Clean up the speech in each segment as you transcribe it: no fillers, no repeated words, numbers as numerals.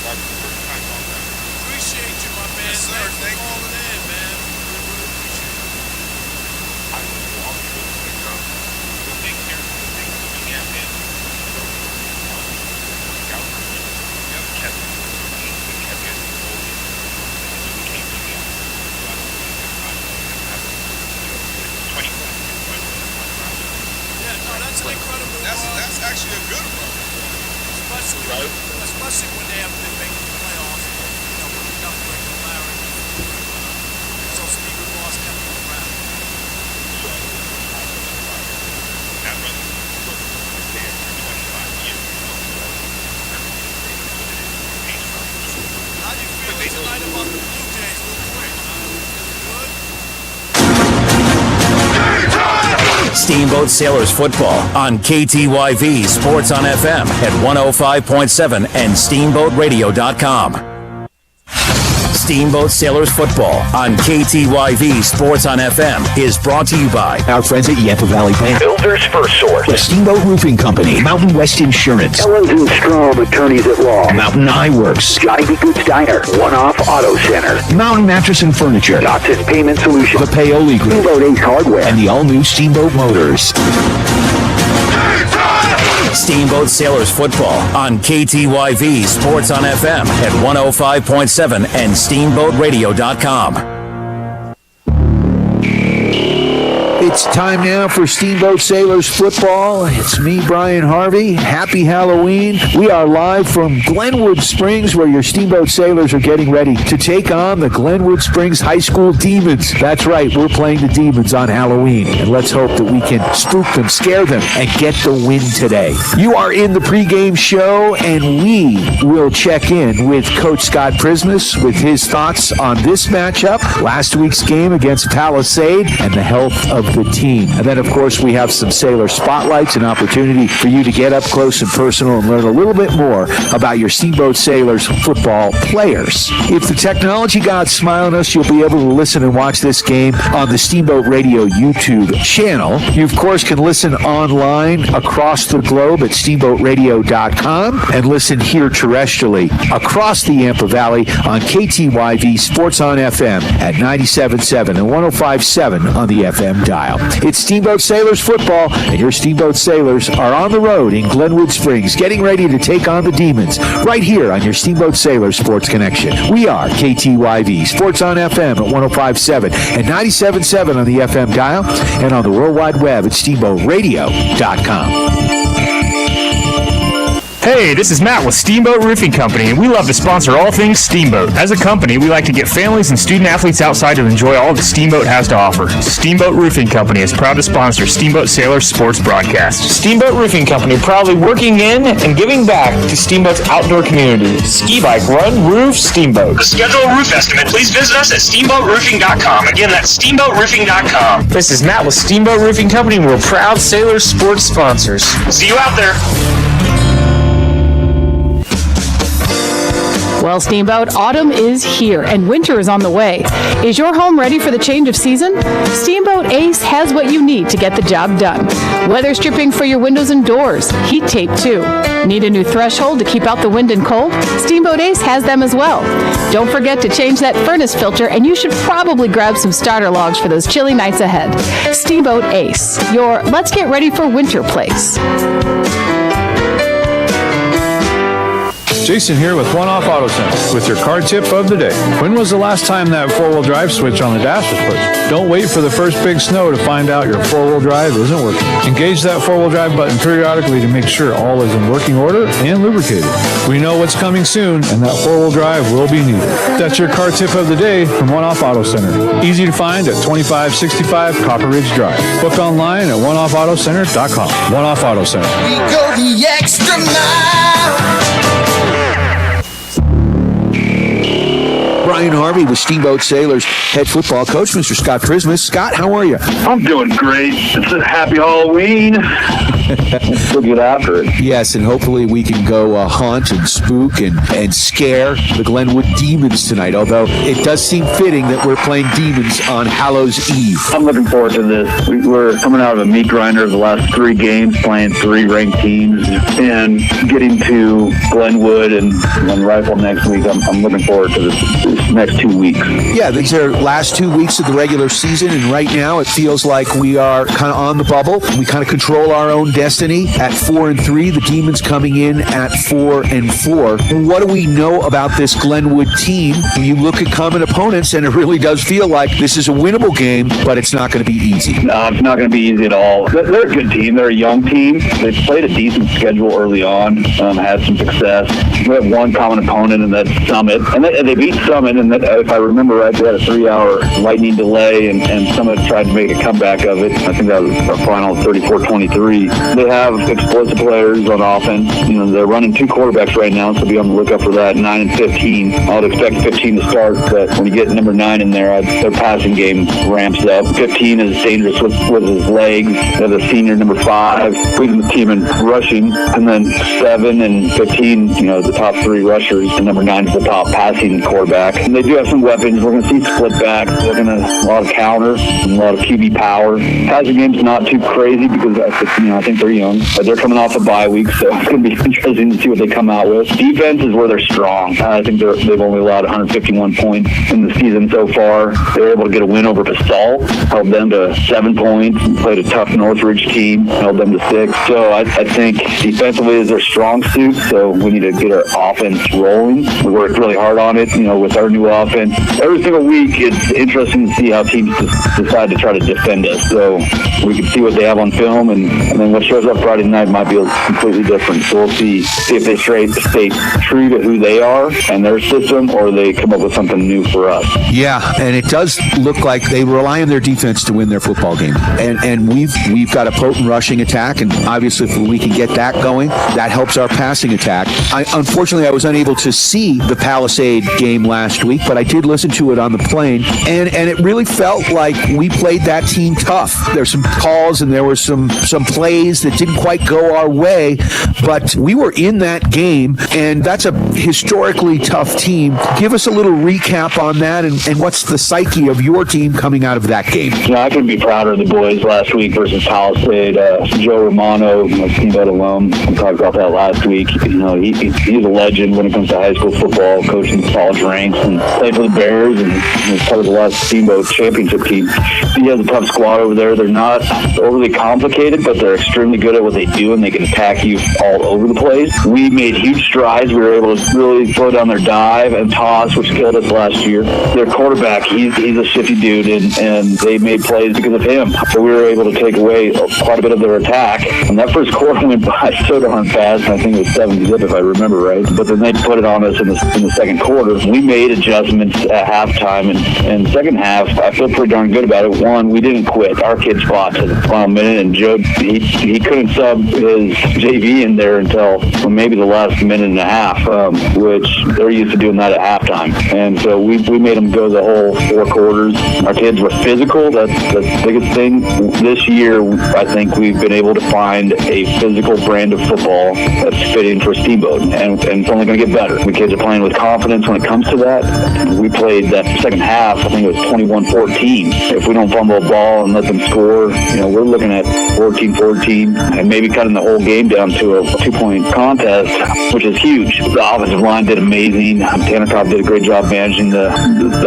Appreciate you, my man. Yes, sir. Thanks for calling in, man. Really appreciate it. I will walk you through the thing here. The thing we're looking at is scout rookie. Kevin. Kevin is old. He came to me. So I don't believe that 20 points. Yeah, no, that's an incredible run. That's actually a good run. Especially when they haven't been making the playoffs, with enough regularity. So Stephen Ross kept them around. So, that run was there for 25 years. How do you feel tonight about the Blue Jays real quick? Good? Steamboat Sailors football on KTYV Sports on FM at 105.7 and SteamboatRadio.com. Steamboat Sailors football on KTYV Sports on FM is brought to you by our friends at Yampa Valley Bank, Builders First Source, the Steamboat Roofing Company, Mountain West Insurance, Ellens and Strom Attorneys at Law, Mountain Eye Works, Johnny B. Good's Diner, One Off Auto Center, Mountain Mattress and Furniture, Dotson Payment Solutions, the Paoli Group, Steamboat Ace Hardware, and the all-new Steamboat Motors. Steamboat Sailors football on KTYV Sports on FM at 105.7 and SteamboatRadio.com. It's time now for Steamboat Sailors football. It's me, Brian Harvey. Happy Halloween. We are live from Glenwood Springs, where your Steamboat Sailors are getting ready to take on the Glenwood Springs High School Demons. That's right, we're playing the Demons on Halloween, and let's hope that we can spook them, scare them, and get the win today. You are in the pregame show, and we will check in with Coach Scott Prismus with his thoughts on this matchup, last week's game against Palisade, and the health of the team. And then, of course, we have some Sailor spotlights, an opportunity for you to get up close and personal and learn a little bit more about your Steamboat Sailors football players. If the technology gods smile on us, you'll be able to listen and watch this game on the Steamboat Radio YouTube channel. You, of course, can listen online across the globe at SteamboatRadio.com and listen here terrestrially across the Yampa Valley on KTYV Sports on FM at 97.7 and 105.7 on the FM dial. It's Steamboat Sailors football, and your Steamboat Sailors are on the road in Glenwood Springs, getting ready to take on the Demons, right here on your Steamboat Sailors Sports Connection. We are KTYV Sports on FM at 105.7 and 97.7 on the FM dial, and on the World Wide Web at SteamboatRadio.com. Hey, this is Matt with Steamboat Roofing Company, and we love to sponsor all things Steamboat. As a company, we like to get families and student athletes outside to enjoy all that Steamboat has to offer. Steamboat Roofing Company is proud to sponsor Steamboat Sailors sports broadcast. Steamboat Roofing Company proudly working in and giving back to Steamboat's outdoor community. Ski bike, run, roof, Steamboat. To schedule a roof estimate, please visit us at steamboatroofing.com. Again, that's steamboatroofing.com. This is Matt with Steamboat Roofing Company, and we're proud Sailors sports sponsors. See you out there. Well, Steamboat, autumn is here and winter is on the way. Is your home ready for the change of season? Steamboat Ace has what you need to get the job done. Weather stripping for your windows and doors, heat tape too. Need a new threshold to keep out the wind and cold? Steamboat Ace has them as well. Don't forget to change that furnace filter, and you should probably grab some starter logs for those chilly nights ahead. Steamboat Ace, your let's get ready for winter place. Jason here with One Off Auto Center with your car tip of the day. When was the last time that four-wheel drive switch on the dash was pushed? Don't wait for the first big snow to find out your four-wheel drive isn't working. Engage that four-wheel drive button periodically to make sure all is in working order and lubricated. We know what's coming soon, and that four-wheel drive will be needed. That's your car tip of the day from One Off Auto Center. Easy to find at 2565 Copper Ridge Drive. Book online at oneoffautocenter.com. One Off Auto Center. We go the extra mile. Brian Harvey with Steamboat Sailors head football coach, Mr. Scott Christmas. Scott, how are you? I'm doing great. It's a happy Halloween. We'll get after it. Yes, and hopefully we can go haunt and spook and scare the Glenwood Demons tonight, although it does seem fitting that we're playing Demons on Hallows Eve. I'm looking forward to this. We're coming out of a meat grinder of the last 3 games, playing 3 ranked teams, and getting to Glenwood and Rifle next week. I'm looking forward to this next 2 weeks. Yeah, these are last 2 weeks of the regular season, and right now it feels like we are kind of on the bubble. We kind of control our own destiny at 4-3. The Demons coming in at 4-4. What do we know about this Glenwood team? You look at common opponents, and it really does feel like this is a winnable game, but it's not going to be easy. No, it's not going to be easy at all. They're a good team. They're a young team. They played a decent schedule early on, had some success. We have one common opponent, and that's Summit. And they beat Summit, and if I remember right, they had a 3-hour lightning delay, and Summit tried to make a comeback of it. I think that was our final 34-23. They have explosive players on offense. They're running 2 quarterbacks right now, so be on the lookout for that, 9 and 15. I would expect 15 to start, but when you get number 9 in there, their passing game ramps up. 15 is dangerous with his legs. They have a senior, number 5, leading the team in rushing, and then 7 and 15, the top 3 rushers, and number 9 is the top passing quarterback. And they do have some weapons. We're going to see split back. They're going to a lot of counter and a lot of QB power. Passing game's not too crazy because I think they're young, but they're coming off a bye week, so it's going to be interesting to see what they come out with. Defense is where they're strong. I think they've only allowed 151 points in the season so far. They were able to get a win over Basalt, held them to 7 points, played a tough Northridge team, held them to 6. So I think defensively is their strong suit, so we need to get our offense rolling. We worked really hard on it, with our new offense. Every single week, it's interesting to see how teams decide to try to defend us. So we can see what they have on film, and then what shows up Friday night might be completely different. So we'll see if they stay true to who they are and their system, or they come up with something new for us. Yeah, and it does look like they rely on their defense to win their football game. And we've got a potent rushing attack, and obviously if we can get that going, that helps our passing attack. Unfortunately, I was unable to see the Palisade game last week, but I did listen to it on the plane, and it really felt like we played that team tough. There's some calls and there were some plays that didn't quite go our way, but we were in that game, and that's a historically tough team. Give us a little recap on that, and what's the psyche of your team coming out of that game? I couldn't be prouder of the boys last week versus Palisade. Joe Romano, Steamboat alum, we talked about that last week. He's a legend when it comes to high school football, coaching the college ranks, and played for the Bears, and was part of the last Steamboat championship team. He has a tough squad over there. They're not overly complicated, but they're extremely good at what they do, and they can attack you all over the place. We made huge strides. We were able to really slow down their dive and toss, which killed us last year. Their quarterback, he's a shifty dude, and they made plays because of him. So we were able to take away quite a bit of their attack. And that first quarter went by so darn fast. I think it was 7-zip if I remember right. But then they put it on us in the second quarter. We made adjustments at halftime, and second half, I feel pretty darn good about it. One, we didn't quit. Our kids fought to the final minute, and Joe, he couldn't sub his JV in there until maybe the last minute and a half, which they're used to doing that at halftime. And so we made them go the whole 4 quarters. Our kids were physical. That's the biggest thing. This year, I think we've been able to find a physical brand of football that's fitting for Steamboat, and it's only going to get better. The kids are playing with confidence when it comes to that. We played that second half, I think it was 21-14. If we don't fumble a ball and let them score, we're looking at 14-14 and maybe cutting the whole game down to a 2-point contest, which is huge. The offensive line did amazing. Tanakov did a great job managing the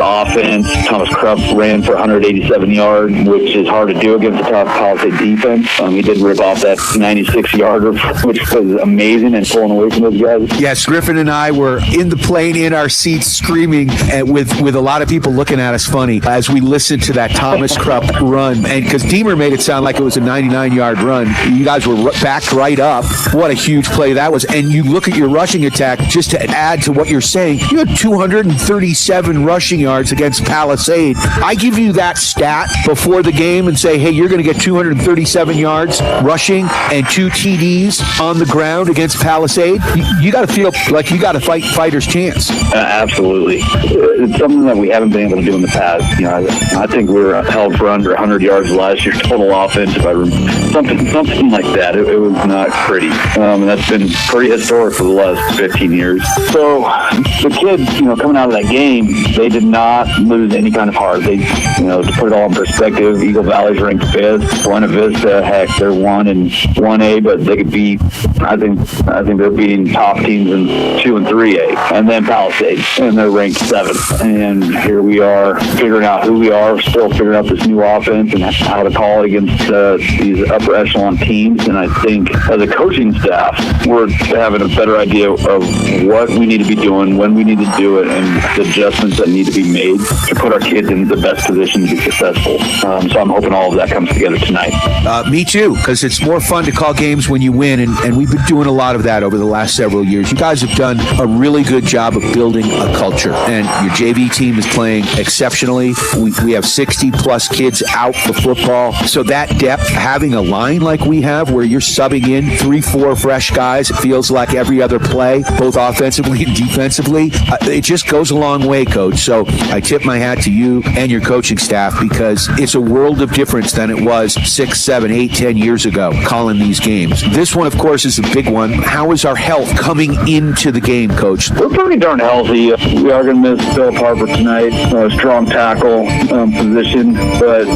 offense. Thomas Krupp ran for 187 yards, which is hard to do against a tough Palisade defense. He did rip off that 96-yarder, which was amazing, and pulling away from those guys. Yes, Griffin and I were in the plane in our seats screaming with a lot of people looking at us funny as we listened to that Thomas Krupp run. And because Deemer made it sound like it was a 99-yard run, you guys were backed right up. What a huge play that was. And you look at your rushing attack, just to add to what you're saying, you had 237 rushing yards against Palisade. I give you that stat before the game and say, hey, you're going to get 237 yards rushing and 2 TDs on the ground against Palisade. You got to feel like you got a fighter's chance. Absolutely. It's something that we haven't been able to do in the past. I think we were held for under 100 yards last year, total offense, something like that. It was not pretty. And that's been pretty historic for the last 15 years. So the kids, coming out of that game, they did not lose any kind of heart. They, to put it all in perspective, Eagle Valley's ranked 5th. Buena Vista, heck, they're 1 and 1A, but they could beat, I think they're beating top teams in 2 and 3A. And then Palisade, and they're ranked 7th. And here we are figuring out who we are, still figuring out this new offense and how to call it against these upper echelon teams. And I think as a coaching staff, we're having a better idea of what we need to be doing, when we need to do it, and the adjustments that need to be made to put our kids in the best position to be successful. So I'm hoping all of that comes together tonight. Me too, because it's more fun to call games when you win, and we've been doing a lot of that over the last several years. You guys have done a really good job of building a culture, and your JV team is playing exceptionally. We have 60-plus kids out for football, so that depth, having a line like we have where you're subbing in 3-4 fresh guys, it feels like every other play, both offensively and defensively, it just goes a long way, Coach. So I tip my hat to you and your coaching staff, because it's a world of difference than it was 6, 7, 8, 10 years ago calling these games. This one, of course, is a big one. How is our health coming into the game, Coach? We're pretty darn healthy. We are going to miss Phil Harper tonight, strong tackle position, but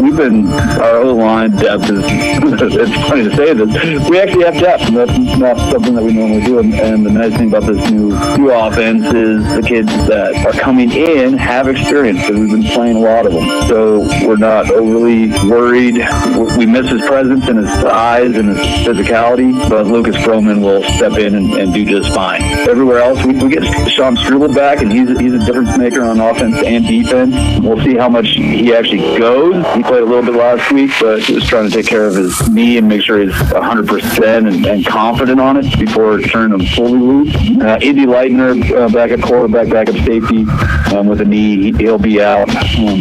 our O-line depth is, it's funny to say this, we actually have depth, and that's not something that we normally do. And the nice thing about this new offense is the kids that are coming in have experience, because we've been playing a lot of them. So we're not overly worried. We miss his presence and his size and his physicality, but Lucas Froman will step in and do just fine. Everywhere else, we get Sean Struble back, and he's a difference maker on offense and defense. We'll see how much he actually goes. He played a little bit last week, but he was trying to take care of his knee and make sure he's 100% and confident on it before turning him fully loose. Indy Leitner back at quarterback, back at safety with a knee. He'll be out,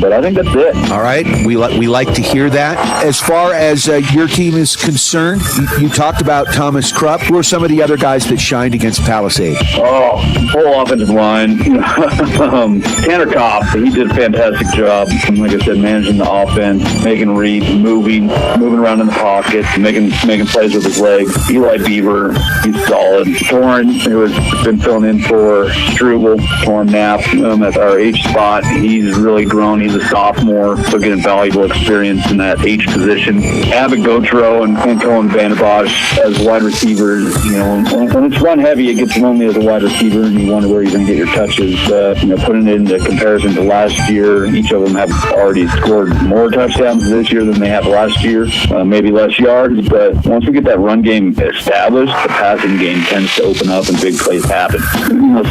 but I think that's it. All right. We like to hear that. As far as your team is concerned, you talked about Thomas Krupp. Who are some of the other guys that shined against Palisade? Oh, whole offensive line. Tanner Kopp, he did a fantastic job. Like I said, managing the offense, making reads, moving around in the pocket, making plays with his legs. Eli Beaver, he's solid. Torrin, who has been filling in for Struble, Torrin Knapp at our H spot. He's really grown. He's a sophomore, so getting valuable experience in that H position. Abbott Gautreau and Cohen Vanderbosch as wide receivers. When it's run heavy, it gets lonely as a wide receiver, and you wonder where you're going to get your touches. Putting it into comparison to last year, each of them have already scored more touchdowns this year than they have last year, maybe less yards, but once we get that run game established, the passing game tends to open up and big plays happen.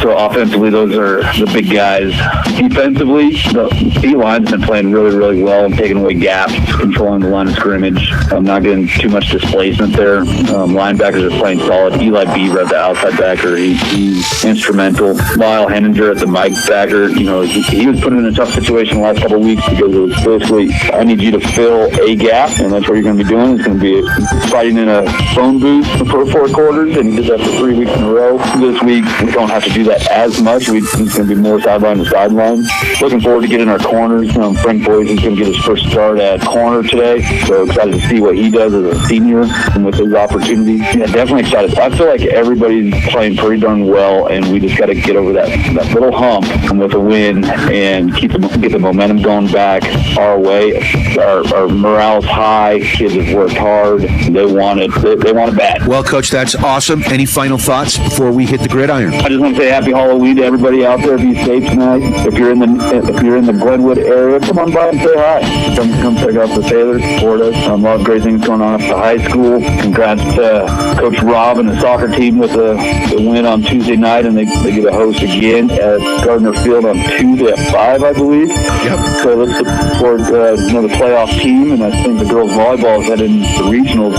So offensively, those are the big guys. Defensively, the D-line's been playing really, really well and taking away gaps, controlling the line of scrimmage. Not getting too much displacement there. Linebackers are playing solid. Eli Beaver at the outside backer, he's instrumental. Lyle Henninger at the Mike backer, he was put in a tough situation the last couple of weeks, because it was basically, I need you to fill a gap, and that's what you're going to be doing. It's going to be fighting in a phone booth for 4 quarters, and he did that for 3 weeks in a row. This week, we don't have to do that as much. It's going to be more sideline to sideline. Looking forward to getting our corners. Frank Boyce is going to get his first start at corner today, so excited to see what he does as a senior and with his opportunity. Yeah, definitely excited. I feel like everybody's playing pretty darn well, and we just got to get over that little hump with a win and get the momentum going back our way. Our morale's high. Kids have worked hard. They want it. They want it bad. Well, Coach, that's awesome. Any final thoughts before we hit the gridiron? I just want to say happy Halloween to everybody out there. Be safe tonight. If you're in the Glenwood area, come on by and say hi. Come check out the Sailors, support us. A lot of great things going on at the high school. Congrats to Coach Rob and the soccer team with the win on Tuesday night, and they get a host again at Gardner Field on Tuesday at 5, I believe. Yep. So let's support the playoff team, and I think the girls volleyball is heading to regionals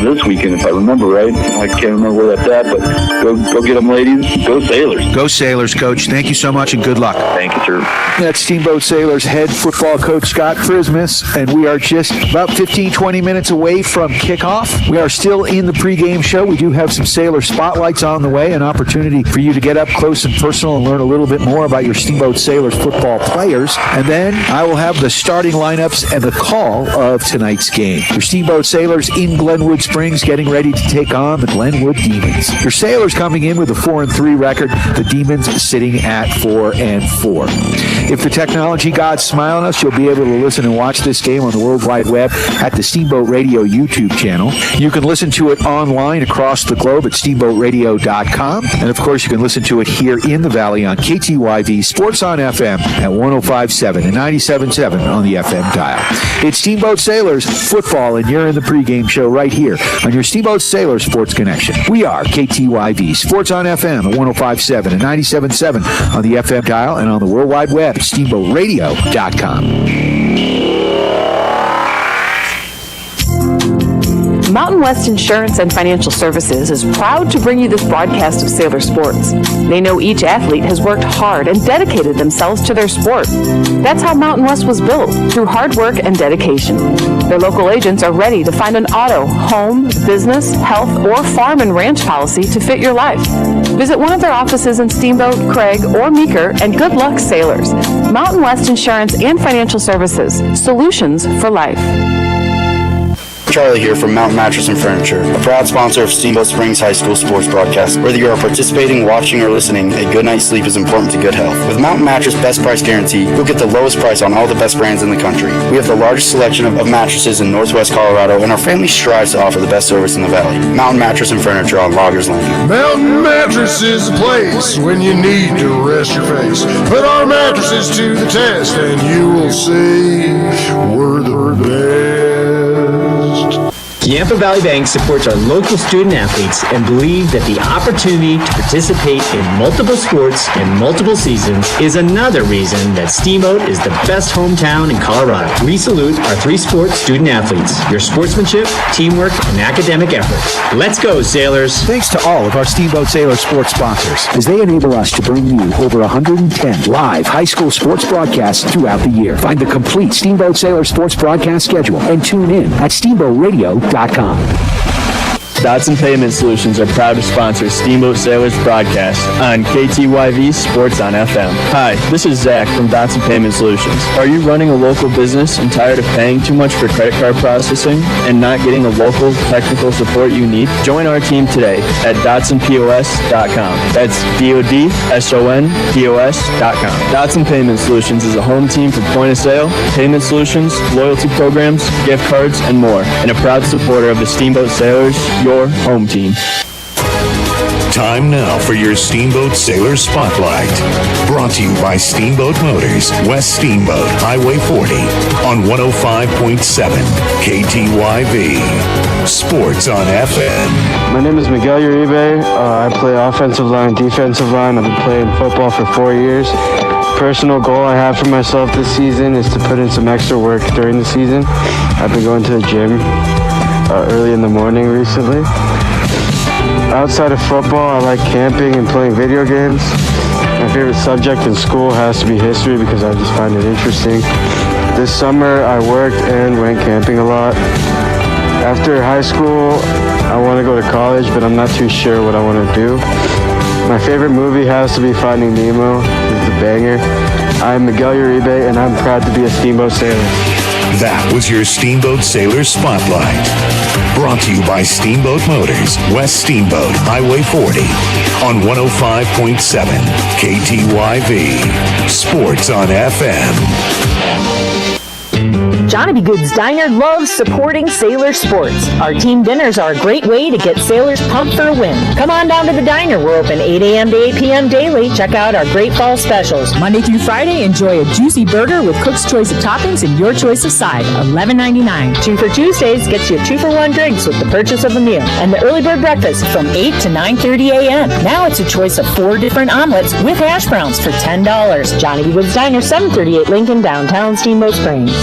this weekend, if I remember right. I can't remember where that's at, but go get them, ladies. Go Sailors. Go Sailors, Coach. Thank you so much, and good luck. Thank you, sir. That's Steamboat Sailors head football coach Scott Christmas, and we are just about 15-20 minutes away from kickoff. We are still in the pregame show. We do have some Sailor spotlights on the way, an opportunity for you to get up close and personal and learn a little bit more about your Steamboat Sailors football players. And then I will have the starting lineups and the call of tonight's game. Your Steamboat Sailors in Glenwood Springs getting ready to take on the Glenwood Demons. Your Sailors coming in with a 4-3 record. The Demons sitting at 4-4. If the technology gods smile on us, you'll be able to listen and watch this game on the World Wide Web at the Steamboat Radio YouTube channel. You can listen to it online across the globe at steamboatradio.com. And, of course, you can listen to it here in the Valley on KTYV Sports on FM at 105.7 and 97.7 on the FM dial. It's Steamboat Sailors football, and you're in the pregame show right here on your Steamboat Sailors Sports Connection. We are KTYV Sports on FM at 105.7 and 97.7 on the FM dial and on the World Wide Web at steamboatradio.com. Mountain West Insurance and Financial Services is proud to bring you this broadcast of Sailor Sports. They know each athlete has worked hard and dedicated themselves to their sport. That's how Mountain West was built, through hard work and dedication. Their local agents are ready to find an auto, home, business, health, or farm and ranch policy to fit your life. Visit one of their offices in Steamboat, Craig, or Meeker, and good luck, sailors. Mountain West Insurance and Financial Services. Solutions for life. Charlie here from Mountain Mattress and Furniture, a proud sponsor of Steamboat Springs High School sports broadcast. Whether you are participating, watching, or listening, a good night's sleep is important to good health. With Mountain Mattress Best Price Guarantee, you'll get the lowest price on all the best brands in the country. We have the largest selection of mattresses in Northwest Colorado, and our family strives to offer the best service in the valley. Mountain Mattress and Furniture on Loggers Lane. Mountain Mattress is a place when you need to rest your face. Put our mattresses to the test, and you will see we're the best. Yampa Valley Bank supports our local student athletes and believe that the opportunity to participate in multiple sports in multiple seasons is another reason that Steamboat is the best hometown in Colorado. We salute our 3 sports student athletes, your sportsmanship, teamwork, and academic effort. Let's go, Sailors! Thanks to all of our Steamboat Sailor sports sponsors, as they enable us to bring you over 110 live high school sports broadcasts throughout the year. Find the complete Steamboat Sailor sports broadcast schedule and tune in at steamboatradio.com. Dotson Payment Solutions are proud to sponsor Steamboat Sailors broadcast on KTYV Sports on FM. Hi, this is Zach from Dotson Payment Solutions. Are you running a local business and tired of paying too much for credit card processing and not getting the local technical support you need? Join our team today at DotsonPOS.com. That's DOTSONPOS.com. Dotson Payment Solutions is a home team for point of sale, payment solutions, loyalty programs, gift cards, and more, and a proud supporter of the Steamboat Sailors, your home team. Time now for your Steamboat Sailor Spotlight. Brought to you by Steamboat Motors, West Steamboat, Highway 40, on 105.7 KTYV. Sports on FM. My name is Miguel Uribe. I play offensive line, defensive line. I've been playing football for 4 years. Personal goal I have for myself this season is to put in some extra work during the season. I've been going to the gym early in the morning recently. Outside of football, I like camping and playing video games. My favorite subject in school has to be history because I just find it interesting. This summer, I worked and went camping a lot. After high school, I want to go to college, but I'm not too sure what I want to do. My favorite movie has to be Finding Nemo. It's a banger. I'm Miguel Uribe, and I'm proud to be a Steamboat Sailor. That was your Steamboat Sailor Spotlight. Brought to you by Steamboat Motors, West Steamboat, Highway 40, on 105.7 KTYV. Sports on FM. Johnny B. Good's Diner loves supporting Sailor sports. Our team dinners are a great way to get Sailors pumped for a win. Come on down to the diner. We're open 8 a.m. to 8 p.m. daily. Check out our great fall specials. Monday through Friday, enjoy a juicy burger with Cook's choice of toppings and your choice of side, $11.99. 2 for Tuesdays gets you 2 for 1 drinks with the purchase of a meal. And the early bird breakfast from 8 to 9:30 a.m. Now it's a choice of 4 different omelets with hash browns for $10. Johnny B. Good's Diner, 738 Lincoln, downtown Steamboat Springs.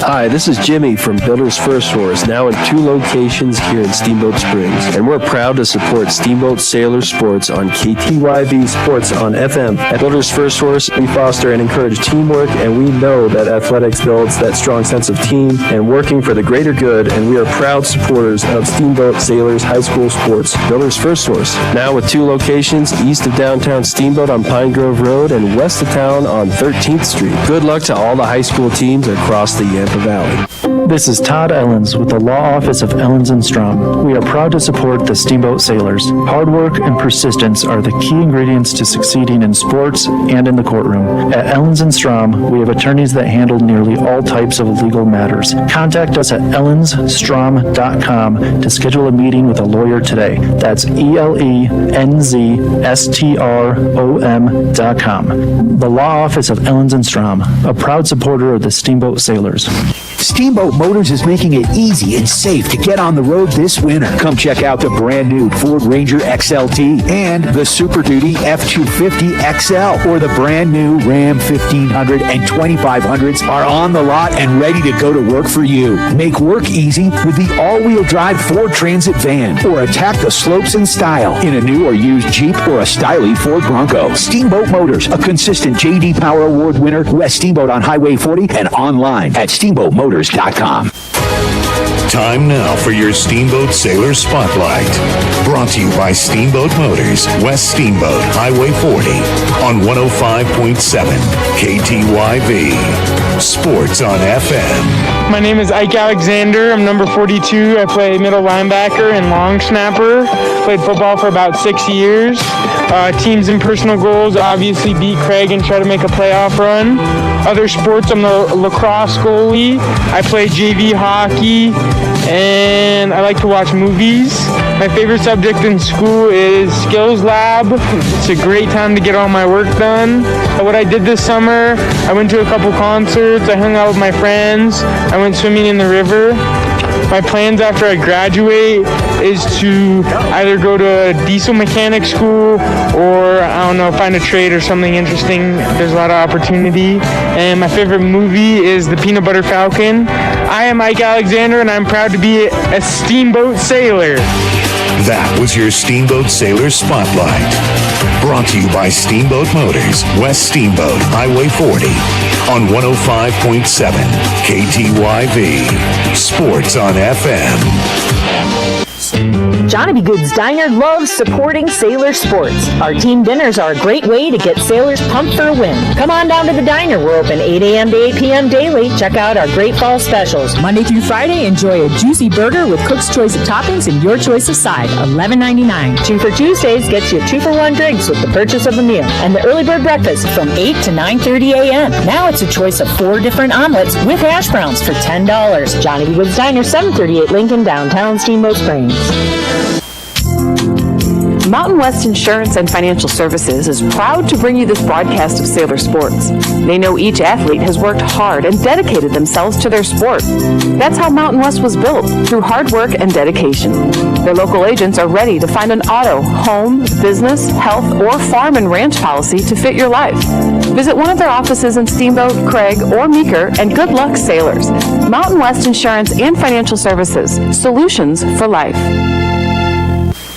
Hi, this is Jimmy from Builders First Source, now in 2 locations here in Steamboat Springs. And we're proud to support Steamboat Sailor Sports on KTYV Sports on FM. At Builders First Source, we foster and encourage teamwork, and we know that athletics builds that strong sense of team and working for the greater good, and we are proud supporters of Steamboat Sailors High School Sports. Builders First Source, now with 2 locations east of downtown Steamboat on Pine Grove Road and west of town on 13th Street. Good luck to all the high school teams across the Yampa Valley. This is Todd Ellens with the Law Office of Ellens & Strom. We are proud to support the Steamboat Sailors. Hard work and persistence are the key ingredients to succeeding in sports and in the courtroom. At Ellens & Strom, we have attorneys that handle nearly all types of legal matters. Contact us at ellensstrom.com to schedule a meeting with a lawyer today. That's ELENZSTROM.com. The Law Office of Ellens & Strom, a proud supporter of the Steamboat Sailors. Steamboat Motors is making it easy and safe to get on the road this winter. Come check out the brand new Ford Ranger XLT and the Super Duty F250 XL, or the brand new Ram 1500 and 2500s are on the lot and ready to go to work for you. Make work easy with the all-wheel drive Ford Transit van, or attack the slopes in style in a new or used Jeep or a stylish Ford Bronco. Steamboat Motors, a consistent J.D. Power Award winner, West Steamboat on Highway 40 and online at steamboatmotors.com. Time now for your Steamboat Sailor Spotlight. Brought to you by Steamboat Motors, West Steamboat, Highway 40, on 105.7 KTYV. Sports on FM. My name is Ike Alexander. I'm number 42. I play middle linebacker and long snapper. Played football for about 6 years. Teams and personal goals, obviously beat Craig and try to make a playoff run. Other sports, I'm the lacrosse goalie. I play JV hockey, and I like to watch movies. My favorite subject in school is skills lab. It's a great time to get all my work done. What I did this summer, I went to a couple concerts, I hung out with my friends, I went swimming in the river. My plans after I graduate is to either go to a diesel mechanic school or, I don't know, find a trade or something interesting. There's a lot of opportunity. And my favorite movie is The Peanut Butter Falcon. I am Ike Alexander, and I'm proud to be a Steamboat Sailor. That was your Steamboat Sailor Spotlight. Brought to you by Steamboat Motors, West Steamboat, Highway 40, on 105.7 KTYV. Sports on FM. Johnny B. Good's Diner loves supporting Sailor sports. Our team dinners are a great way to get Sailors pumped for a win. Come on down to the diner. We're open 8 a.m. to 8 p.m. daily. Check out our great fall specials. Monday through Friday, enjoy a juicy burger with Cook's Choice of toppings and your choice of side, $11.99. 2 for Tuesdays gets you 2-for-1 drinks with the purchase of a meal. And the early bird breakfast from 8 to 9:30 a.m. Now it's a choice of 4 different omelets with hash browns for $10. Johnny B. Good's Diner, 738 Lincoln, downtown Steamboat Springs. Mountain West Insurance and Financial Services is proud to bring you this broadcast of Sailor Sports. They know each athlete has worked hard and dedicated themselves to their sport. That's how Mountain West was built, through hard work and dedication. Their local agents are ready to find an auto, home, business, health, or farm and ranch policy to fit your life. Visit one of their offices in Steamboat, Craig, or Meeker, and good luck, Sailors. Mountain West Insurance and Financial Services, solutions for life.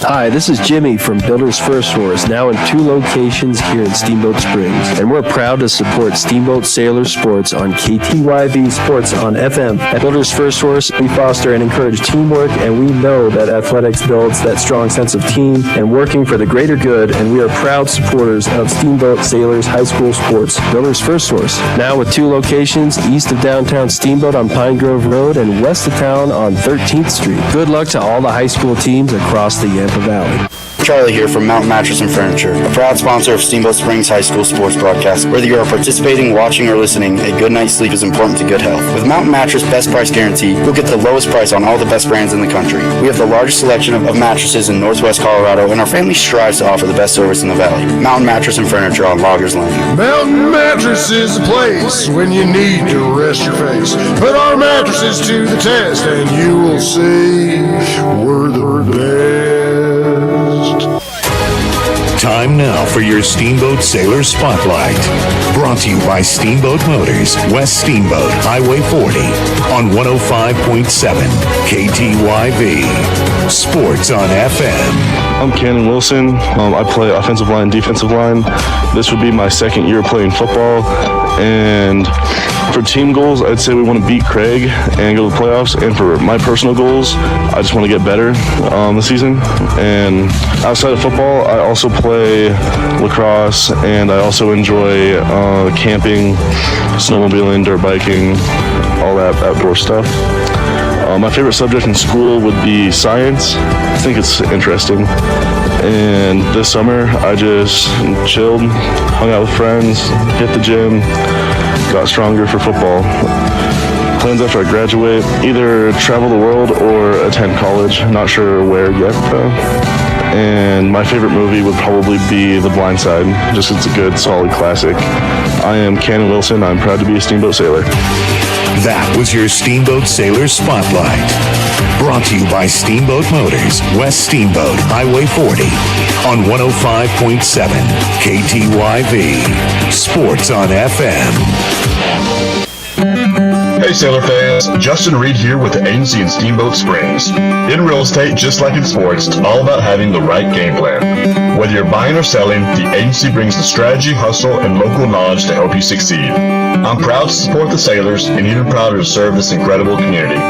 Hi, this is Jimmy from Builders First Source, now in 2 locations here in Steamboat Springs. And we're proud to support Steamboat Sailor Sports on KTYV Sports on FM. At Builders First Source, we foster and encourage teamwork, and we know that athletics builds that strong sense of team and working for the greater good, and we are proud supporters of Steamboat Sailors High School Sports. Builders First Source, now with 2 locations east of downtown Steamboat on Pine Grove Road and west of town on 13th Street. Good luck to all the high school teams across the Yampa Valley. Charlie here from Mountain Mattress and Furniture, a proud sponsor of Steamboat Springs High School sports broadcast. Whether you are participating, watching, or listening, a good night's sleep is important to good health. With Mountain Mattress Best Price Guarantee, you'll get the lowest price on all the best brands in the country. We have the largest selection of mattresses in Northwest Colorado, and our family strives to offer the best service in the valley. Mountain Mattress and Furniture on Loggers Lane. Mountain Mattress is the place when you need to rest your face. Put our mattresses to the test, and you will see we're the best. Time now for your Steamboat Sailor Spotlight. Brought to you by Steamboat Motors, West Steamboat, Highway 40, on 105.7 KTYV. Sports on FM. I'm Cannon Wilson. I play offensive line and defensive line. This would be my second year playing football. And for team goals, I'd say we want to beat Craig and go to the playoffs. And for my personal goals, I just want to get better this season. And outside of football, I also play lacrosse, and I also enjoy camping, snowmobiling, dirt biking, all that outdoor stuff. My favorite subject in school would be science. I think it's interesting. And this summer, I just chilled, hung out with friends, hit the gym, got stronger for football. Plans after I graduate, either travel the world or attend college. Not sure where yet, though. And my favorite movie would probably be The Blind Side, just it's a good, solid classic. I am Cannon Wilson. I'm proud to be a Steamboat Sailor. That was your Steamboat Sailor Spotlight. Brought to you by Steamboat Motors, West Steamboat, Highway 40, on 105.7 KTYV. Sports on FM. Hey Sailor fans, Justin Reed here with the agency in Steamboat Springs. In real estate, just like in sports, it's all about having the right game plan. Whether you're buying or selling, the agency brings the strategy, hustle, and local knowledge to help you succeed. I'm proud to support the Sailors and even prouder to serve this incredible community.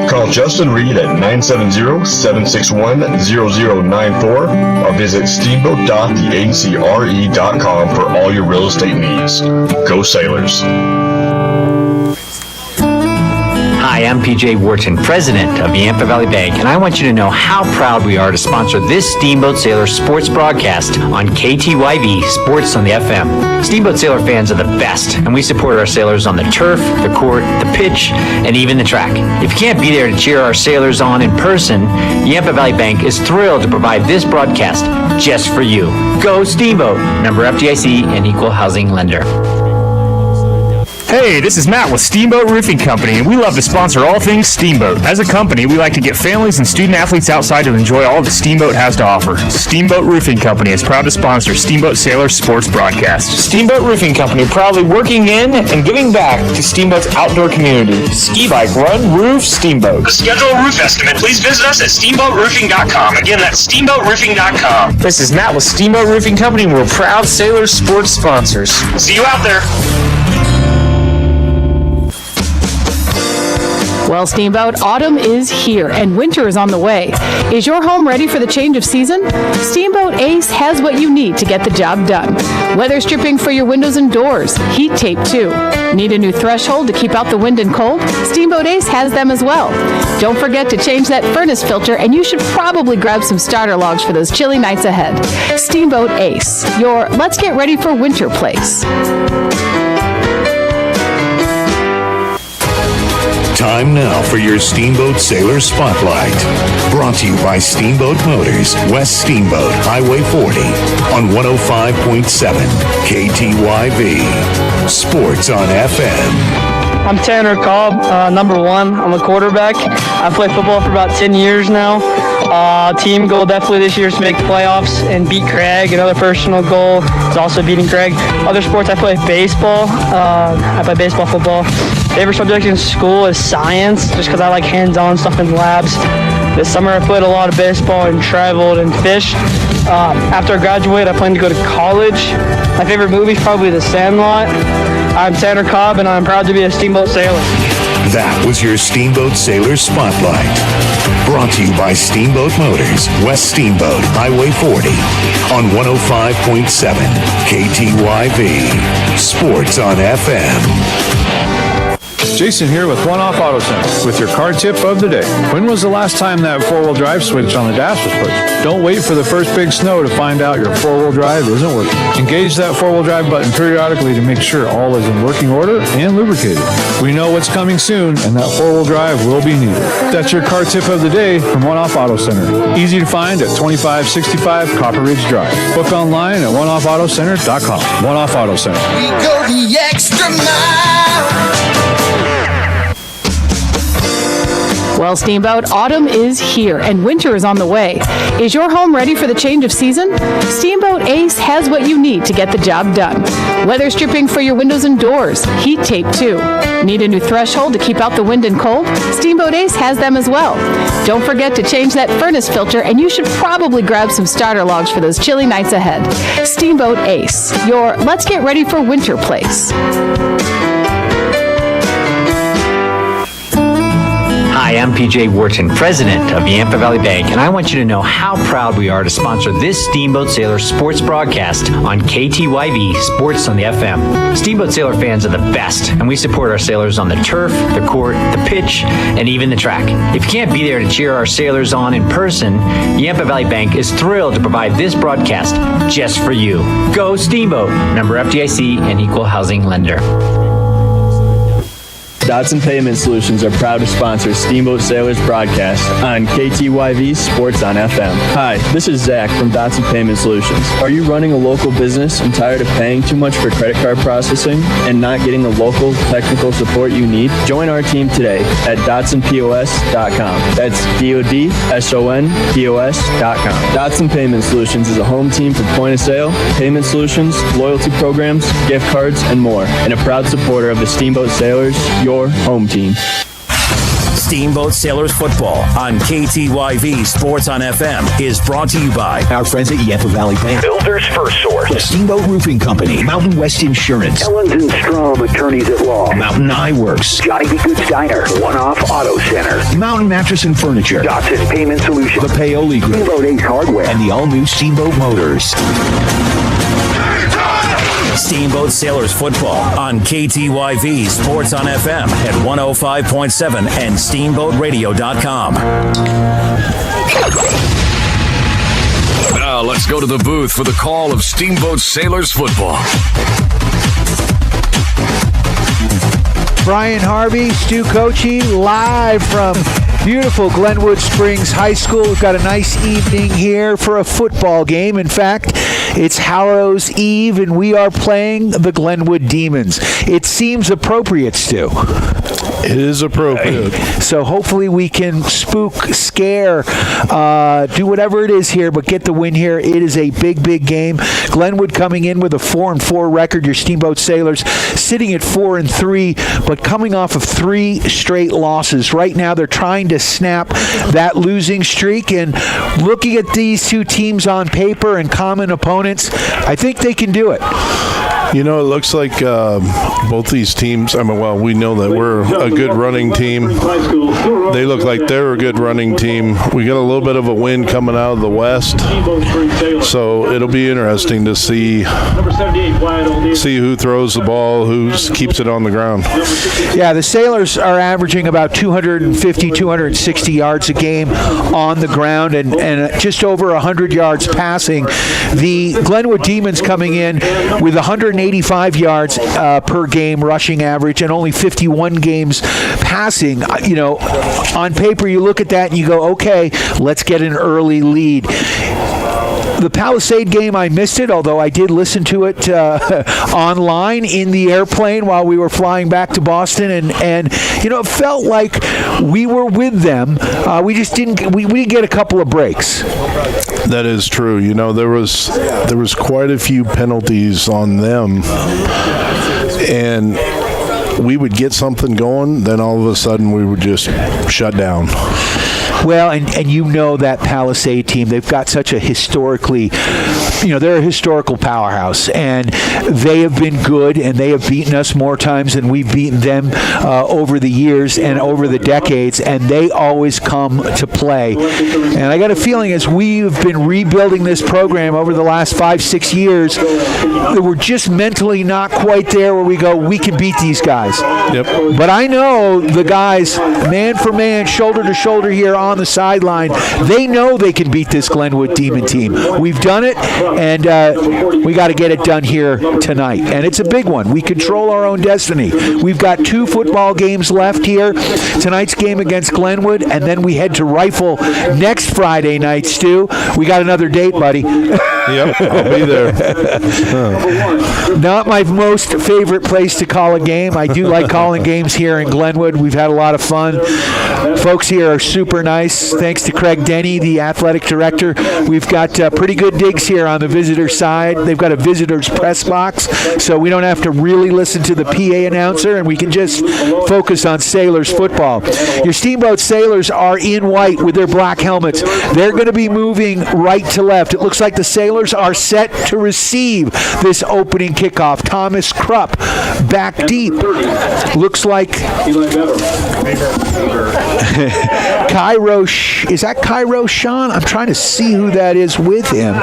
Call Justin Reed at 970-761-0094 or visit steamboat.theagencyre.com for all your real estate needs. Go Sailors! Hi, I'm PJ Wharton, president of Yampa Valley Bank, and I want you to know how proud we are to sponsor this Steamboat Sailor sports broadcast on KTYV Sports on the FM. Steamboat Sailor fans are the best, and we support our sailors on the turf, the court, the pitch, and even the track. If you can't be there to cheer our sailors on in person, Yampa Valley Bank is thrilled to provide this broadcast just for you. Go Steamboat! Member FDIC and Equal Housing Lender. Hey, this is Matt with Steamboat Roofing Company, and we love to sponsor all things Steamboat. As a company, we like to get families and student athletes outside to enjoy all that Steamboat has to offer. Steamboat Roofing Company is proud to sponsor Steamboat Sailor Sports Broadcast. Steamboat Roofing Company, proudly working in and giving back to Steamboat's outdoor community. Ski, bike, run, roof, Steamboat. To schedule a roof estimate, please visit us at steamboatroofing.com. Again, that's steamboatroofing.com. This is Matt with Steamboat Roofing Company, and we're proud Sailor sports sponsors. See you out there. Well, Steamboat, autumn is here and winter is on the way. Is your home ready for the change of season? Steamboat Ace has what you need to get the job done. Weather stripping for your windows and doors, heat tape too. Need a new threshold to keep out the wind and cold? Steamboat Ace has them as well. Don't forget to change that furnace filter, and you should probably grab some starter logs for those chilly nights ahead. Steamboat Ace, your let's get ready for winter place. Time now for your Steamboat Sailor Spotlight. Brought to you by Steamboat Motors, West Steamboat, Highway 40, on 105.7 KTYV. Sports on FM. I'm Tanner Cobb, number 1. I'm a quarterback. I've played football for about 10 years now. Team goal definitely this year is to make the playoffs and beat Craig. Another personal goal is also beating Craig. Other sports, I play baseball. I play baseball, football. Favorite subject in school is science, just because I like hands-on stuff in labs. This summer I played a lot of baseball and traveled and fished. After I graduate, I plan to go to college. My favorite movie is probably The Sandlot. I'm Tanner Cobb, and I'm proud to be a Steamboat Sailor. That was your Steamboat Sailor Spotlight. Brought to you by Steamboat Motors, West Steamboat, Highway 40, on 105.7 KTYV. Sports on FM. Jason here with One Off Auto Center with your car tip of the day. When was the last time that four-wheel drive switch on the dash was pushed? Don't wait for the first big snow to find out your four-wheel drive isn't working. Engage that four-wheel drive button periodically to make sure all is in working order and lubricated. We know what's coming soon, and that four-wheel drive will be needed. That's your car tip of the day from One Off Auto Center. Easy to find at 2565 Copper Ridge Drive. Book online at oneoffautocenter.com. One Off Auto Center. We go the extra mile. Well, Steamboat, autumn is here and winter is on the way. Is your home ready for the change of season? Steamboat Ace has what you need to get the job done. Weather stripping for your windows and doors, heat tape too. Need a new threshold to keep out the wind and cold? Steamboat Ace has them as well. Don't forget to change that furnace filter, and you should probably grab some starter logs for those chilly nights ahead. Steamboat Ace, your let's get ready for winter place. Hi, I'm PJ Wharton, president of Yampa Valley Bank, and I want you to know how proud we are to sponsor this Steamboat Sailor sports broadcast on KTYV Sports on the FM. Steamboat Sailor fans are the best, and we support our sailors on the turf, the court, the pitch, and even the track. If you can't be there to cheer our sailors on in person, Yampa Valley Bank is thrilled to provide this broadcast just for you. Go Steamboat, member FDIC and equal housing lender. Dotson Payment Solutions are proud to sponsor Steamboat Sailors broadcast on KTYV Sports on FM. Hi, this is Zach from Dotson Payment Solutions. Are you running a local business and tired of paying too much for credit card processing and not getting the local technical support you need? Join our team today at DotsonPOS.com. That's DOTSONPOS.com. Dotson Payment Solutions is a home team for point of sale, payment solutions, loyalty programs, gift cards, and more, and a proud supporter of the Steamboat Sailors, your home team. Steamboat Sailors football on KTYV Sports on FM is brought to you by our friends at Yampa Valley Bank, Builders First Source, the Steamboat Roofing Company, Mountain West Insurance, Ellens & Strom Attorneys at Law, Mountain Eye Works, Johnny B. Good's Diner, One Off Auto Center, Mountain Mattress and Furniture, Dotson Payment Solutions, the Paoli Group, Steamboat Ace Hardware, and the all-new Steamboat Motors. Steamboat Sailors football on KTYV Sports on FM at 105.7 and SteamboatRadio.com. Now let's go to the booth for the call of Steamboat Sailors football. Brian Harvey, Stu Kochi, live from beautiful Glenwood Springs High School. We've got a nice evening here for a football game. In fact, it's Hallows Eve, and we are playing the Glenwood Demons. It seems appropriate, Stu. It is appropriate. So hopefully we can spook, scare, do whatever it is here, but get the win here. It is a big, big game. Glenwood coming in with a 4-4 record. Your Steamboat Sailors sitting at 4-3, but coming off of 3 straight losses. Right now they're trying to snap that losing streak, and looking at these two teams on paper and common opponents, I think they can do it. You know, it looks like both these teams, we know that we're a good running team. They look like they're a good running team. We got a little bit of a wind coming out of the west, so it'll be interesting to see who throws the ball, who keeps it on the ground. Yeah, the Sailors are averaging about 250, 260 yards a game on the ground and just over 100 yards passing. The Glenwood Demons coming in with 185 yards per game rushing average and only 51 games passing. On paper you look at that and you go, okay, let's get an early lead. The Palisade game, I missed it, although I did listen to it online in the airplane while we were flying back to Boston, and it felt like we were with them. We just didn't get a couple of breaks. That is true. There was quite a few penalties on them, and we would get something going, then all of a sudden we would just shut down. Well, and that Palisade team, they've got such a historically, they're a historical powerhouse, and they have been good, and they have beaten us more times than we've beaten them over the years and over the decades, and they always come to play. And I got a feeling as we've been rebuilding this program over the last 5-6 years, that we're just mentally not quite there where we go, we can beat these guys. Yep. But I know the guys, man for man, shoulder to shoulder here on the sideline, they know they can beat this Glenwood Demon team. We've done it, and we got to get it done here tonight. And it's a big one. We control our own destiny. We've got 2 football games left here. Tonight's game against Glenwood, and then we head to Rifle next Friday night, Stu. We got another date, buddy. Yep, I'll be there. Not my most favorite place to call a game. I do like calling games here in Glenwood. We've had a lot of fun. Folks here are super nice. Thanks to Craig Denny, the athletic director. We've got pretty good digs here on the visitor side. They've got a visitor's press box, so we don't have to really listen to the PA announcer, and we can just focus on Sailors football. Your Steamboat Sailors are in white with their black helmets. They're going to be moving right to left. It looks like the Sailors are set to receive this opening kickoff. Thomas Krupp back deep. Looks like Cairo. Is that Cairo Sean? I'm trying to see who that is with him.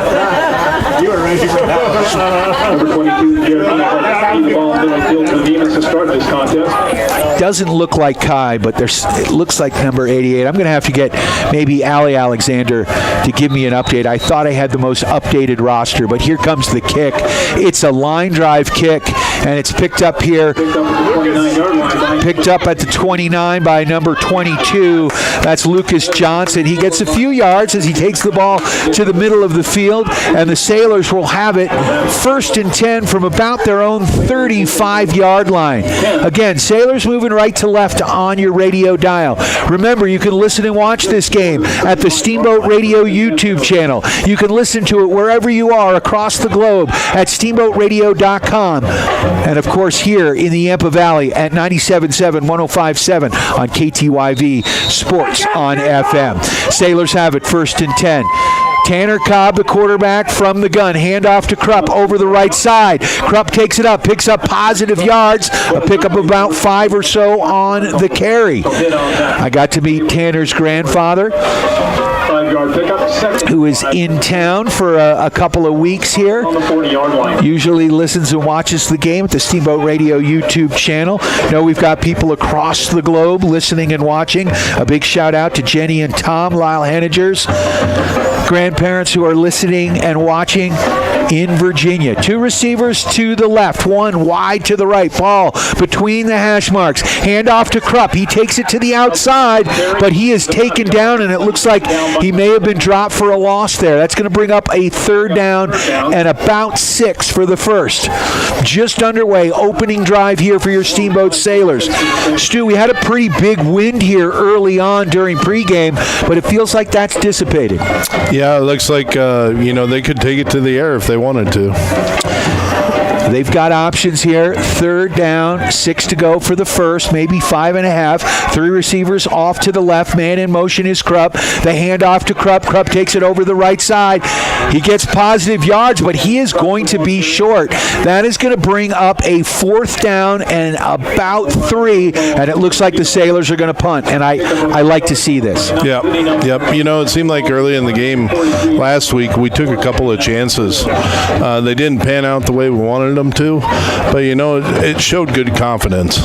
Doesn't look like Kai, but it looks like number 88. I'm going to have to get maybe Ali Alexander to give me an update. I thought I had the most updated roster, but here comes the kick. It's a line drive kick, and it's picked up here. Picked up at the 29 by number 22. That's Lucas Johnson. He gets a few yards as he takes the ball to the middle of the field, and the Sailors will have it 1st and 10 from about their own 35-yard line. Again, Sailors moving right to left on your radio dial. Remember, you can listen and watch this game at the Steamboat Radio YouTube channel. You can listen to it wherever you are across the globe at steamboatradio.com. And, of course, here in the Yampa Valley at 97.7, 105.7 on KTYV Sports on FM. Sailors have it 1st and 10. Tanner Cobb, the quarterback, from the gun. Handoff to Krupp over the right side. Krupp takes it up, picks up positive yards, a pickup of about 5 or so on the carry. I got to meet Tanner's grandfather, who is in town for a couple of weeks here. Usually listens and watches the game at the Steamboat Radio YouTube channel. We've got people across the globe listening and watching. A big shout out to Jenny and Tom, Lyle Henniger's grandparents who are listening and watching in Virginia. 2 receivers to the left, 1 wide to the right. Ball between the hash marks. Handoff to Krupp. He takes it to the outside, but he is taken down, and it looks like he may have been dropped for a loss there. That's going to bring up a 3rd down and about 6 for the first. Just underway. Opening drive here for your Steamboat Sailors. Stu, we had a pretty big wind here early on during pregame, but it feels like that's dissipated. Yeah, it looks like, they could take it to the air if they wanted to. They've got options here. 3rd down, 6 to go for the first, maybe 5.5. 3 receivers off to the left. Man in motion is Krupp. The handoff to Krupp. Krupp takes it over the right side. He gets positive yards, but he is going to be short. That is going to bring up a 4th down and about 3, and it looks like the Sailors are going to punt, and I like to see this. Yep. It seemed like early in the game last week we took a couple of chances. They didn't pan out the way we wanted them to, but it showed good confidence.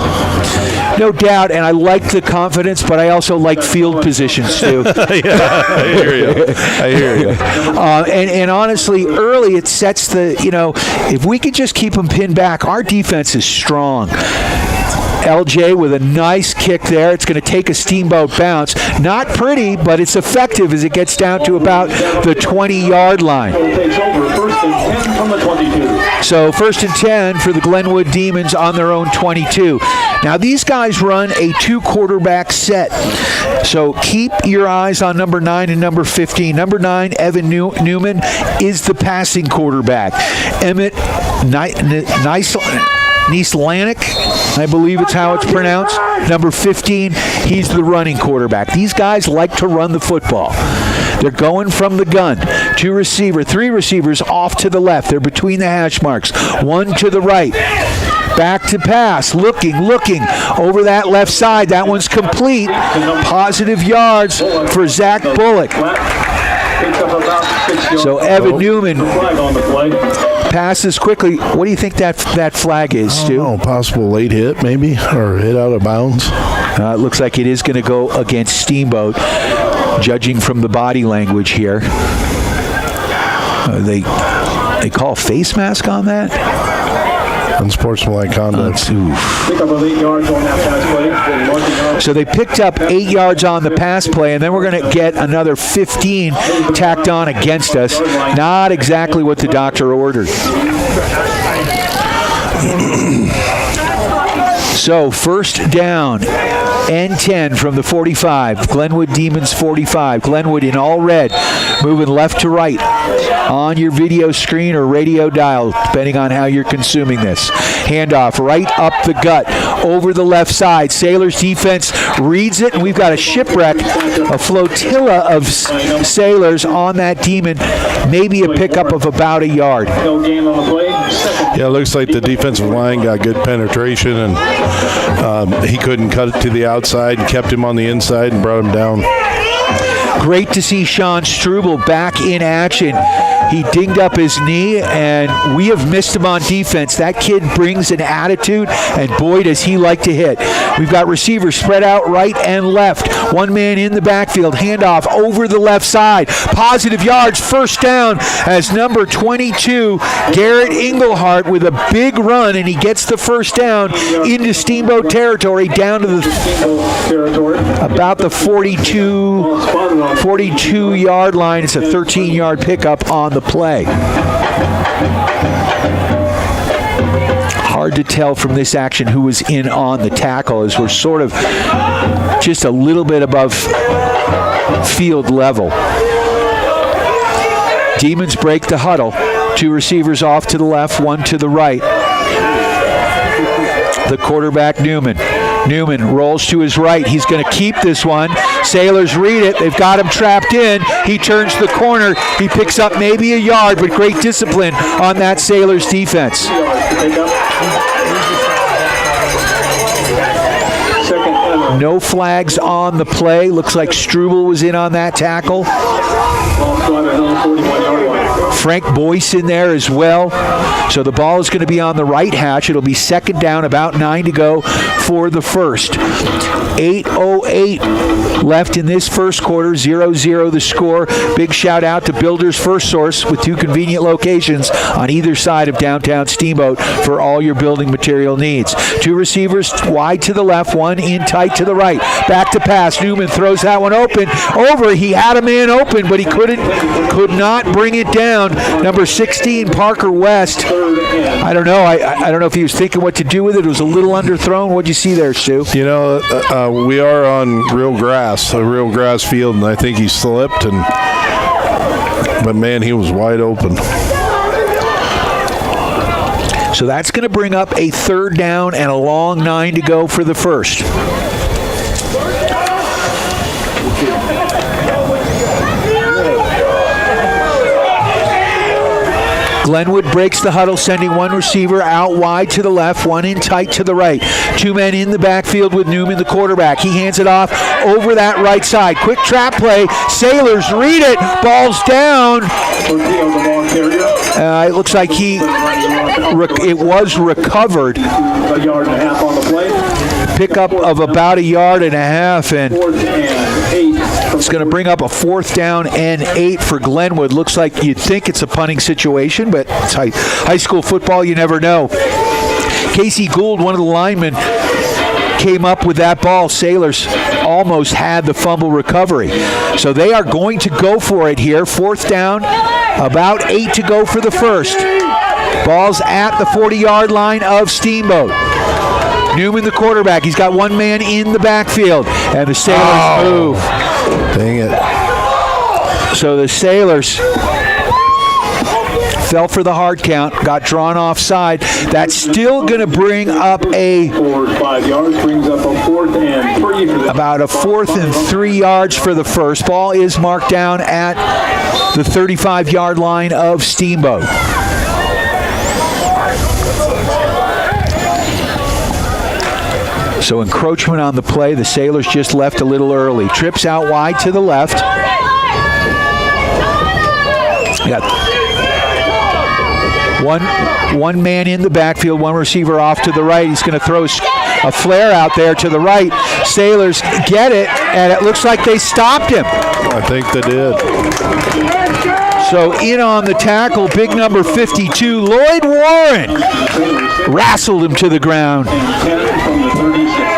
No doubt, and I like the confidence, but I also like field positions too. Yeah, I hear you. And honestly, early it sets the, if we could just keep them pinned back, our defense is strong. LJ with a nice kick there. It's going to take a Steamboat bounce. Not pretty, but it's effective as it gets down to about the 20-yard line. So 1st and 10 for the Glenwood Demons on their own 22. Now these guys run a 2-quarterback set. So keep your eyes on number 9 and number 15. Number 9, Evan Newman, is the passing quarterback. Emmett Nislanik, I believe it's how it's pronounced. Number 15, he's the running quarterback. These guys like to run the football. They're going from the gun. 3 receivers off to the left. They're between the hash marks. 1 to the right. Back to pass. Looking over that left side. That one's complete. Positive yards for Zach Bullock. So Evan Newman passes quickly. What do you think that flag is, Stu? Possible late hit, maybe, or hit out of bounds. It looks like it is going to go against Steamboat, judging from the body language here. They call a face mask on that? Unsportsmanlike conduct. So they picked up 8 yards on the pass play, and then we're going to get another 15 tacked on against us. Not exactly what the doctor ordered. So first down and 10 from the 45. Glenwood Demons 45. Glenwood in all red, moving left to right on your video screen or radio dial, depending on how you're consuming this. Handoff right up the gut, over the left side. Sailors defense reads it, and we've got a shipwreck, a flotilla of Sailors on that Demon, maybe a pickup of about a yard. Yeah, it looks like the defensive line got good penetration, and he couldn't cut it to the outside and kept him on the inside and brought him down. Great to see Sean Struble back in action. He dinged up his knee, and we have missed him on defense. That kid brings an attitude, and boy, does he like to hit. We've got receivers spread out right and left. One man in the backfield, handoff over the left side. Positive yards, first down, as number 22, Garrett Englehart, with a big run, and he gets the first down into Steamboat territory, down to about the 42-yard line. It's a 13-yard pickup on the play. Hard to tell from this action who was in on the tackle, as we're sort of just a little bit above field level. Demons break the huddle. Two receivers off to the left, one to the right. The quarterback, Newman. Newman rolls to his right. He's going to keep this one. Sailors read it. They've got him trapped in. He turns the corner. He picks up maybe a yard, but great discipline on that Sailors defense. No flags on the play. Looks like Struble was in on that tackle. Frank Boyce in there as well. So the ball is going to be on the right hash. It'll be second down, about 9 to go for the first. 8:08 left in this first quarter, 0-0 the score. Big shout out to Builders First Source with two convenient locations on either side of downtown Steamboat for all your building material needs. Two receivers wide to the left, one in tight to the right. Back to pass. Newman throws that one open. Over. He had a man open, but he could not bring it down. Number 16, Parker West. I don't know. I don't know if he was thinking what to do with it. It was a little underthrown. What'd you see there, Stu? You know, we are on real grass, a real grass field, and I think he slipped, but man, he was wide open. So that's going to bring up a third down and a long 9 to go for the first. Glenwood breaks the huddle, sending one receiver out wide to the left, one in tight to the right. Two men in the backfield with Newman, the quarterback. He hands it off over that right side. Quick trap play. Sailors read it. Ball's down. It looks like it was recovered. A yard and a half on the play. Pickup of about a yard and a half, and it's going to bring up a fourth down and 8 for Glenwood. Looks like you'd think it's a punting situation, but it's high school football, you never know. Casey Gould, one of the linemen, came up with that ball. Sailors almost had the fumble recovery. So they are going to go for it here. Fourth down, about 8 to go for the first. Ball's at the 40-yard line of Steamboat. Newman, the quarterback. He's got one man in the backfield, and the Sailors move. Dang it. So the Sailors fell for the hard count, got drawn offside. That's still going to bring up about a 4th and 3 yards for the first. Ball is marked down at the 35-yard line of Steamboat. So encroachment on the play. The Sailors just left a little early. Trips out wide to the left. Got one man in the backfield, one receiver off to the right. He's going to throw a flare out there to the right. Sailors get it, and it looks like they stopped him. I think they did. So in on the tackle, big number 52, Lloyd Warren, wrestled him to the ground.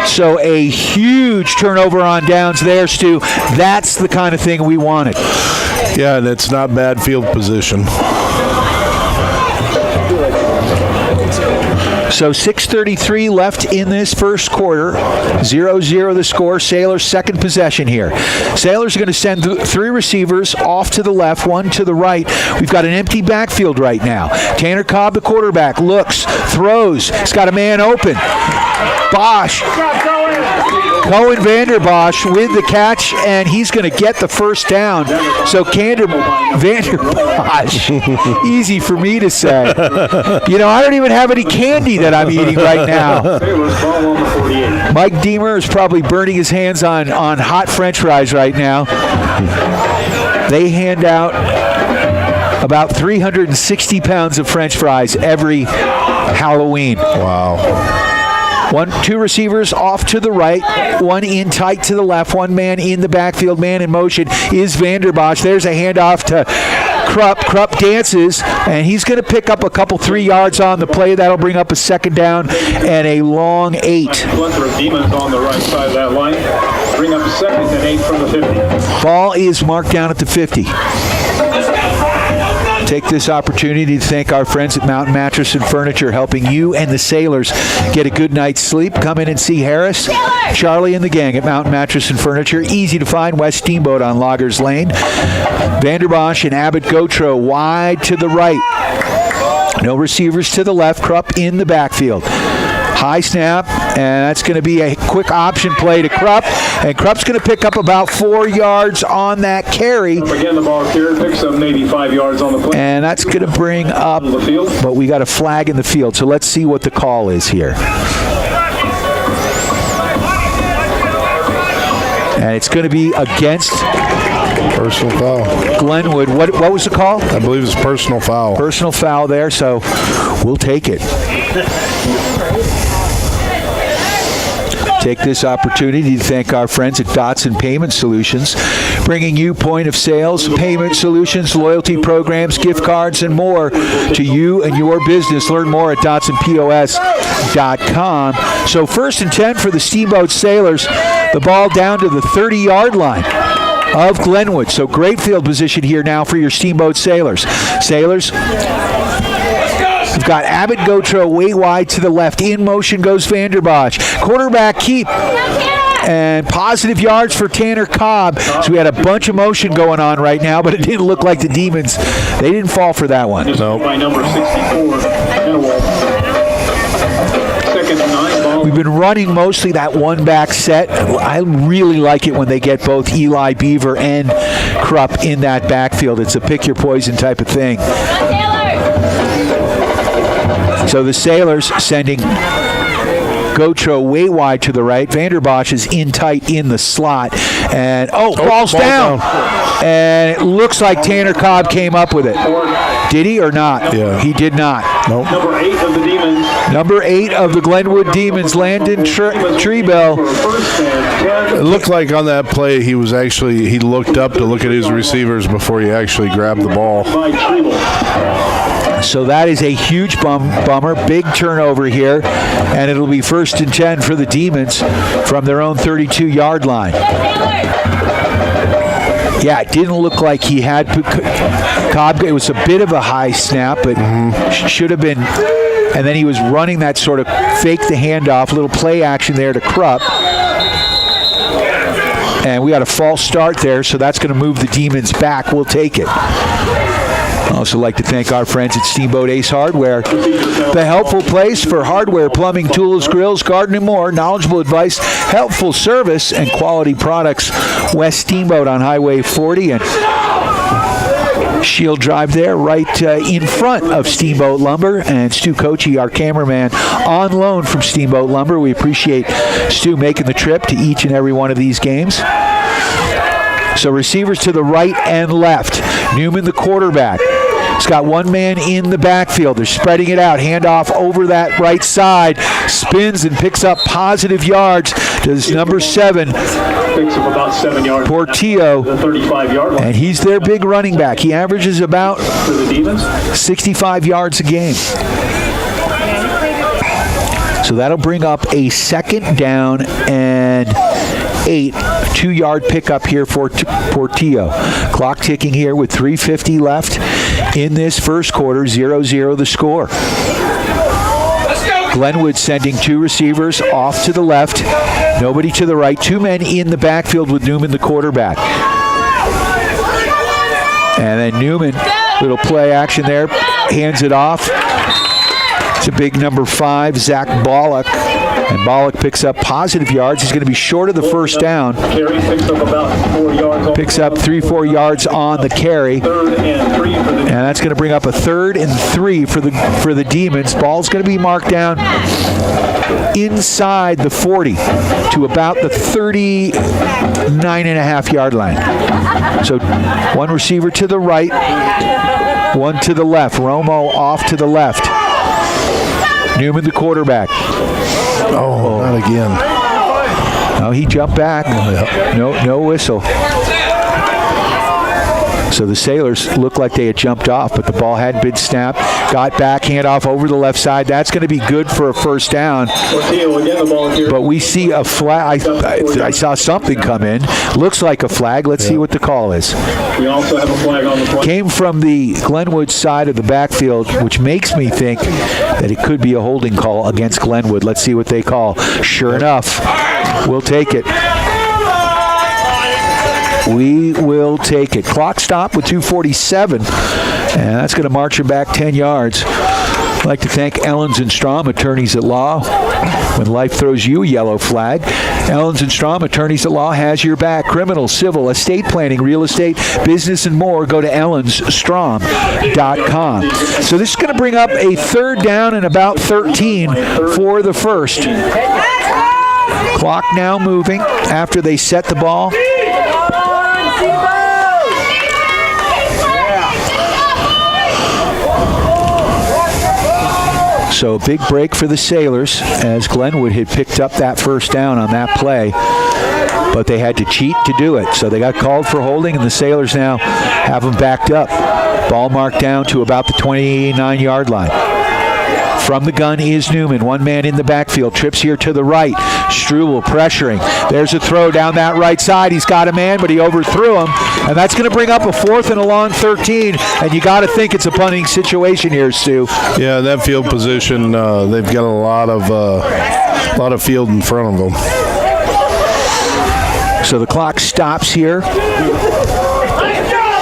So a huge turnover on downs there, Stu. That's the kind of thing we wanted. Yeah, and it's not bad field position. So 6:33 left in this first quarter. 0-0 the score. Sailors' second possession here. Sailors are going to send 3 receivers off to the left, 1 to the right. We've got an empty backfield right now. Tanner Cobb, the quarterback, looks, throws. He's got a man open. Bosch. Cohen Vanderbosch with the catch, and he's going to get the first down. So Vanderbosch, easy for me to say. You know, I don't even have any candy that I'm eating right now. Mike Deemer is probably burning his hands on hot French fries right now. They hand out about 360 pounds of French fries every Halloween. Wow. 2 receivers off to the right, 1 in tight to the left, 1 man in the backfield, man in motion is Vanderbosch. There's a handoff to Krupp. Krupp dances, and he's going to pick up a couple 3 yards on the play. That'll bring up a second down and a long 8. Demons on the right side of that line. Bring up a second and 8 from the 50. Ball is marked down at the 50. Take this opportunity to thank our friends at Mountain Mattress and Furniture, helping you and the Sailors get a good night's sleep. Come in and see Harris, Charlie, and the gang at Mountain Mattress and Furniture. Easy to find, West Steamboat on Loggers Lane. Vanderbosch and Abbott Gotro wide to the right. No receivers to the left. Krupp in the backfield. High snap, and that's going to be a quick option play to Krupp, and Krupp's going to pick up about 4 yards on that carry. Again, the ball carrier picks up maybe 5 yards on the play. And that's going to bring up, but we got a flag in the field, so let's see what the call is here. And it's going to be against personal foul. Glenwood. What was the call? I believe it's personal foul. Personal foul there, so we'll take it. Take this opportunity to thank our friends at Dotson Payment Solutions, bringing you point of sales, payment solutions, loyalty programs, gift cards, and more to you and your business. Learn more at DotsonPOS.com. So 1st and 10 for the Steamboat Sailors. The ball down to the 30-yard line of Glenwood. So great field position here now for your Steamboat Sailors. Sailors, we've got Abbott Gotro way wide to the left. In motion goes Vanderbosch. Quarterback keep. And positive yards for Tanner Cobb. So we had a bunch of motion going on right now, but it didn't look like the Demons. They didn't fall for that one. No. By number 64. Second and 9. We've been running mostly that one-back set. I really like it when they get both Eli Beaver and Krupp in that backfield. It's a pick-your-poison type of thing. So the Sailors sending Gotro way wide to the right. Vanderbosch is in tight in the slot. And, ball's down. And it looks like Tanner Cobb came up with it. Did he or not? Yeah. He did not. Nope. Number 8 of the Demons. Number 8 of the Glenwood Demons, Landon Trebell. It looked like on that play he looked up to look at his receivers before he actually grabbed the ball. So that is a huge bummer. Big turnover here. And it'll be 1st and 10 for the Demons from their own 32-yard line. Yeah, it didn't look like he had Cobb. It was a bit of a high snap, but should have been. And then he was running that sort of fake the handoff, little play action there to Krupp. And we got a false start there, so that's going to move the Demons back. We'll take it. I'd also like to thank our friends at Steamboat Ace Hardware, the helpful place for hardware, plumbing, tools, grills, garden, and more. Knowledgeable advice, helpful service, and quality products. West Steamboat on Highway 40 and Shield Drive there, right in front of Steamboat Lumber. And Stu Kochi, our cameraman, on loan from Steamboat Lumber. We appreciate Stu making the trip to each and every one of these games. So receivers to the right and left. Newman, the quarterback. He's got 1 man in the backfield. They're spreading it out. Handoff over that right side. Spins and picks up positive yards to this number 7. Picks up about 7 yards. Portillo. The 35-yard line. And he's their big running back. He averages about 65 yards a game. So that'll bring up a 2nd down and 8. 2-yard pickup here for Portillo. Clock ticking here with 3:50 left in this first quarter. 0-0 the score. Glenwood sending 2 receivers off to the left, nobody to the right, 2 men in the backfield with Newman, the quarterback. And then Newman, little play action there, hands it off. It's a big number 5, Zach Bollock. And Bollock picks up positive yards. He's going to be short of the first down. Picks up 3-4 yards on the carry. And that's going to bring up a 3rd and 3 for the Demons. Ball's going to be marked down inside the 40 to about the 39.5 yard line. So 1 receiver to the right, 1 to the left. Romo off to the left. Newman, the quarterback. Oh, not again. No, he jumped back. No whistle. So the Sailors looked like they had jumped off, but the ball hadn't been snapped. Got back, handoff over the left side. That's going to be good for a first down. But we see a flag. I saw something come in. Looks like a flag. Let's see what the call is. We also have a flag on the play. Came from the Glenwood side of the backfield, which makes me think that it could be a holding call against Glenwood. Let's see what they call. Sure enough, we'll take it. We will take it. Clock stop with 2:47, and that's going to march him back 10 yards. I'd like to thank Ellens and Strom, attorneys at law. When life throws you a yellow flag, Ellens and Strom, attorneys at law, has your back. Criminal, civil, estate planning, real estate, business, and more. Go to ellensstrom.com. So this is going to bring up a 3rd down and about 13 for the first. Clock now moving after they set the ball. So a big break for the Sailors as Glenwood had picked up that first down on that play, but they had to cheat to do it. So they got called for holding, and the Sailors now have them backed up. Ball marked down to about the 29-yard line. From the gun is Newman. 1 man in the backfield. Trips here to the right. Struble pressuring. There's a throw down that right side. He's got a man, but he overthrew him. And that's going to bring up a 4th and a long 13. And you got to think it's a punting situation here, Stu. Yeah, that field position, they've got a lot of field in front of them. So the clock stops here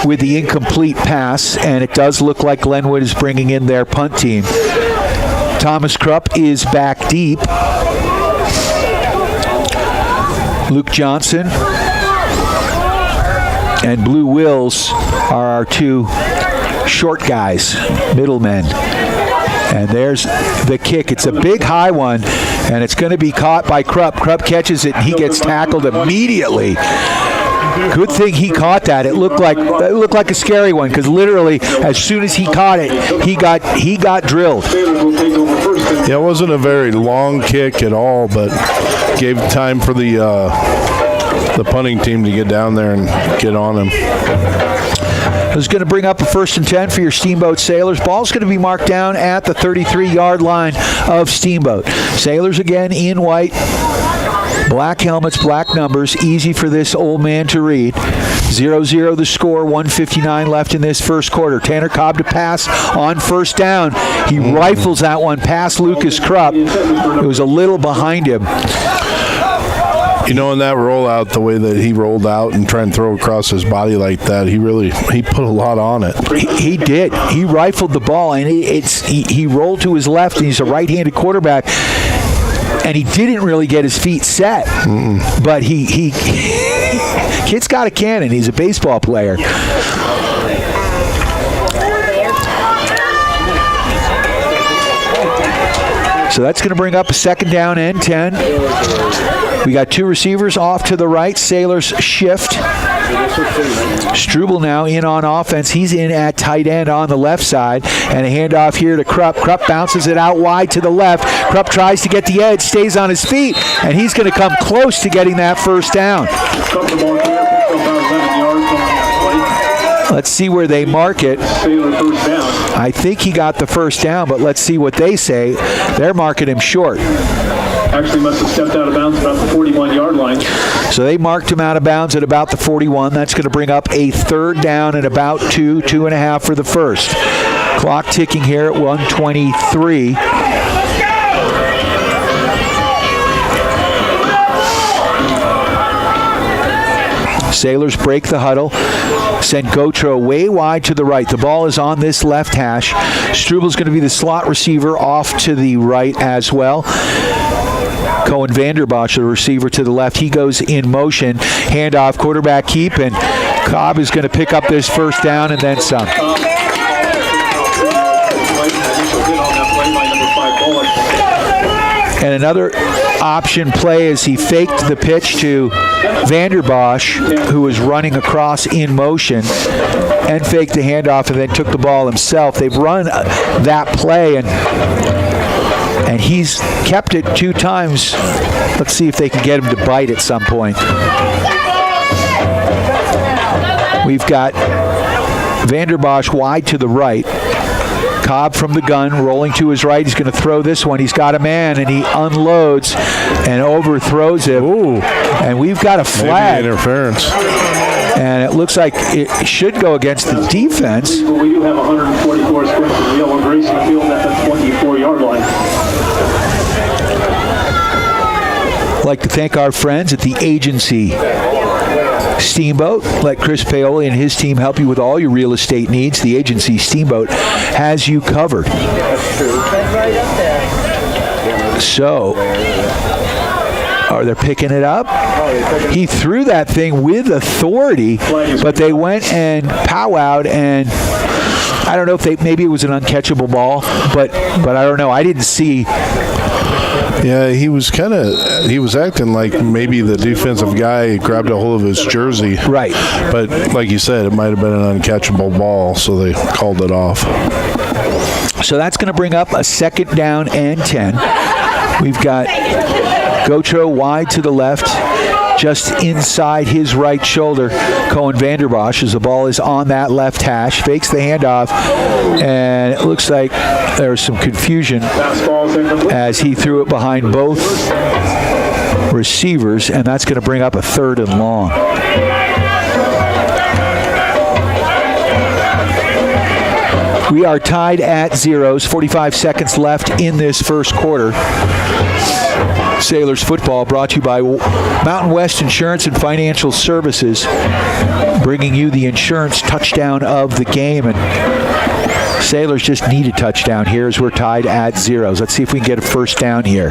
with the incomplete pass, and it does look like Glenwood is bringing in their punt team. Thomas Krupp is back deep. Luke Johnson and Blue Wills are our 2 short guys, middlemen. And there's the kick. It's a big high one, and it's going to be caught by Krupp. Krupp catches it, and he gets tackled immediately. Good thing he caught that. It looked like a scary one, because literally as soon as he caught it, he got drilled. Yeah, it wasn't a very long kick at all, but gave time for the punting team to get down there and get on him. It's going to bring up a 1st and 10 for your Steamboat Sailors. Ball's going to be marked down at the 33-yard line of Steamboat. Sailors again in white. Black helmets, black numbers, easy for this old man to read. 0-0 the score, 1:59 left in this first quarter. Tanner Cobb to pass on first down. He rifles that one past Lucas Krupp. It was a little behind him. You know, in that rollout, the way that he rolled out and tried to throw across his body like that, he put a lot on it. He did. He rifled the ball, and he rolled to his left, and he's a right-handed quarterback. And he didn't really get his feet set, but he kid's got a cannon. He's a baseball player. So that's going to bring up a 2nd down and 10. We got 2 receivers off to the right. Sailors shift. Struble now in on offense. He's in at tight end on the left side. And a handoff here to Krupp. Krupp bounces it out wide to the left. Krupp tries to get the edge, stays on his feet, and he's going to come close to getting that first down. Let's see where they mark it. I think he got the first down, but let's see what they say. They're marking him short. Actually must have stepped out of bounds about the 41-yard line. So they marked him out of bounds at about the 41. That's going to bring up a 3rd down and about 2.5 for the first. Clock ticking here at 1:23. Sailors break the huddle, send Gautreaux way wide to the right. The ball is on this left hash. Strubl's going to be the slot receiver off to the right as well. Cohen Vanderbosch, the receiver to the left, he goes in motion. Handoff, quarterback keep, and Cobb is going to pick up this first down and then some. And another option play as he faked the pitch to Vanderbosch, who was running across in motion, and faked the handoff and then took the ball himself. They've run that play, and he's kept it 2 times. Let's see if they can get him to bite at some point. We've got Vanderbosch wide to the right. Cobb from the gun, rolling to his right. He's going to throw this one. He's got a man, and he unloads and overthrows him. Ooh. And we've got a flag. Maybe interference. And it looks like it should go against the defense. Well, we do have 144 squares of yellow grace in the field at the 24-yard line. I'd like to thank our friends at the agency Steamboat. Let Chris Paoli and his team help you with all your real estate needs. The agency Steamboat has you covered. So, they're picking it up. He threw that thing with authority, but they went and powwowed, and I don't know if maybe it was an uncatchable ball, but I don't know. I didn't see. Yeah, he was acting like maybe the defensive guy grabbed a hold of his jersey. Right. But like you said, it might have been an uncatchable ball, so they called it off. So that's going to bring up a 2nd down and 10. We've got Gautreaux wide to the left, just inside his right shoulder. Cohen Vanderbosch, as the ball is on that left hash, fakes the handoff, and it looks like there's some confusion as he threw it behind both receivers, and that's going to bring up a 3rd and long. We are tied at 0s, 45 seconds left in this first quarter. Sailors football brought to you by Mountain West Insurance and Financial Services, bringing you the insurance touchdown of the game. And Sailors just need a touchdown here as we're tied at 0s. Let's see if we can get a first down here.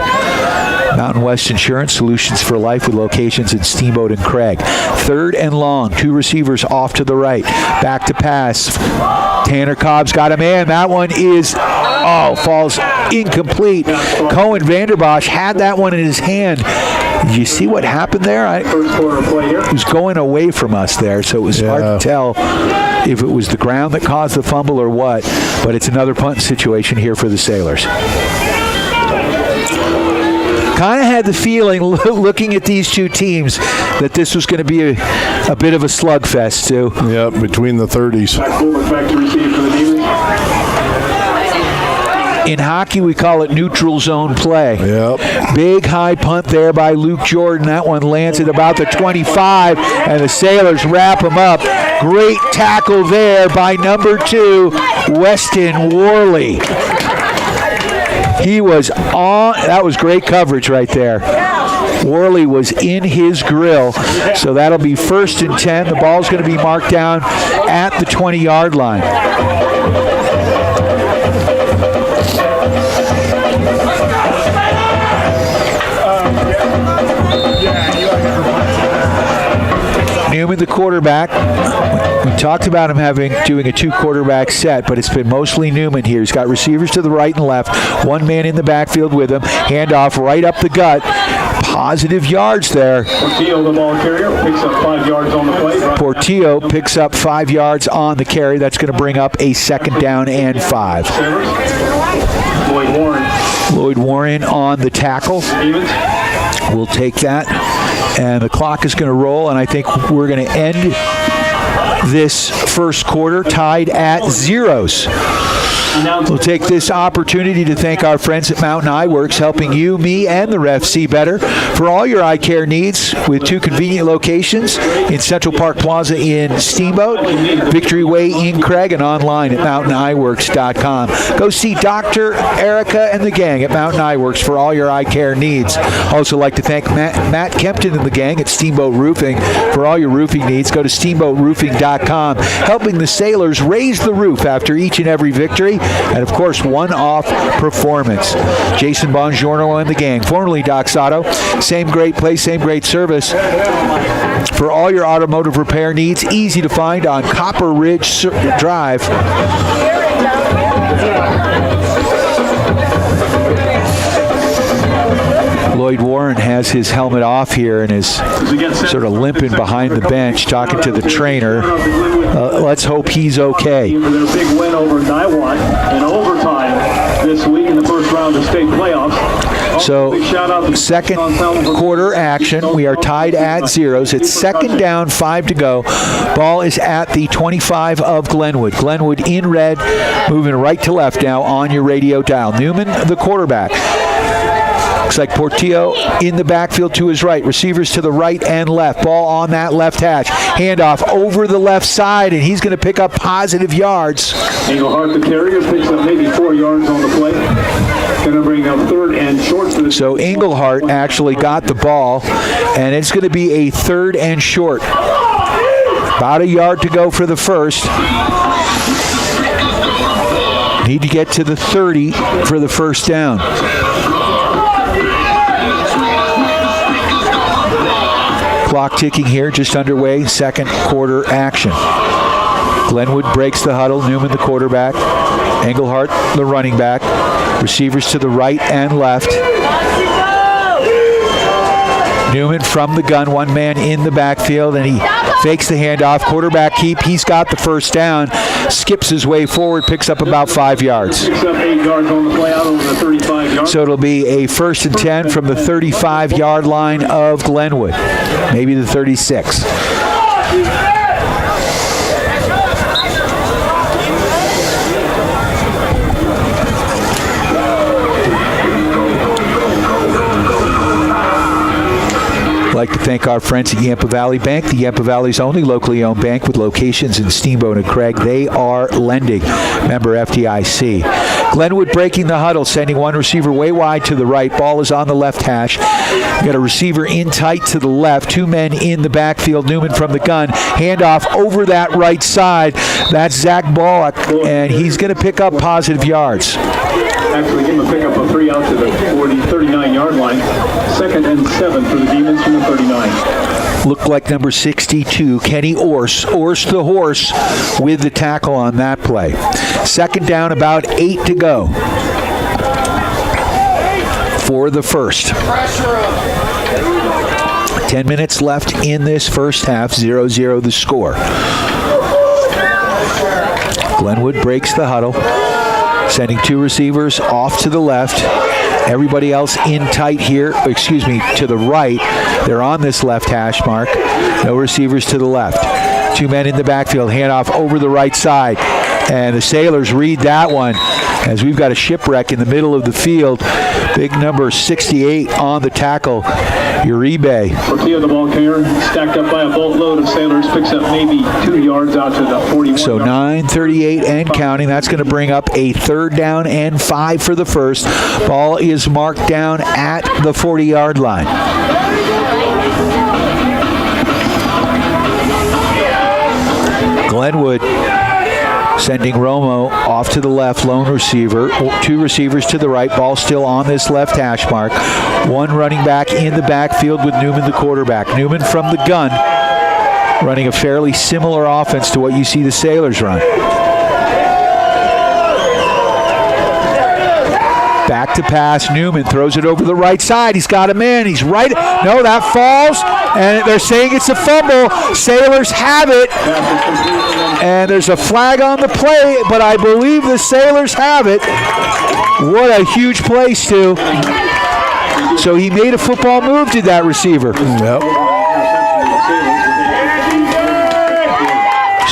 Mountain West Insurance, solutions for life with locations in Steamboat and Craig. 3rd and long, 2 receivers off to the right. Back to pass. Tanner Cobb's got a man. That one is, falls incomplete. Cohen Vanderbosch had that one in his hand. Did you see what happened there? It was going away from us there, so it was hard to tell if it was the ground that caused the fumble or what, but it's another punt situation here for the Sailors. Kind of had the feeling, looking at these two teams, that this was going to be a bit of a slugfest, too. Yeah, between the 30s. In hockey, we call it neutral zone play. Yep. Big high punt there by Luke Jordan. That one lands at about the 25, and the Sailors wrap him up. Great tackle there by number 2, Weston Worley. He was on. That was great coverage right there. Worley was in his grill. So that'll be 1st and 10. The ball's going to be marked down at the 20-yard line. Newman, the quarterback. We talked about him doing a 2-quarterback set, but it's been mostly Newman here. He's got receivers to the right and left. 1 man in the backfield with him. Handoff right up the gut. Positive yards there. Portillo, the ball carrier, picks up 5 yards on the play. Portillo picks up 5 yards on the carry. That's going to bring up a 2nd down and 5. Lloyd Warren on the tackle. We'll take that. And the clock is going to roll, and I think we're going to end this first quarter tied at 0s. We'll take this opportunity to thank our friends at Mountain Eye Works, helping you, me, and the ref see better. For all your eye care needs, with 2 convenient locations in Central Park Plaza in Steamboat, Victory Way in Craig, and online at MountainEyeWorks.com. Go see Dr. Erica and the gang at Mountain Eye Works for all your eye care needs. Also like to thank Matt Kempton and the gang at Steamboat Roofing for all your roofing needs. Go to SteamboatRoofing.com, helping the Sailors raise the roof after each and every victory, and of course, one-off performance. Jason Bongiorno and the gang, formerly Doc's Auto. Same great place, same great service. For all your automotive repair needs, easy to find on Copper Ridge Drive. Lloyd Warren has his helmet off here and is sort of limping behind the bench, talking to the trainer. Let's hope he's okay. For their big win over Niwot in overtime this week in the first round of state playoffs. So, second quarter action. We are tied at zeros. It's second down, 5 to go. Ball is at the 25 of Glenwood. Glenwood in red, moving right to left now on your radio dial. Newman, the quarterback. Looks like Portillo in the backfield to his right. Receivers to the right and left. Ball on that left hash. Handoff over the left side, and he's going to pick up positive yards. Englehart, the carrier, picks up maybe 4 yards on the play. Going to bring up 3rd and short. So Englehart actually got the ball, and it's going to be a 3rd and short. About a yard to go for the first. Need to get to the 30 for the first down. Clock ticking here, just underway, second quarter action. Glenwood breaks the huddle, Newman the quarterback, Englehart the running back, receivers to the right and left. Newman from the gun, one man in the backfield, and he fakes the handoff. Quarterback keep, he's got the first down, skips his way forward, picks up about 5 yards. Picks up 8 yards on the play out over the 35 yards. So it'll be a 1st and 10 from the 35-yard line of Glenwood, maybe the 36. I'd like to thank our friends at Yampa Valley Bank, the Yampa Valley's only locally owned bank with locations in Steamboat and Craig. They are lending. Member FDIC. Glenwood breaking the huddle, sending one receiver way wide to the right. Ball is on the left hash. Got a receiver in tight to the left. 2 men in the backfield. Newman from the gun. Handoff over that right side. That's Zach Bullock, and he's going to pick up positive yards. Actually give him a pickup of 3 out to the 39-yard line. 2nd and 7 for the Demons from the 39. Looked like number 62, Kenny Orse the horse, with the tackle on that play. Second down, about 8 to go for the first. 10 minutes left in this first half, 0-0 the score. Glenwood breaks the huddle, sending 2 receivers off to the left. Everybody else in tight here, to the right. They're on this left hash mark. No receivers to the left. 2 men in the backfield, handoff over the right side. And the Sailors read that one as we've got a shipwreck in the middle of the field. Big number 68 on the tackle, Uribe. Portillo, the ball carrier, stacked up by a boatload of Sailors, picks up maybe 2 yards out to the 41. So 9:38 and counting. That's going to bring up a 3rd down and 5 for the first. Ball is marked down at the 40-yard line. Glenwood sending Romo off to the left, lone receiver. 2 receivers to the right. Ball still on this left hash mark. 1 running back in the backfield with Newman the quarterback. Newman from the gun, running a fairly similar offense to what you see the Sailors run. Back to pass. Newman throws it over the right side. He's got him in. He's right. No, that falls. And they're saying it's a fumble. Sailors have it. And there's a flag on the play, but I believe the Sailors have it. What a huge play, Stu. So he made a football move, did that receiver. Yep.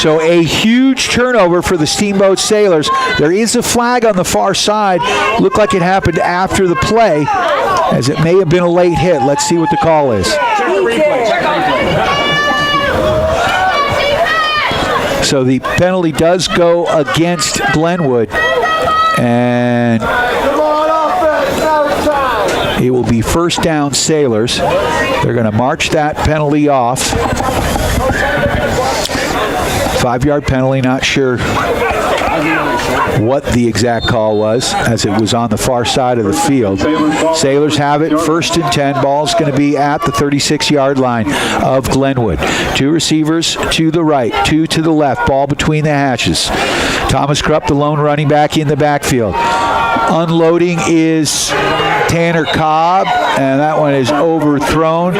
So a huge turnover for the Steamboat Sailors. There is a flag on the far side. Looked like it happened after the play, as it may have been a late hit. Let's see what the call is. So the penalty does go against Glenwood, and it will be first down Sailors. They're going to march that penalty off. 5-yard penalty, not sure what the exact call was, as it was on the far side of the field. Sailors have it, 1st and 10. Ball's going to be at the 36-yard line of Glenwood. 2 receivers to the right, 2 to the left. Ball between the hashes. Thomas Krupp, the lone running back in the backfield. Unloading is Tanner Cobb, and that one is overthrown.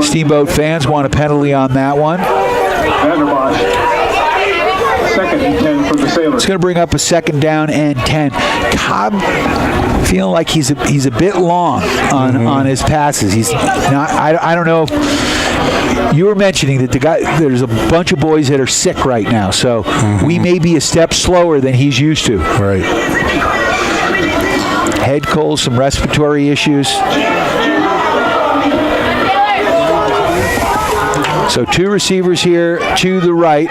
Steamboat fans want a penalty on that one. Second and 10 for the Sailors. It's going to bring up a second down and 10. Cobb feeling like he's a bit long on his passes. He's not. I don't know. You were mentioning that there's a bunch of boys that are sick right now, so we may be a step slower than he's used to. Right. Head cold, some respiratory issues. So 2 receivers here to the right,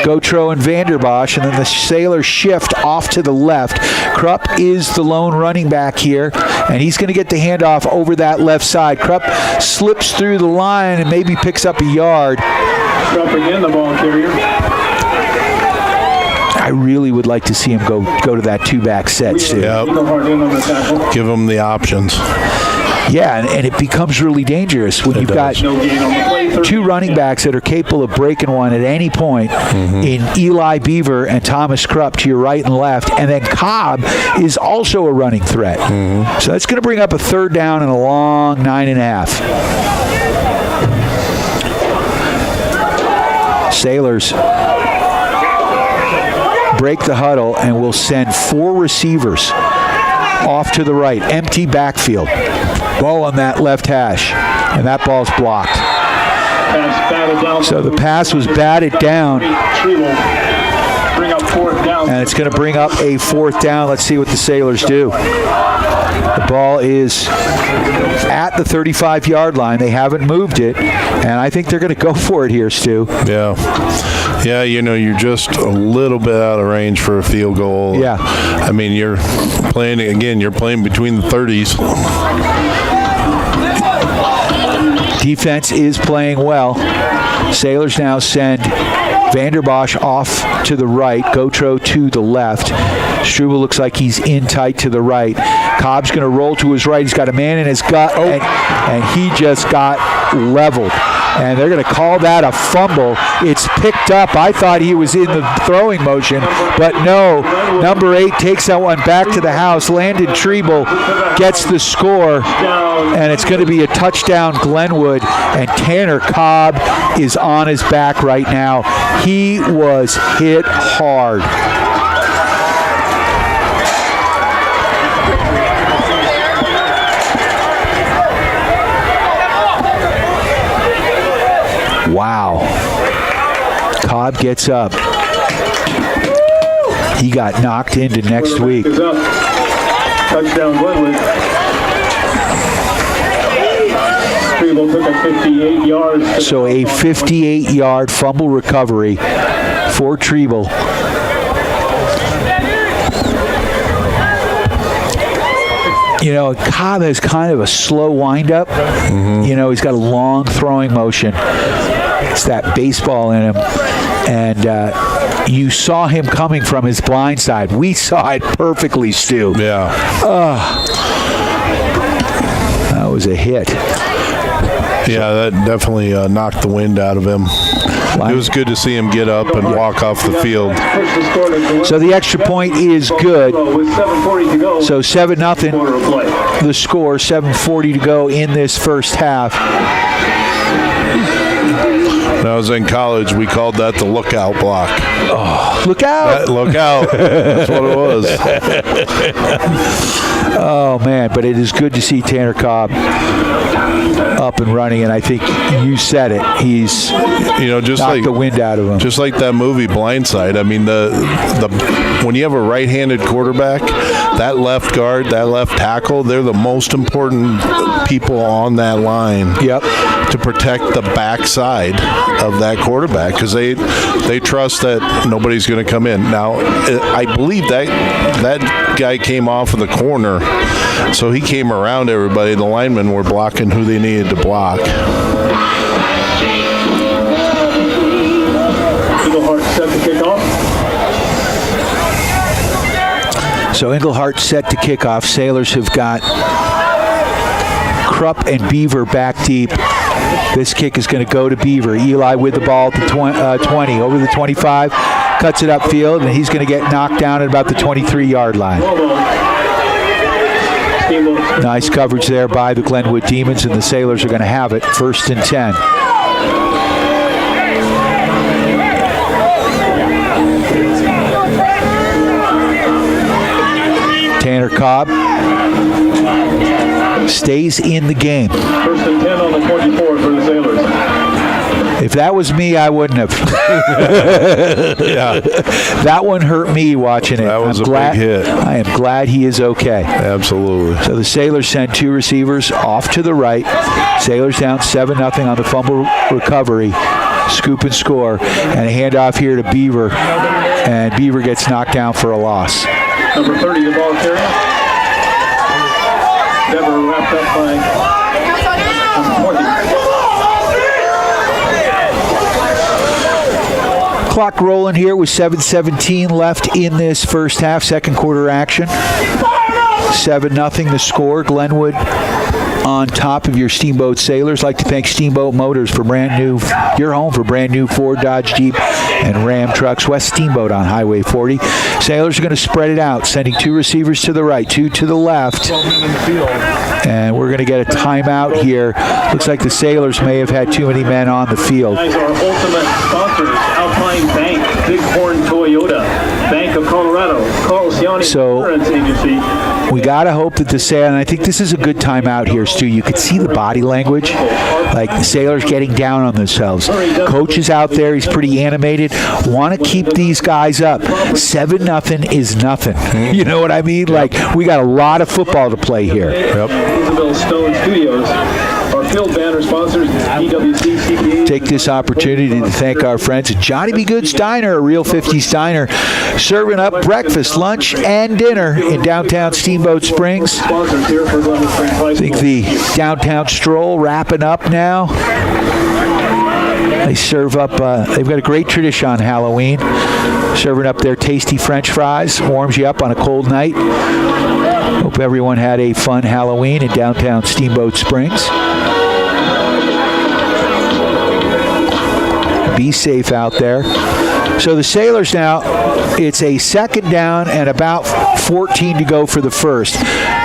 Gautreaux and Vanderbosch, and then the Sailors shift off to the left. Krupp is the lone running back here, and he's going to get the handoff over that left side. Krupp slips through the line and maybe picks up a yard. Krupp again, the ball carrier. I really would like to see him go to that 2-back set, Stu. Yep. Give him the options. Yeah, and it becomes really dangerous when you've got 2 running backs that are capable of breaking one at any point in Eli Beaver and Thomas Krupp to your right and left, and then Cobb is also a running threat. So that's going to bring up a 3rd down and a long 9.5. Sailors break the huddle and will send 4 receivers off to the right. Empty backfield. Ball on that left hash, and that ball's blocked. So the pass was batted down, and it's going to bring up a 4th down. Let's see what the Sailors do. The ball is at the 35-yard line. They haven't moved it, and I think they're going to go for it here, Stu. Yeah, you're just a little bit out of range for a field goal. Yeah. I mean, you're playing between the 30s. Defense is playing well. Sailors now send Vanderbosch off to the right, Gautreaux to the left. Struble looks like he's in tight to the right. Cobb's going to roll to his right. He's got a man in his gut, and he just got leveled. And they're going to call that a fumble. It's picked up. I thought he was in the throwing motion, but no. Number 8 takes that one back to the house. Landon Treble gets the score, and it's going to be a touchdown Glenwood, and Tanner Cobb is on his back right now. He was hit hard. Wow. Cobb gets up. He got knocked into next week. Touchdown Glenwood. Treble took a 58 yards. So a 58-yard fumble recovery for Treble. Cobb has kind of a slow windup. He's got a long throwing motion. It's that baseball in him. And you saw him coming from his blind side. We saw it perfectly, Stu. Yeah. That was a hit. Yeah, that definitely knocked the wind out of him. It was good to see him get up and walk off the field. So the extra point is good. So 7-0 the score, 7:40 to go in this first half. When I was in college, we called that the lookout block. Oh, look out! Look out. That's what it was. Oh, Oh, man, but it is good to see Tanner Cobb up and running, and I think you said it. He's just knocked like the wind out of him. Just like that movie Blindside. I mean, the when you have a right-handed quarterback, that left guard, that left tackle, they're the most important people on that line. Yep. To protect the backside of that quarterback, because they trust that nobody's going to come in. Now, I believe that guy came off of the corner, so he came around everybody. The linemen were blocking who they needed to block. Englehart set to kick off. So Englehart set to kick off. Sailors have got Krupp and Beaver back deep. This kick is going to go to Beaver. Eli with the ball at the 20, over the 25, cuts it upfield, and he's going to get knocked down at about the 23-yard line. Nice coverage there by the Glenwood Demons, and the Sailors are going to have it, 1st and 10. Tanner Cobb stays in the game. 1st and 10 on the 24 for the Sailors. If that was me, I wouldn't have. Yeah. That one hurt me watching it. That was a big hit. I am glad he is okay. Absolutely. So the Sailors send 2 receivers off to the right. Sailors down 7-0 on the fumble recovery. Scoop and score. And a handoff here to Beaver. And Beaver gets knocked down for a loss. Number 30, the ball carrier. Never wrapped up by number 20. Clock rolling here with 7:17 left in this first half, second quarter action. 7-0 the score. Glenwood on top of your Steamboat Sailors. Like to thank Steamboat Motors for your home for brand new Ford, Dodge, Jeep, and Ram trucks. West Steamboat on Highway 40. Sailors are going to spread it out, sending 2 receivers to the right, 2 to the left. And we're going to get a timeout here. Looks like the Sailors may have had too many men on the field. Guys, our ultimate sponsors, Alpine Bank, Bighorn Toyota, Bank of Colorado, Carl Ciani Insurance Agency. We got to hope that the Sailors, and I think this is a good timeout here, Stu. You could see the body language, like the Sailors getting down on themselves. Coach is out there. He's pretty animated. Want to keep these guys up. 7-0 is nothing. You know what I mean? Like, we got a lot of football to play here. Yep. Isabel Stone Studios. Our field banner sponsors, EWC, CPA. Take this opportunity to thank our friends at Johnny B. Good's Diner, a real 50s diner, serving up breakfast, lunch, and dinner in downtown Steamboat Springs. I think the downtown stroll wrapping up now. They serve up, they've got a great tradition on Halloween, serving up their tasty French fries. Warms you up on a cold night. Hope everyone had a fun Halloween in downtown Steamboat Springs. Be safe out there. So the Sailors now, it's a 2nd down and about 14 to go for the first.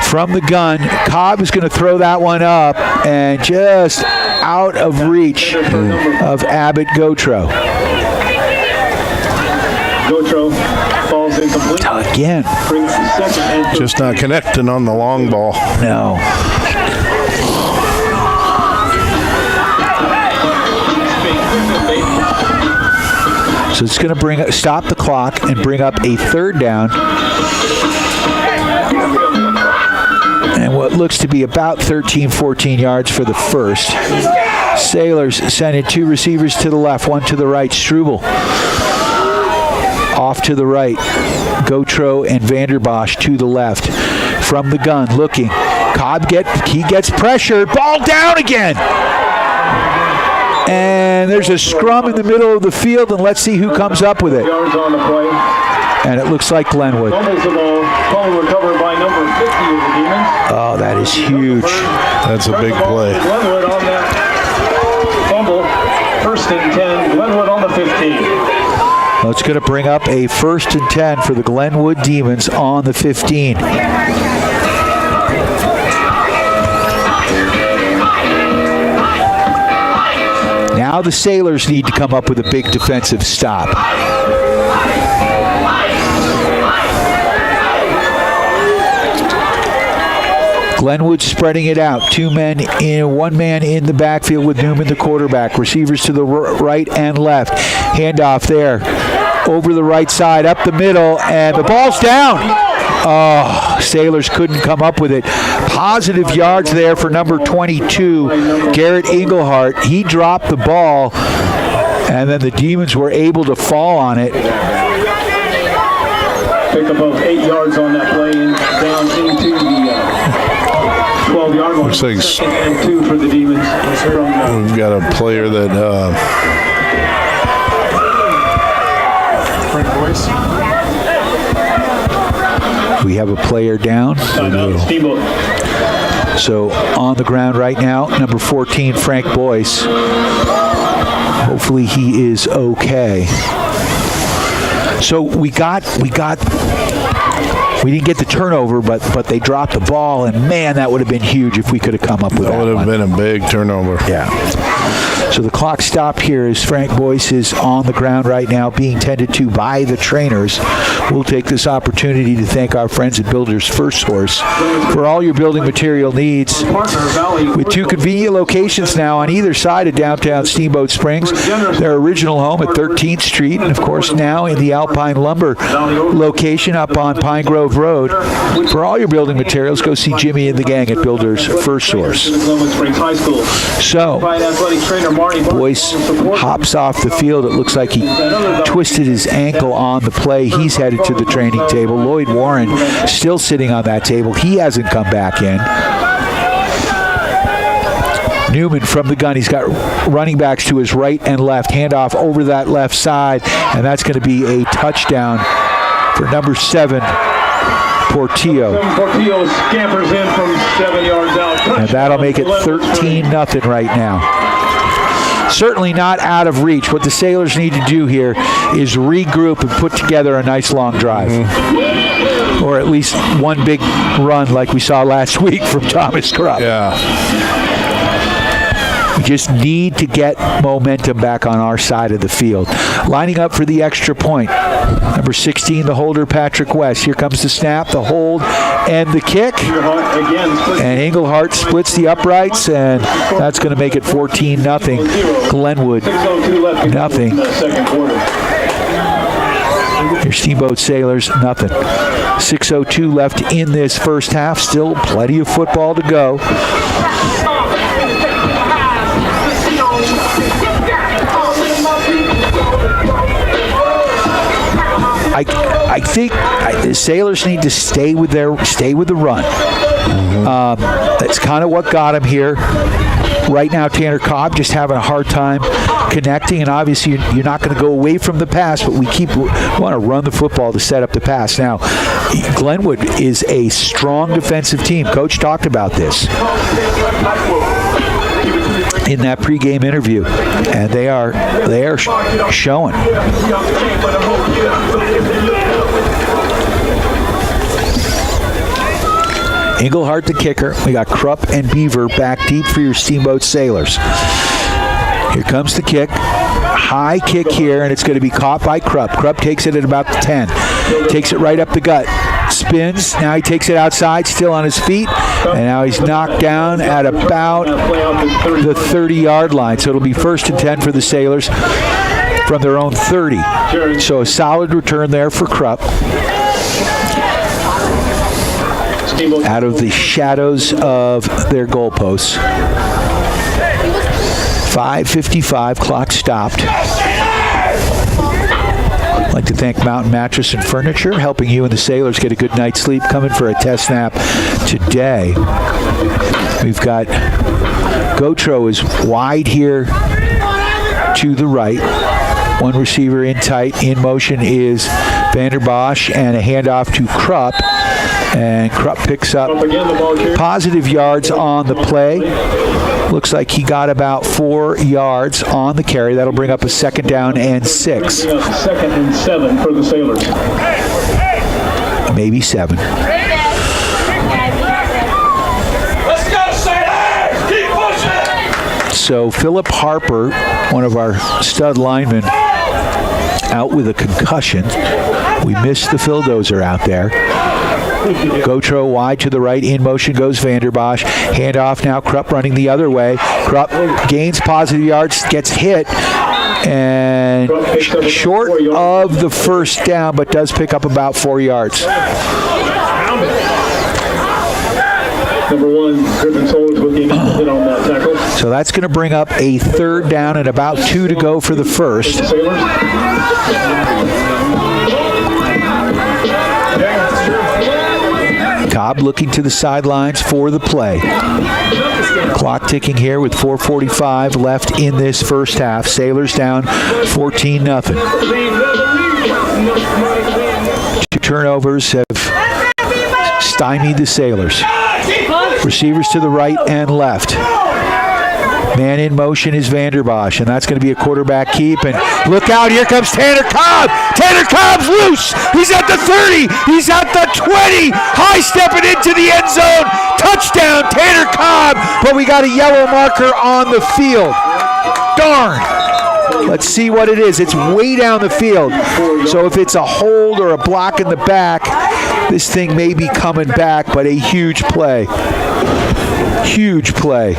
From the gun, Cobb is going to throw that one up and just out of reach of Abbott Gautreaux. Gautreaux falls incomplete. Again. Just not connecting on the long ball. No. So it's going to stop the clock and bring up a 3rd down. And what looks to be about 13, 14 yards for the first. Sailors sending 2 receivers to the left, 1 to the right. Struble off to the right. Gautreaux and Vanderbosch to the left. From the gun, looking. Cobb gets pressured. Ball down again. And there's a scrum in the middle of the field, and let's see who comes up with it. Yards on the play. And it looks like Glenwood. Fumbles the ball. Fumble recovered by number 50 of the Demons. Oh, that is huge. That's a big play. Glenwood on that fumble. 1st and 10. Glenwood on the 15. Well, it's going to bring up a 1st and 10 for the Glenwood Demons on the 15. Now the Sailors need to come up with a big defensive stop. Glenwood spreading it out. One man in the backfield with Newman, the quarterback. Receivers to the right and left. Handoff there. Over the right side, up the middle, and the ball's down. Oh, Sailors couldn't come up with it. Positive yards there for number 22, Garrett Englehart. He dropped the ball, and then the Demons were able to fall on it. Pick about 8 yards on that play and down into the 12-yard line. Looks like Second and 2 for the Demons. We've got a player that we have a player down. So on the ground right now, number 14, Frank Boyce. Hopefully he is okay. So we didn't get the turnover, but they dropped the ball, and man, that would have been huge if we could have come up with that. That would have been a big turnover. Yeah. So the clock stopped here as Frank Boyce is on the ground right now being tended to by the trainers. We'll take this opportunity to thank our friends at Builders First Source for all your building material needs. With 2 convenient locations now on either side of downtown Steamboat Springs. Their original home at 13th Street, and of course now in the Alpine Lumber location up on Pine Grove Road. For all your building materials, go see Jimmy and the gang at Builders First Source. So, Boyce hops off the field. It looks like he twisted his ankle on the play. He's headed to the training table. Lloyd Warren still sitting on that table. He hasn't come back in. Newman from the gun. He's got running backs to his right and left. Handoff over that left side, and that's going to be a touchdown for number 7, Portillo. Portillo scampers in from 7 yards out. And that'll make it 13-0 right now. Certainly not out of reach. What the Sailors need to do here is regroup and put together a nice long drive. Or at least one big run like we saw last week from Thomas Krupp. Yeah. We just need to get momentum back on our side of the field. Lining up for the extra point. Number 16, the holder, Patrick West. Here comes the snap, the hold, and the kick. And Englehart splits the uprights, and that's going to make it 14-0. Glenwood, nothing. Your Steamboat Sailors, nothing. 6:02 left in this first half. Still plenty of football to go. I think the Sailors need to stay with the run. That's kind of what got them here. Right now, Tanner Cobb just having a hard time connecting, and obviously you're not going to go away from the pass, but we want to run the football to set up the pass. Now, Glenwood is a strong defensive team. Coach talked about this in that pregame interview, and they are showing. Englehart the kicker. We got Krupp and Beaver back deep for your Steamboat Sailors. Here comes the kick. High kick here, and it's going to be caught by Krupp. Krupp takes it at about the 10. Takes it right up the gut. Spins. Now he takes it outside, still on his feet. And now he's knocked down at about the 30-yard line. So it'll be 1st and 10 for the Sailors from their own 30. So a solid return there for Krupp. Out of the shadows of their goalposts. 5:55, clock stopped. I'd like to thank Mountain Mattress and Furniture, helping you and the Sailors get a good night's sleep. Coming for a test snap today. We've got Gotro is wide here to the right. One receiver in tight. In motion is Vanderbosch, and a handoff to Krupp. And Krupp picks up positive yards on the play. Looks like he got about 4 yards on the carry. That'll bring up a 2nd down and 6. 2nd and 7 for the Sailors. Maybe 7. Let's go, Sailors! Keep pushing! So Philip Harper, one of our stud linemen, out with a concussion. We missed the Phildozer out there. Gotro wide to the right. In motion goes Vanderbosch. Handoff now. Krupp running the other way. Krupp gains positive yards, gets hit, and short of the first down, but does pick up about 4 yards. Number 1, Griffin Solers with the initial hit on that tackle. So that's going to bring up a third down and about 2 to go for the first. Cobb looking to the sidelines for the play. Clock ticking here with 4:45 left in this first half. Sailors down 14-0. 2 turnovers have stymied the Sailors. Receivers to the right and left. Man in motion is Vanderbosch, and that's going to be a quarterback keep. And look out, here comes Tanner Cobb. Tanner Cobb's loose. He's at the 30. He's at the 20. High stepping into the end zone. Touchdown, Tanner Cobb. But we got a yellow marker on the field. Darn. Let's see what it is. It's way down the field. So if it's a hold or a block in the back, this thing may be coming back, but a huge play. Huge play.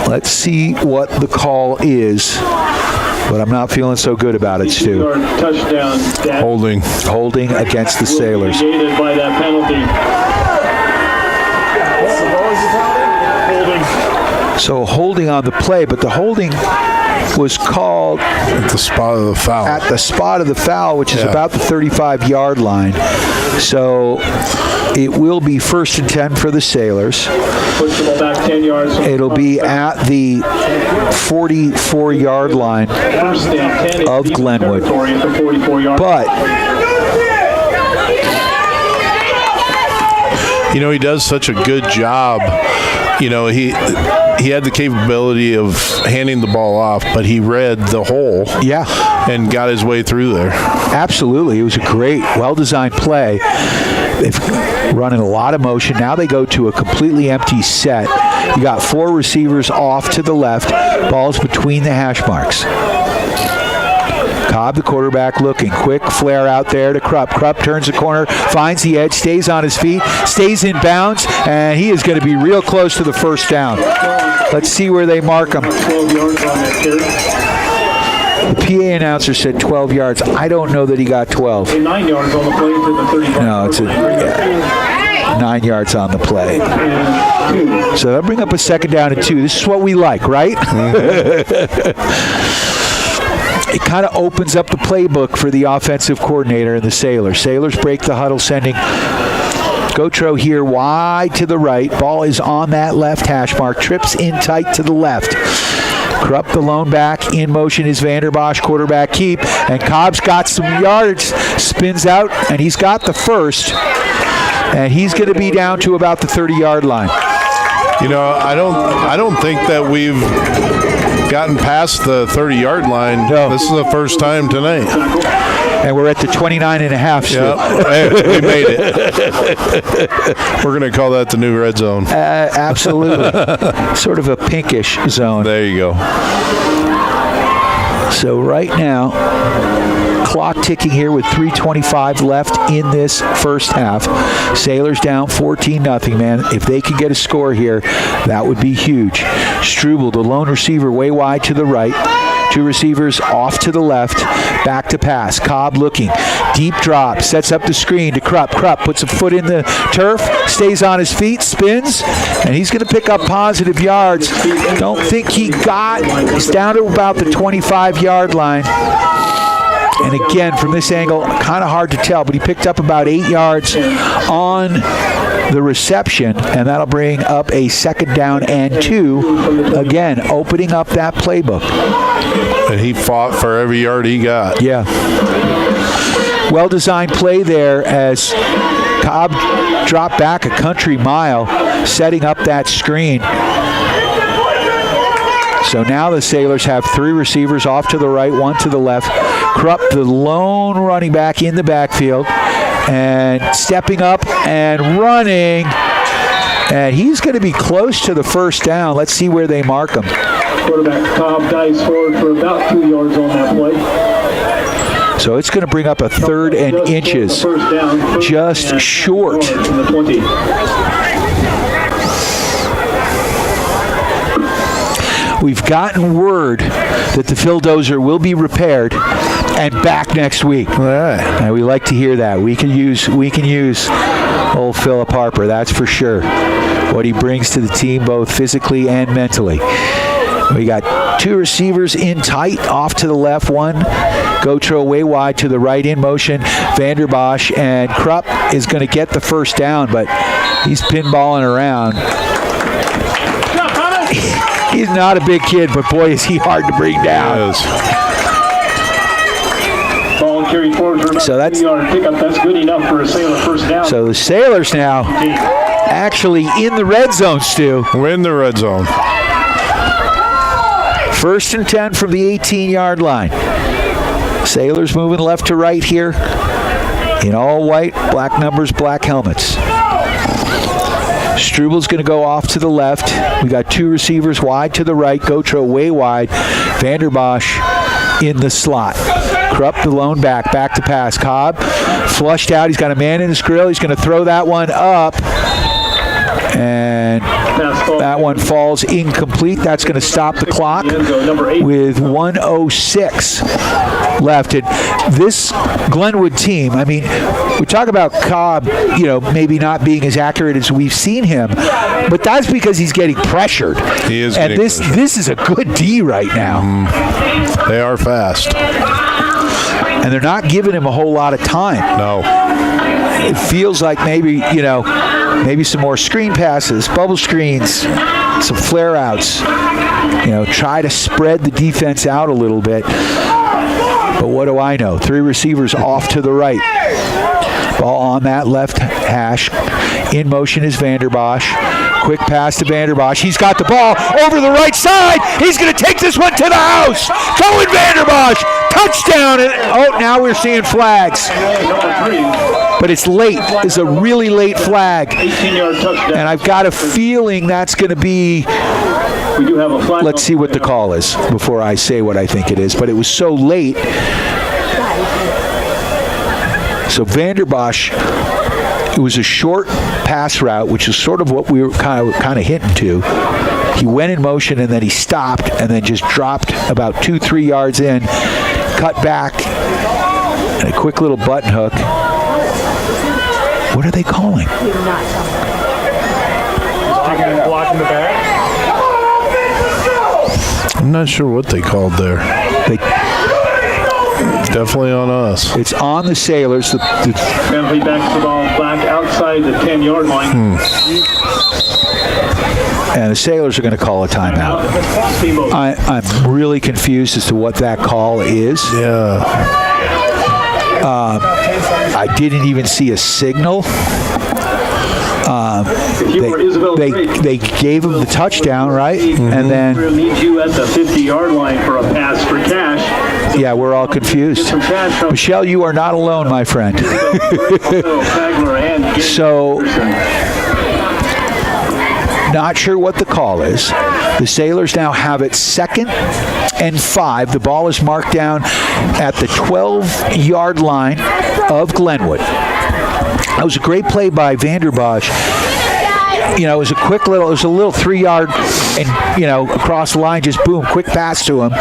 Let's see what the call is, but I'm not feeling so good about it, Stu. Holding against the Sailors. Negated by that penalty. So holding on the play, but the holding was called at the spot of the foul. At the spot of the foul, which is about the 35-yard line. So it will be 1st and 10 for the Sailors. Push the ball back 10 yards. It'll be at the 44-yard line of Glenwood. But you know, he does such a good job. You know, he had the capability of handing the ball off, but he read the hole. Yeah. And got his way through there. Absolutely. It was a great, well-designed play. They've running a lot of motion. Now they go to a completely empty set. You got 4 receivers off to the left. Ball's between the hash marks. Cobb, the quarterback, looking. Quick flare out there to Krupp. Krupp turns the corner, finds the edge, stays on his feet, stays in bounds, and he is going to be real close to the first down. Let's see where they mark him. 12 yards on that carry. The PA announcer said 12 yards. I don't know that he got 12. 9 yards on the play to the 35. No, it's 9 yards on the play. So that'll bring up a 2nd down and 2. This is what we like, right? It kind of opens up the playbook for the offensive coordinator and the Sailors. Sailors break the huddle, sending Gotro here wide to the right. Ball is on that left hash mark. Trips in tight to the left. Krupp, the lone back. In motion is Vanderbosch, quarterback keep. And Cobb's got some yards. Spins out, and he's got the first. And he's going to be down to about the 30-yard line. You know, I don't think that we've gotten past the 30-yard line. No. This is the first time tonight. And we're at the 29.5. Yeah, we made it. We're going to call that the new red zone. Absolutely. Sort of a pinkish zone. There you go. So right now, clock ticking here with 3:25 left in this first half. Sailors down 14-0, man. If they can get a score here, that would be huge. Struble, the lone receiver, way wide to the right. 2 receivers off to the left. Back to pass. Cobb looking. Deep drop. Sets up the screen to Krupp. Krupp puts a foot in the turf. Stays on his feet. Spins. And he's going to pick up positive yards. Don't think he got. He's down to about the 25-yard line. And again, from this angle, kind of hard to tell, but he picked up about 8 yards on the reception, and that'll bring up a 2nd down and 2. Again, opening up that playbook. And he fought for every yard he got. Yeah. Well-designed play there as Cobb dropped back a country mile, setting up that screen. So now the Sailors have 3 receivers off to the right, 1 to the left. Krupp, the lone running back in the backfield, and stepping up and running. And he's going to be close to the first down. Let's see where they mark him. Quarterback Cobb dives forward for about 2 yards on that play. So it's going to bring up a 3rd and inches. Just short. We've gotten word that the Phildozer will be repaired and back next week. All right. And we like to hear that. We can use old Philip Harper, that's for sure. What he brings to the team both physically and mentally. We got 2 receivers in tight, off to the left, one Gotro way wide to the right, in motion Vanderbosch, and Krupp is going to get the first down, but he's pinballing around. He's not a big kid, but boy, is he hard to bring down. Ball carried forward for so that's pickup. That's good enough for a Sailor first down. So the Sailors now actually in the red zone, Stu. We're in the red zone. 1st and 10 from the 18-yard line. Sailors moving left to right here in all white, black numbers, black helmets. Struebel's going to go off to the left. We got 2 receivers wide to the right. Gotro way wide. Vanderbosch in the slot. Krupp the lone back to pass. Cobb flushed out. He's got a man in his grill. He's going to throw that one up. And that one falls incomplete. That's going to stop the clock with 1:06 left. And this Glenwood team, I mean, we talk about Cobb, maybe not being as accurate as we've seen him, but that's because he's getting pressured. He is. And this is a good D right now. They are fast. And they're not giving him a whole lot of time. No. It feels like maybe some more screen passes, bubble screens, some flare outs. Try to spread the defense out a little bit. But what do I know? 3 receivers off to the right. Ball on that left hash. In motion is Vanderbosch. Quick pass to Vanderbosch. He's got the ball over the right side. He's going to take this one to the house. Going Vanderbosch. Touchdown. And, now we're seeing flags. But it's late. It's a really late flag. 18-yard touchdown. And I've got a feeling that's going to be... We do have a flag. Let's see what the call is before I say what I think it is. But it was so late. So Vanderbosch, it was a short pass route, which is sort of what we were kind of hinting to. He went in motion and then he stopped and then just dropped about 2-3 yards in, cut back, and a quick little button hook. What are they calling? Blocking the back. I'm not sure what they called there. Definitely on us. It's on the Sailors. Bentley backs the ball back outside the 10-yard line. And the Sailors are going to call a timeout. I'm really confused as to what that call is. Yeah. I didn't even see a signal. They gave him the touchdown, right? Mm-hmm. And then needs you at the 50-yard line for a pass for cash. Yeah, we're all confused. Michelle, you are not alone, my friend. So, not sure what the call is. The Sailors now have it 2nd and 5. The ball is marked down at the 12-yard line of Glenwood. That was a great play by Vanderbosch. It was a little 3-yard and, across the line, just boom, quick pass to him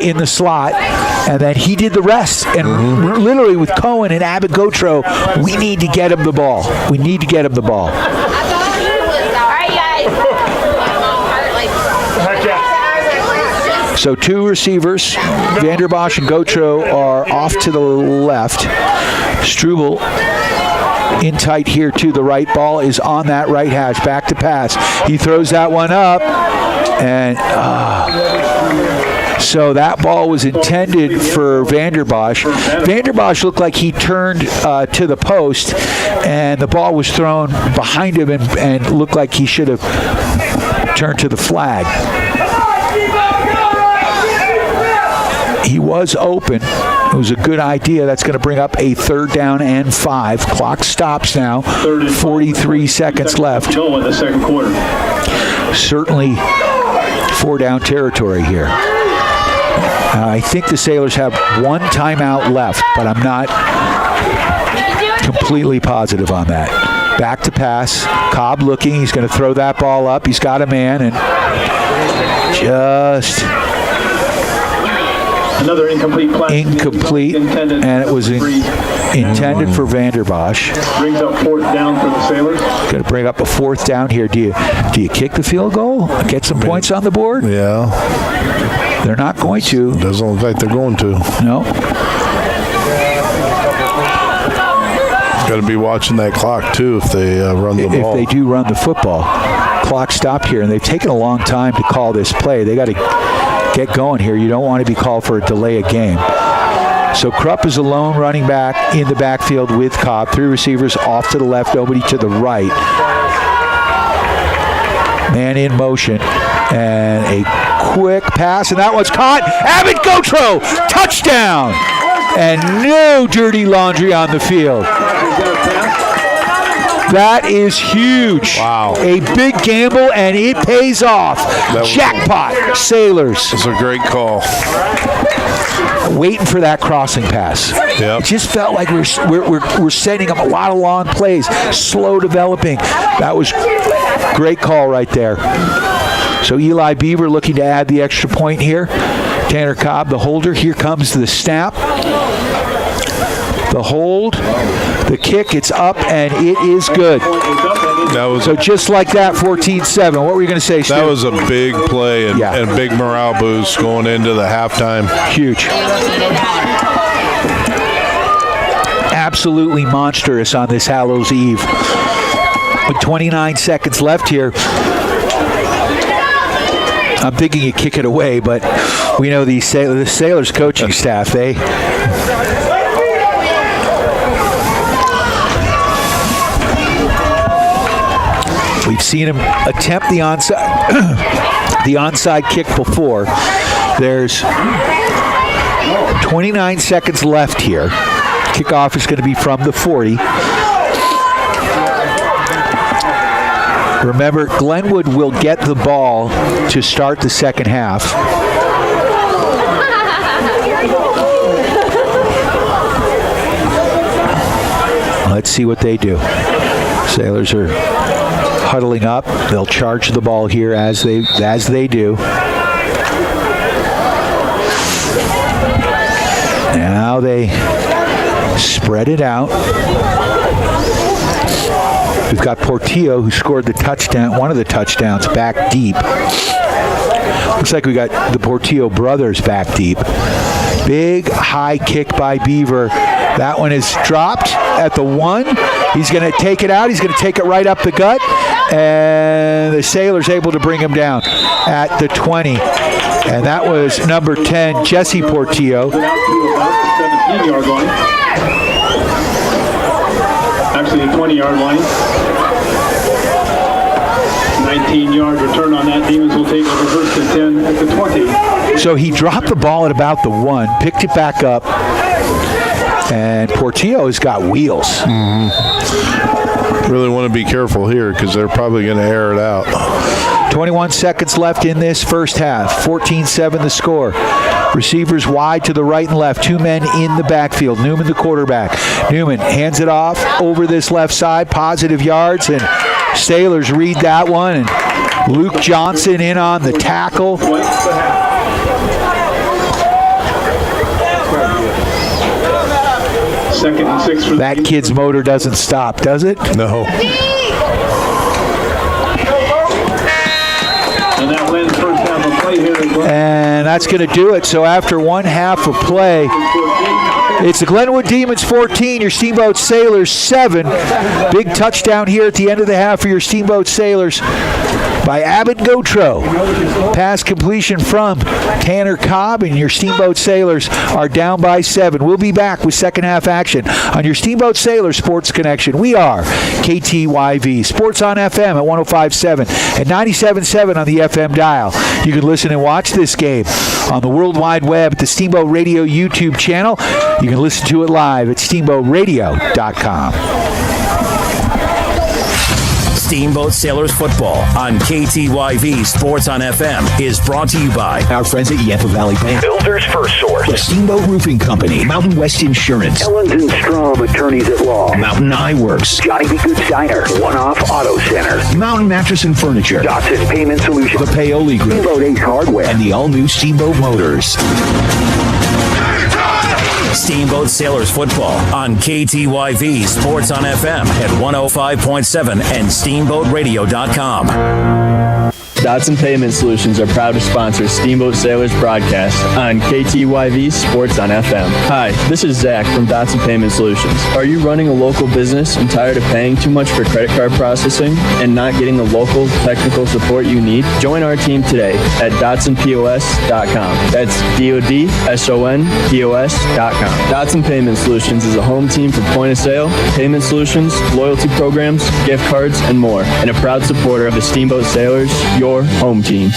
in the slot. And then he did the rest. And literally with Cohen and Abbott Gotro, we need to get him the ball. So 2 receivers, Vanderbosch and Gotro, are off to the left. Struebel in tight here to the right. Ball is on that right hash. Back to pass. He throws that one up. And so that ball was intended for Vanderbosch. Vanderbosch looked like he turned to the post, and the ball was thrown behind him and looked like he should have turned to the flag. He was open. It was a good idea. That's going to bring up a 3rd down and 5. Clock stops now. 43 seconds left. In the second quarter. Certainly 4-down territory here. I think the Sailors have one timeout left, but I'm not completely positive on that. Back to pass. Cobb looking. He's going to throw that ball up. He's got a man, and just another incomplete play. And it was intended for Vanderbosch. Brings up 4th down for the Sailors. Going to bring up a 4th down here. Do you kick the field goal? Get some points on the board? Yeah. They're not going to. Doesn't look like they're going to. No. Got to be watching that clock, too, if they run the ball. If they do run the football. Clock stopped here, and they've taken a long time to call this play. They got to get going here. You don't want to be called for a delay of game. So Krupp is alone running back in the backfield with Cobb. 3 receivers off to the left, nobody to the right. Man in motion. And a quick pass, and that one's caught. Abbott Gotro, touchdown! And no dirty laundry on the field. That is huge. Wow. A big gamble, and it pays off. Jackpot, Sailors. It's a great call. Waiting for that crossing pass. Yep. It just felt like we're setting up a lot of long plays, slow developing. That was great call right there. So Eli Beaver looking to add the extra point here. Tanner Cobb, the holder. Here comes the snap. The hold, the kick, it's up, and it is good. So just like that, 14-7. What were you going to say, Steve? That was a big play and big morale boost going into the halftime. Huge. Absolutely monstrous on this Hallows Eve. With 29 seconds left here, I'm thinking you kick it away, but we know the Sailors coaching staff, we've seen him attempt the onside kick before. There's 29 seconds left here. Kickoff is going to be from the 40. Remember, Glenwood will get the ball to start the second half. Let's see what they do. Sailors are huddling up. They'll charge the ball here as they do. Now they spread it out. We've got Portillo, who scored the touchdown, one of the touchdowns, back deep. Looks like we got the Portillo brothers back deep. Big high kick by Beaver. That one is dropped at the 1. He's going to take it out. He's going to take it right up the gut. And the Sailors able to bring him down at the 20. And that was number 10, Jesse Portillo. 17-yard line. Actually, the 20-yard line. 19-yard return on that. Demons will take over first and 10 at the 20. So he dropped the ball at about the 1, picked it back up, and Portillo's got wheels. Mm-hmm. Really want to be careful here because they're probably going to air it out. 21 seconds left in this first half. 14-7 the score. Receivers wide to the right and left. 2 men in the backfield. Newman, the quarterback. Newman hands it off over this left side. Positive yards, and Sailors read that one. And Luke Johnson in on the tackle. Second and 6 for that kid's motor doesn't stop, does it? No. And that wins first half of play here. And that's going to do it. So after one half of play, it's the Glenwood Demons 14, your Steamboat Sailors 7. Big touchdown here at the end of the half for your Steamboat Sailors by Abbott Gotro. Pass completion from Tanner Cobb, and your Steamboat Sailors are down by 7. We'll be back with second half action on your Steamboat Sailors Sports Connection. We are KTYV Sports on FM at 105.7 and 97.7 on the FM dial. You can listen and watch this game on the World Wide Web at the Steamboat Radio YouTube channel. You can listen to it live at steamboatradio.com. Steamboat Sailors Football on KTYV Sports on FM is brought to you by our friends at Yampa Valley Bank, Builders First Source, the Steamboat Roofing Company, Mountain West Insurance, Ellens and Strom Attorneys at Law, Mountain Eye Works, Johnny B. Good's Diner, One Off Auto Center, Mountain Mattress and Furniture, Dotson Payment Solutions, the Paoli Group, Steamboat Ace Hardware, and the all-new Steamboat Motors. Steamboat Sailors Football on KTYV Sports on FM at 105.7 and SteamboatRadio.com. Dotson Payment Solutions are proud to sponsor Steamboat Sailors broadcast on KTYV Sports on FM. Hi, this is Zach from Dotson Payment Solutions. Are you running a local business and tired of paying too much for credit card processing and not getting the local technical support you need? Join our team today at DotsonPOS.com. That's DOTSONPOS.com. Dotson Payment Solutions is a home team for point of sale, payment solutions, loyalty programs, gift cards, and more, and a proud supporter of the Steamboat Sailors, your home team.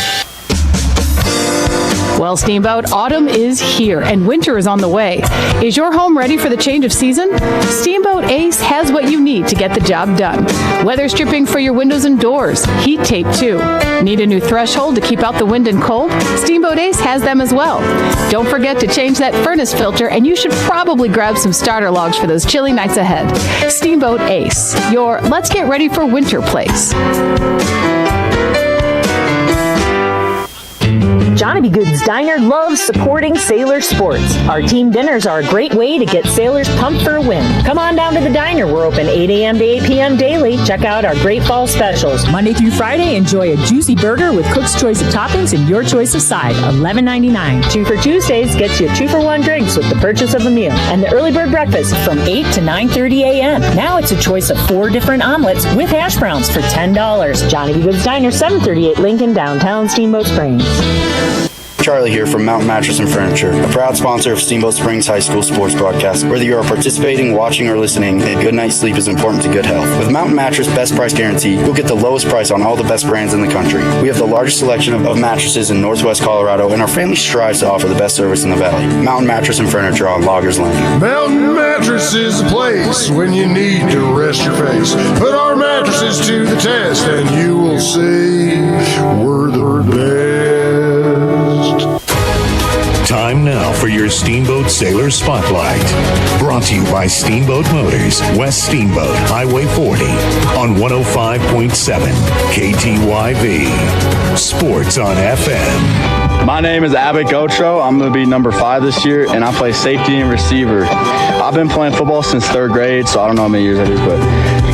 Well, Steamboat, autumn is here and winter is on the way. Is your home ready for the change of season? Steamboat Ace has what you need to get the job done. Weather stripping for your windows and doors, heat tape too. Need a new threshold to keep out the wind and cold? Steamboat Ace has them as well. Don't forget to change that furnace filter, and you should probably grab some starter logs for those chilly nights ahead. Steamboat Ace, your let's get ready for winter place. Johnny B. Good's Diner loves supporting Sailor sports. Our team dinners are a great way to get Sailors pumped for a win. Come on down to the diner. We're open 8 a.m. to 8 p.m. daily. Check out our great fall specials. Monday through Friday, enjoy a juicy burger with Cook's Choice of toppings and your choice of side, $11.99. 2 for Tuesdays gets you 2-for-1 drinks with the purchase of a meal. And the early bird breakfast from 8 to 9:30 a.m. Now it's a choice of 4 different omelets with hash browns for $10. Johnny B. Good's Diner, 738 Lincoln, downtown Steamboat Springs. Charlie here from Mountain Mattress and Furniture, a proud sponsor of Steamboat Springs High School sports broadcast. Whether you are participating, watching, or listening, a good night's sleep is important to good health. With Mountain Mattress Best Price Guarantee, you'll get the lowest price on all the best brands in the country. We have the largest selection of mattresses in Northwest Colorado, and our family strives to offer the best service in the valley. Mountain Mattress and Furniture on Loggers Lane. Mountain Mattress is the place when you need to rest your face. Put our mattresses to the test, and you will see we're the best. Time now for your Steamboat Sailor Spotlight. Brought to you by Steamboat Motors, West Steamboat, Highway 40, on 105.7 KTYV. Sports on FM. My name is Abbott Gotro. I'm going to be number 5 this year, and I play safety and receiver. I've been playing football since 3rd grade, so I don't know how many years that is, but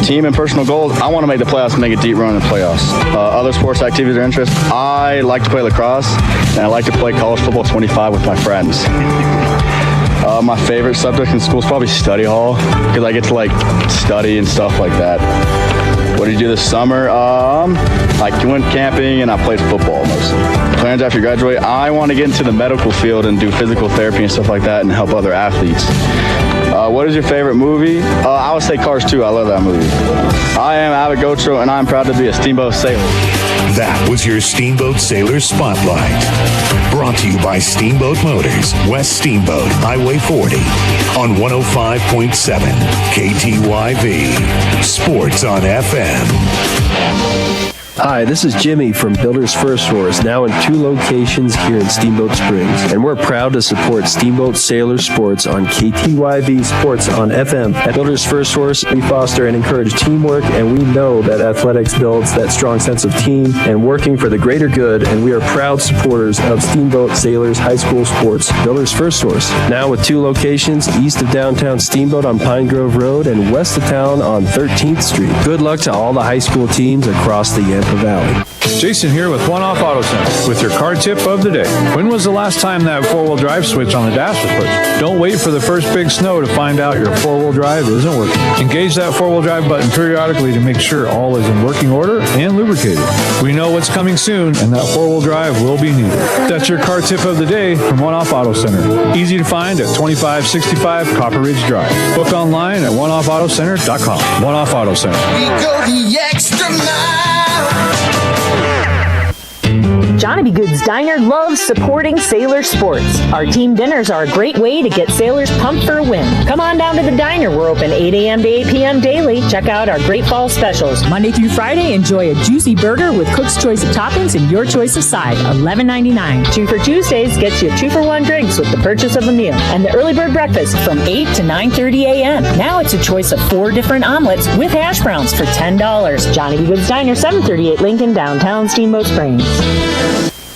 team and personal goals, I want to make the playoffs and make a deep run in the playoffs. Other sports activities or interests, I like to play lacrosse, and I like to play college football 25 with my friends. My favorite subject in school is probably study hall, because I get to study and stuff like that. What did you do this summer? I went camping and I played football mostly. Plans after you graduate, I want to get into the medical field and do physical therapy and stuff like that and help other athletes. What is your favorite movie? I would say Cars 2. I love that movie. I am Abbott Gotro, and I'm proud to be a Steamboat Sailor. That was your Steamboat Sailor Spotlight. Brought to you by Steamboat Motors, West Steamboat, Highway 40, on 105.7 KTYV. Sports on FM. Hi, this is Jimmy from Builders First Source, now in 2 locations here in Steamboat Springs. And we're proud to support Steamboat Sailor Sports on KTYV Sports on FM. At Builders First Source, we foster and encourage teamwork, and we know that athletics builds that strong sense of team and working for the greater good, and we are proud supporters of Steamboat Sailors High School Sports. Builders First Source, now with 2 locations, east of downtown Steamboat on Pine Grove Road and west of town on 13th Street. Good luck to all the high school teams across the Yampa Valley. Jason here with One Off Auto Center with your car tip of the day. When was the last time that 4-wheel drive switch on the dash was pushed? Don't wait for the first big snow to find out your 4-wheel drive isn't working. Engage that 4-wheel drive button periodically to make sure all is in working order and lubricated. We know what's coming soon, and that 4-wheel drive will be needed. That's your car tip of the day from One Off Auto Center. Easy to find at 2565 Copper Ridge Drive. Book online at oneoffautocenter.com. One Off Auto Center. We go the extra mile. John Johnny B. Good's Diner loves supporting Sailor sports. Our team dinners are a great way to get Sailors pumped for a win. Come on down to the Diner. We're open 8 a.m. to 8 p.m. daily. Check out our great fall specials. Monday through Friday, enjoy a juicy burger with Cook's Choice of toppings and your choice of side, $11.99. 2 for Tuesdays gets you 2-for-1 drinks with the purchase of a meal. And the early bird breakfast from 8 to 9:30 a.m. Now it's a choice of 4 different omelets with hash browns for $10. Johnny B. Good's Diner, 738 Lincoln, downtown Steamboat Springs.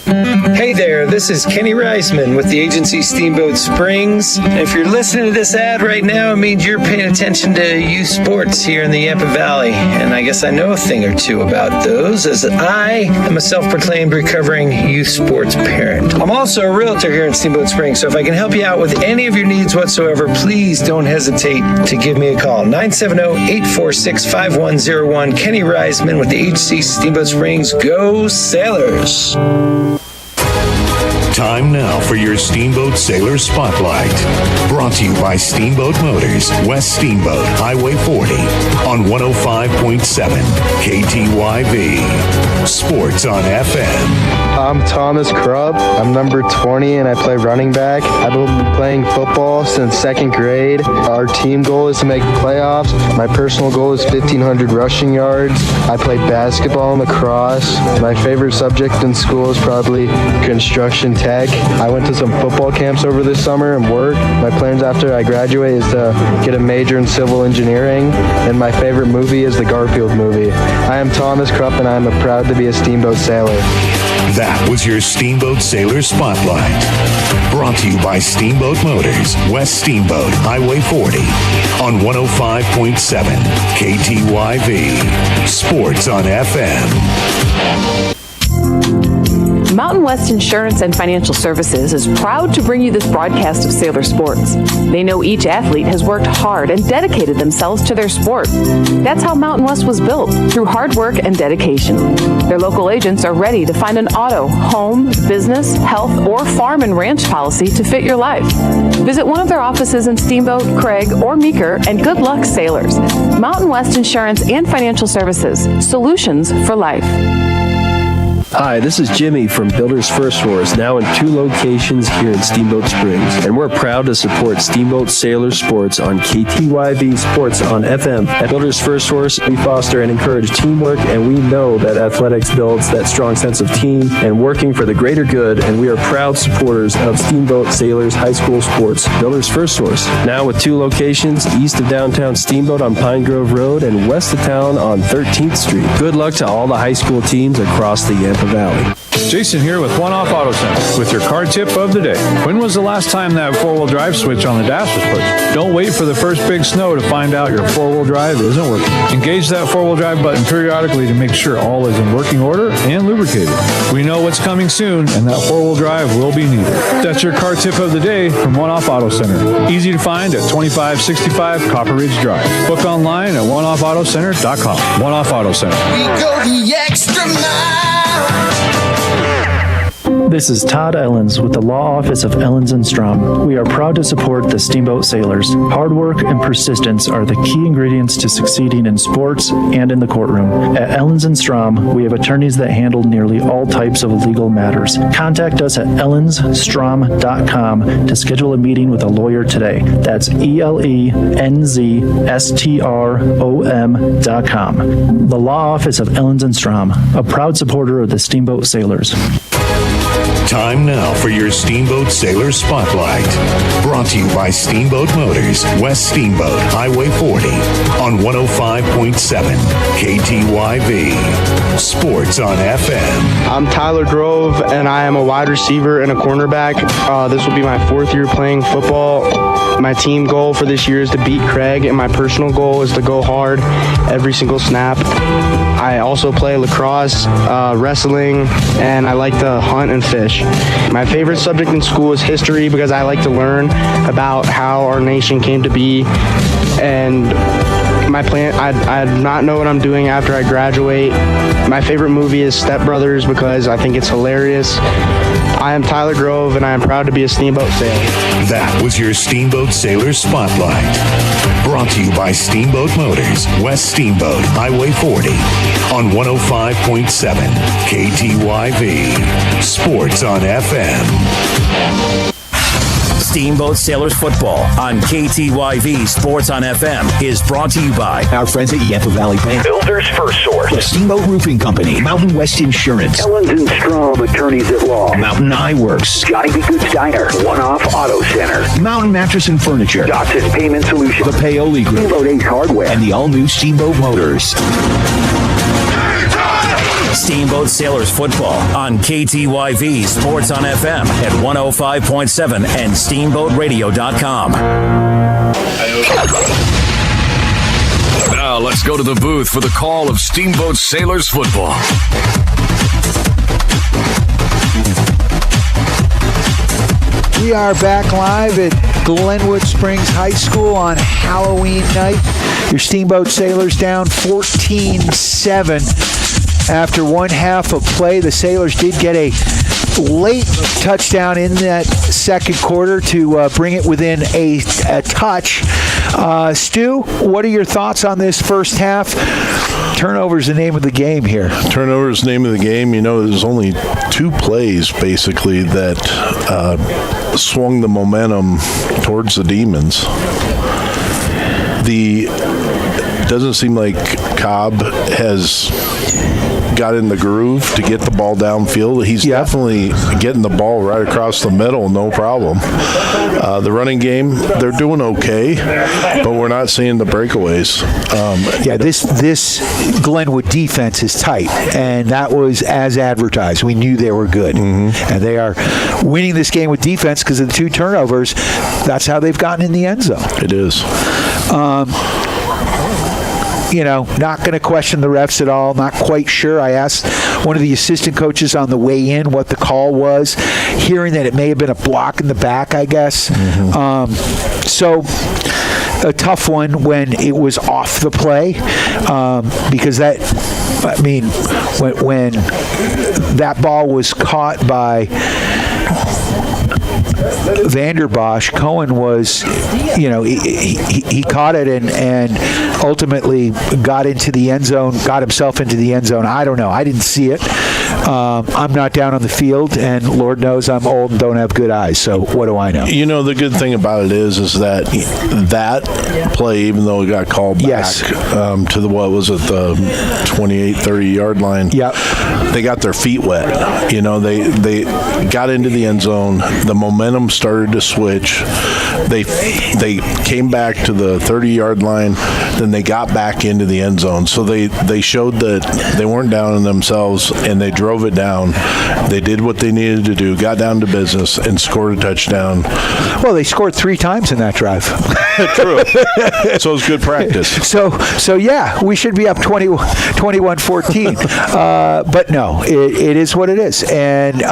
Hey there, this is Kenny Reisman with the agency Steamboat Springs. And if you're listening to this ad right now, it means you're paying attention to youth sports here in the Yampa Valley. And I guess I know a thing or two about those, as I am a self-proclaimed recovering youth sports parent. I'm also a realtor here in Steamboat Springs, so if I can help you out with any of your needs whatsoever, please don't hesitate to give me a call. 970-846-5101. Kenny Reisman with the agency Steamboat Springs. Go Sailors! Time now for your Steamboat Sailor Spotlight. Brought to you by Steamboat Motors, West Steamboat, Highway 40, on 105.7 KTYV. Sports on FM. I'm Thomas Krupp. I'm number 20 and I play running back. I've been playing football since 2nd grade. Our team goal is to make the playoffs. My personal goal is 1,500 rushing yards. I played basketball and lacrosse. My favorite subject in school is probably construction tech. I went to some football camps over this summer and worked. My plans after I graduate is to get a major in civil engineering, and my favorite movie is the Garfield movie. I am Thomas Krupp, and I am proud to be a Steamboat Sailor. That was your Steamboat Sailor Spotlight. Brought to you by Steamboat Motors, West Steamboat, Highway 40, on 105.7 KTYV. Sports on FM. Mountain West Insurance and Financial Services is proud to bring you this broadcast of Sailor Sports. They know each athlete has worked hard and dedicated themselves to their sport. That's how Mountain West was built, through hard work and dedication. Their local agents are ready to find an auto, home, business, health, or farm and ranch policy to fit your life. Visit one of their offices in Steamboat, Craig, or Meeker, and good luck, Sailors. Mountain West Insurance and Financial Services, solutions for life. Hi, this is Jimmy from Builders First Source, now in 2 locations here in Steamboat Springs. And we're proud to support Steamboat Sailor Sports on KTYV Sports on FM. At Builders First Source, we foster and encourage teamwork, and we know that athletics builds that strong sense of team and working for the greater good, and we are proud supporters of Steamboat Sailors High School Sports. Builders First Source, now with 2 locations, east of downtown Steamboat on Pine Grove Road and west of town on 13th Street. Good luck to all the high school teams across the Yampa Valley. Jason here with One Off Auto Center with your car tip of the day. When was the last time that 4-wheel drive switch on the dash was pushed? Don't wait for the first big snow to find out your 4-wheel drive isn't working. Engage that 4-wheel drive button periodically to make sure all is in working order and lubricated. We know what's coming soon, and that 4-wheel drive will be needed. That's your car tip of the day from One Off Auto Center. Easy to find at 2565 Copper Ridge Drive. Book online at oneoffautocenter.com. One Off Auto Center. We go the extra mile. This is Todd Ellens with the Law Office of Ellens & Strom. We are proud to support the Steamboat Sailors. Hard work and persistence are the key ingredients to succeeding in sports and in the courtroom. At Ellens & Strom, we have attorneys that handle nearly all types of legal matters. Contact us at ellensstrom.com to schedule a meeting with a lawyer today. That's ELENZSTROM.com. The Law Office of Ellens & Strom, a proud supporter of the Steamboat Sailors. Time now for your Steamboat Sailor Spotlight. Brought to you by Steamboat Motors, West Steamboat, Highway 40, on 105.7 KTYV. Sports on FM. I'm Tyler Grove, and I am a wide receiver and a cornerback. This will be my 4th year playing football. My team goal for this year is to beat Craig, and my personal goal is to go hard every single snap. I also play lacrosse, wrestling, and I like to hunt and fish. My favorite subject in school is history because I like to learn about how our nation came to be and my plan, I not know what I'm doing after I graduate. My favorite movie is Step Brothers because I think it's hilarious. I am Tyler Grove, and I am proud to be a Steamboat Sailor. That was your Steamboat Sailor Spotlight. Brought to you by Steamboat Motors, West Steamboat, Highway 40, on 105.7 KTYV. Sports on FM. Steamboat Sailors Football on KTYV Sports on FM is brought to you by our friends at Yampa Valley Bank, Builder's First Source, the Steamboat Roofing Company, Mountain West Insurance, Ellens & Strom Attorneys at Law, Mountain Eye Works, Johnny B. Good's Diner, One Off Auto Center, Mountain Mattress and Furniture, Dotson Payment Solutions, the Paoli Group, Steamboat Ace Hardware, and the all-new Steamboat Motors. Steamboat Sailors Football on KTYV Sports on FM at 105.7 and SteamboatRadio.com. Now let's go to the booth for the call of Steamboat Sailors Football. We are back live at Glenwood Springs High School on Halloween night. Your Steamboat Sailors down 14-7. After one half of play, the Sailors did get a late touchdown in that second quarter to bring it within a touch. Stu, what are your thoughts on this first half? Turnover is the name of the game here. Turnover is the name of the game. You know, there's only two plays, basically, that swung the momentum towards the Demons. Doesn't seem like Cobb has got in the groove to get the ball downfield. He's definitely getting the ball right across the middle, no problem. The running game, they're doing okay, but we're not seeing the breakaways. This Glenwood defense is tight, and that was as advertised. We knew they were good, and they are winning this game with defense because of the two turnovers. That's how they've gotten in the end zone. It is. Not going to question the refs at all. Not quite sure. I asked one of the assistant coaches on the way in what the call was, hearing that it may have been a block in the back, I guess. So a tough one when it was off the play, because when that ball was caught by Vanderbosch, Cohen was, he caught it and ultimately got into the end zone, got himself into the end zone. I don't know. I didn't see it. I'm not down on the field, and Lord knows I'm old and don't have good eyes, so what do I know? The good thing about it is that play, even though it got called back to the 28, 30-yard line, they got their feet wet. They got into the end zone. The momentum started to switch. They came back to the 30-yard line, then they got back into the end zone. So they showed that they weren't down on themselves, and they drove it down. They did what they needed to do, got down to business, and scored a touchdown. Well, they scored 3 times in that drive. True. So it was good practice. So yeah, we should be up 21-14. But no, it is what it is. And,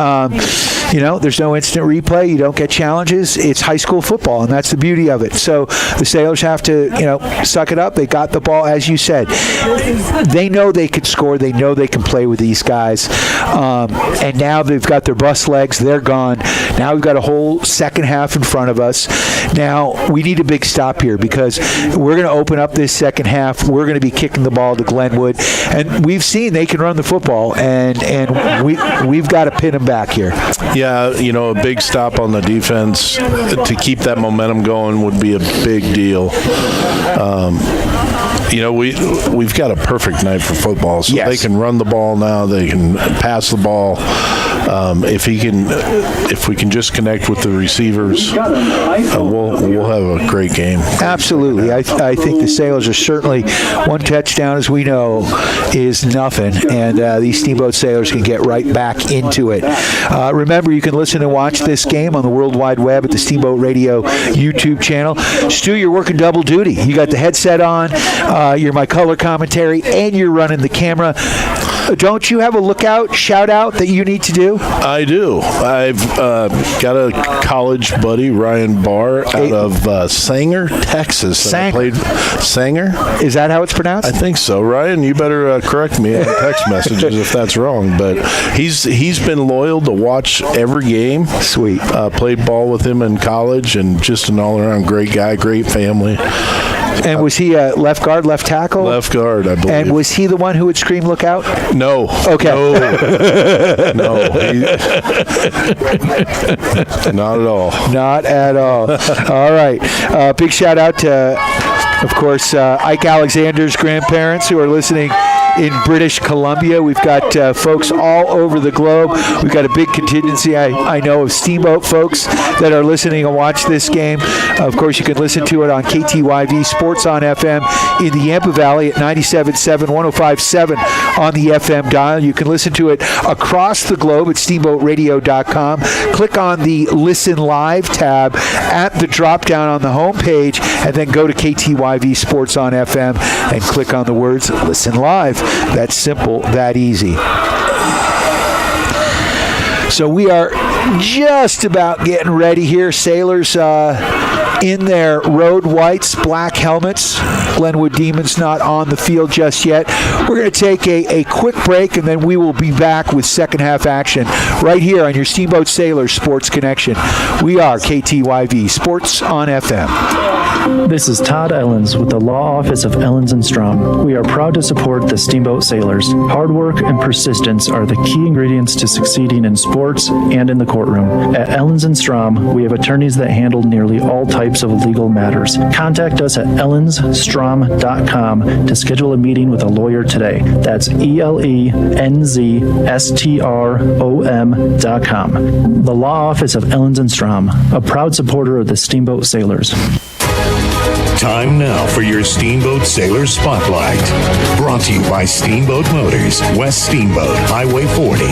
there's no instant replay. You don't get challenges. It's high school football, and that's the beauty of it. So the Sailors have to, suck it up. They got the ball, as you said. They know they could score. They know they can play with these guys. And now they've got their bus legs. They're gone. Now we've got a whole second half in front of us. Now we need a big stop here because we're going to open up this second half. We're going to be kicking the ball to Glenwood. And we've seen they can run the football, and we've got to pin them back here. Yeah, a big stop on the defense to keep that momentum going would be a big deal. We've got a perfect night for football, so they can run the ball now. They can pass the ball. If we can just connect with the receivers, we'll have a great game. Absolutely, I think the Sailors are certainly one touchdown, as we know, is nothing, and these Steamboat Sailors can get right back into it. Remember, you can listen and watch this game on the World Wide Web at the Steamboat Radio YouTube channel. Stu, you're working double duty. You got the headset on, you're my color commentary, and you're running the camera. Don't you have a lookout, shout-out that you need to do? I do. I've got a college buddy, Ryan Barr, out of Sanger, Texas. Sanger. Sanger? Is that how it's pronounced? I think so. Ryan, you better correct me on text messages if that's wrong. But he's been loyal to watch every game. Sweet. Played ball with him in college, and just an all-around great guy, great family. And was he a left guard, left tackle? Left guard, I believe. And was he the one who would scream, "Look out"? No. Okay. No. Not at all. Not at all. All right. Big shout out to, of course, Ike Alexander's grandparents who are listening in British Columbia. We've got folks all over the globe. We've got a big contingency, I know, of Steamboat folks that are listening and watch this game. Of course, you can listen to it on KTYV Sports on FM in the Yampa Valley at 97.7, 105.7 on the FM dial. You can listen to it across the globe at steamboatradio.com. Click on the Listen Live tab at the drop-down on the homepage, and then go to KTYV Sports on FM and click on the words Listen Live. That's simple, that easy. So we are just about getting ready here. Sailors in their road whites, black helmets. Glenwood Demons not on the field just yet. We're going to take a quick break, and then we will be back with second half action right here on your Steamboat Sailors Sports Connection. We are KTYV Sports on FM. This is Todd Ellens with the Law Office of Ellens & Strom. We are proud to support the Steamboat Sailors. Hard work and persistence are the key ingredients to succeeding in sports and in the courtroom. At Ellens & Strom, we have attorneys that handle nearly all types of legal matters. Contact us at ellensstrom.com to schedule a meeting with a lawyer today. That's ELENZSTROM.com. The Law Office of Ellens & Strom, a proud supporter of the Steamboat Sailors. Time now for your Steamboat Sailor Spotlight. Brought to you by Steamboat Motors, West Steamboat, Highway 40,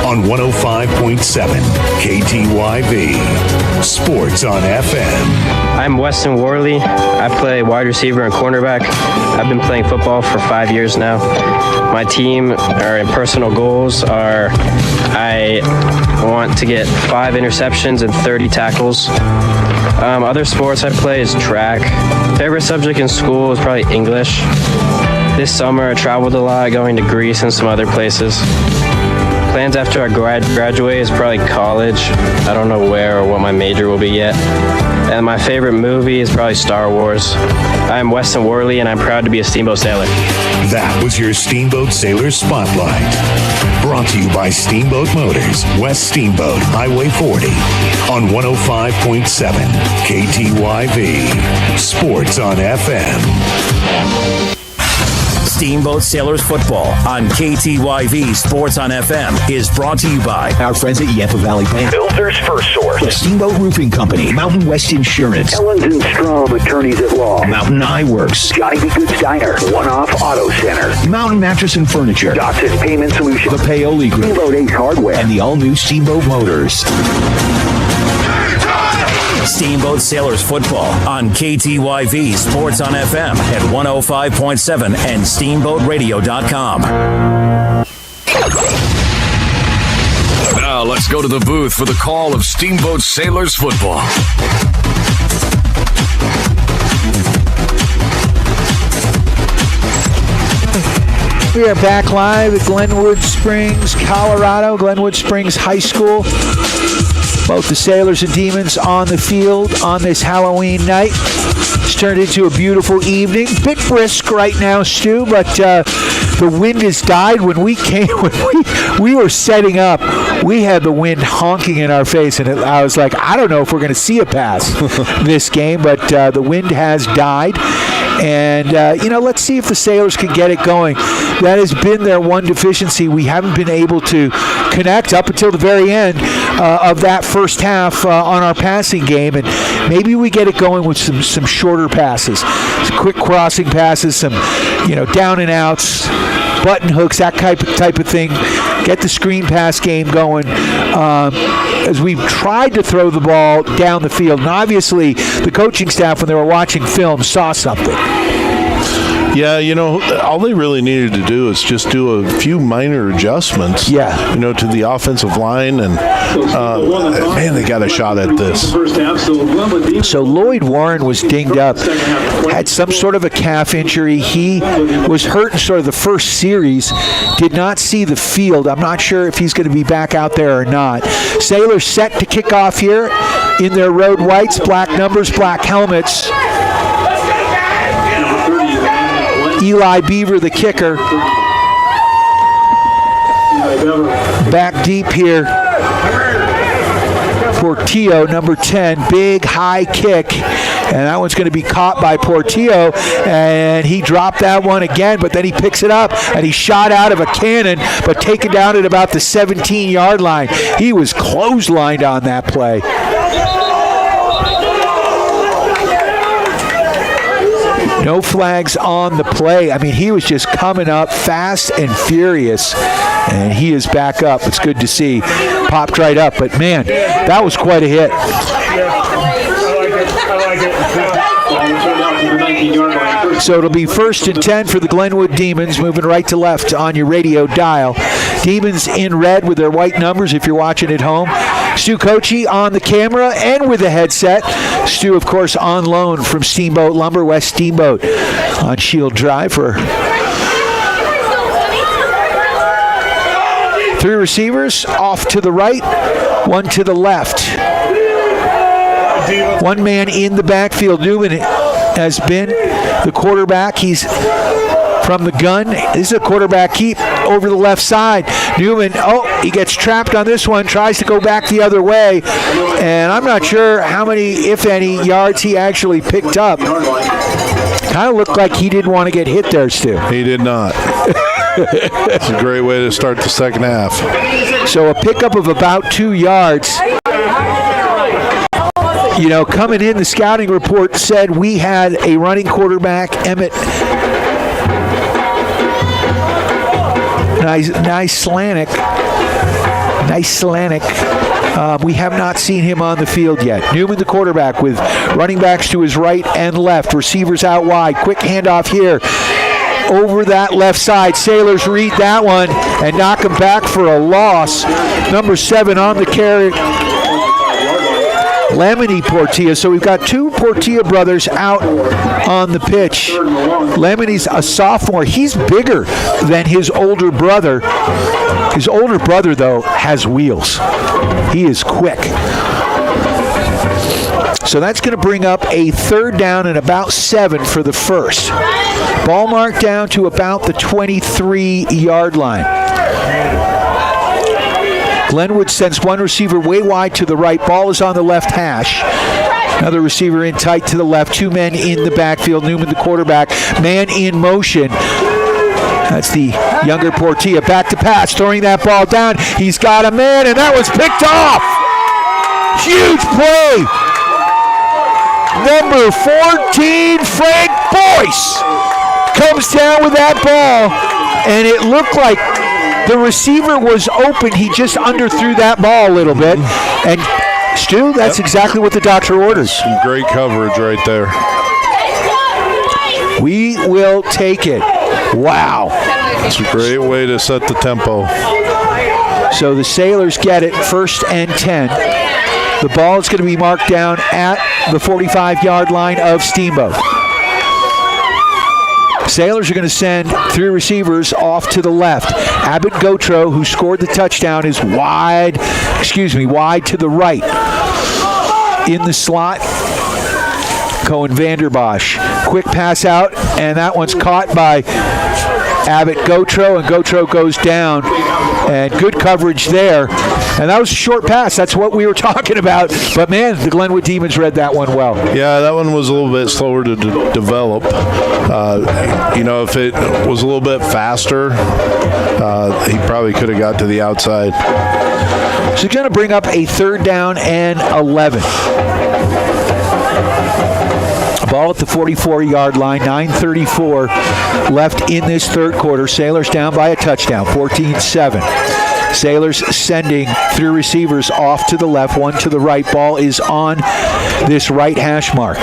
on 105.7 KTYV. Sports on FM. I'm Weston Worley. I play wide receiver and cornerback. I've been playing football for 5 years now. My team or personal goals are I want to get 5 interceptions and 30 tackles. Other sports I play is track. Favorite subject in school is probably English. This summer I traveled a lot, going to Greece and some other places. Plans after I graduate is probably college. I don't know where or what my major will be yet. And my favorite movie is probably Star Wars. I'm Weston Worley, and I'm proud to be a Steamboat Sailor. That was your Steamboat Sailor Spotlight. Brought to you by Steamboat Motors, West Steamboat, Highway 40, on 105.7 KTYV. Sports on FM. Steamboat Sailors Football on KTYV Sports on FM is brought to you by our friends at Yampa Valley Bank, Builders First Source, the Steamboat Roofing Company, Mountain West Insurance, Ellens & Strom Attorneys at Law, Mountain Eye Works, Johnny B. Good's Diner, One Off Auto Center, Mountain Mattress and Furniture, Dotson Payment Solutions, the Paoli Group, Steamboat Ace Hardware, and the all-new Steamboat Motors. Steamboat Sailors Football on KTYV Sports on FM at 105.7 and steamboatradio.com. Now let's go to the booth for the call of Steamboat Sailors Football. We are back live at Glenwood Springs, Colorado, Glenwood Springs High School. Both the Sailors and Demons on the field on this Halloween night. It's turned into a beautiful evening. Bit brisk right now, Stu, but the wind has died. When we came, when we were setting up, we had the wind honking in our face, and I was like, I don't know if we're going to see a pass this game, but the wind has died. And, let's see if the Sailors can get it going. That has been their one deficiency. We haven't been able to connect up until the very end of that first half on our passing game. And maybe we get it going with some shorter passes, some quick crossing passes, some, down and outs, button hooks, that type of thing. Get the screen pass game going as we've tried to throw the ball down the field. And obviously, the coaching staff, when they were watching film, saw something. Yeah, all they really needed to do is just do a few minor adjustments. Yeah. To the offensive line, and man, they got a shot at this. So Lloyd Warren was dinged up, had some sort of a calf injury. He was hurt in sort of the first series, did not see the field. I'm not sure if he's going to be back out there or not. Sailors set to kick off here in their road whites, black numbers, black helmets. Eli Beaver, the kicker. Back deep here. Portillo, number 10, big high kick, and that one's going to be caught by Portillo, and he dropped that one again, but then he picks it up, and he shot out of a cannon, but taken down at about the 17-yard line. He was clotheslined on that play. No flags on the play. I mean, he was just coming up fast and furious, and he is back up. It's good to see. Popped right up, but man, that was quite a hit. So it'll be 1st and 10 for the Glenwood Demons, moving right to left on your radio dial. Demons in red with their white numbers if you're watching at home. Stu Kochi on the camera and with the headset. Stu, of course, on loan from Steamboat Lumber, West Steamboat on Shield Drive for 3 receivers, off to the right, 1 to the left. 1 man in the backfield. Newman has been the quarterback. He's from the gun. This is a quarterback keep over the left side. Newman, he gets trapped on this one, tries to go back the other way, and I'm not sure how many, if any, yards he actually picked up. Kind of looked like he didn't want to get hit there, Stu. He did not. It's a great way to start the second half. So a pickup of about 2 yards. Coming in, the scouting report said we had a running quarterback, Emmett Nice-Slanik. We have not seen him on the field yet. Newman, the quarterback, with running backs to his right and left. Receivers out wide. Quick handoff here. Over that left side. Sailors read that one and knock him back for a loss. Number 7 on the carry. Lamini Portilla. So we've got 2 Portilla brothers out on the pitch. Lamini's a sophomore. He's bigger than his older brother. His older brother, though, has wheels. He is quick. So that's going to bring up a 3rd down and about 7 for the first. Ball marked down to about the 23-yard line. Glenwood sends 1 receiver way wide to the right. Ball is on the left hash. Another receiver in tight to the left. 2 men in the backfield. Newman, the quarterback. Man in motion. That's the younger Portilla. Back to pass. Throwing that ball down. He's got a man, and that was picked off. Huge play. Number 14, Frank Boyce, comes down with that ball, and it looked like the receiver was open. He just underthrew that ball a little bit. And, Stu, that's exactly what the doctor orders. Some great coverage right there. We will take it. Wow. It's a great way to set the tempo. So the Sailors get it, 1st and 10. The ball is going to be marked down at the 45-yard line of Steamboat. Sailors are going to send 3 receivers off to the left. Abbott Gotro, who scored the touchdown, is wide to the right. In the slot, Cohen Vanderbosch. Quick pass out, and that one's caught by Abbott Gotro, and Gotro goes down. And good coverage there. And that was a short pass. That's what we were talking about. But, man, the Glenwood Demons read that one well. Yeah, that one was a little bit slower to develop. If it was a little bit faster, he probably could have got to the outside. So he's going to bring up a 3rd down and 11. Ball at the 44-yard line, 9:34 left in this 3rd quarter. Sailors down by a touchdown, 14-7. Sailors sending 3 receivers off to the left, 1 to the right. Ball is on this right hash mark.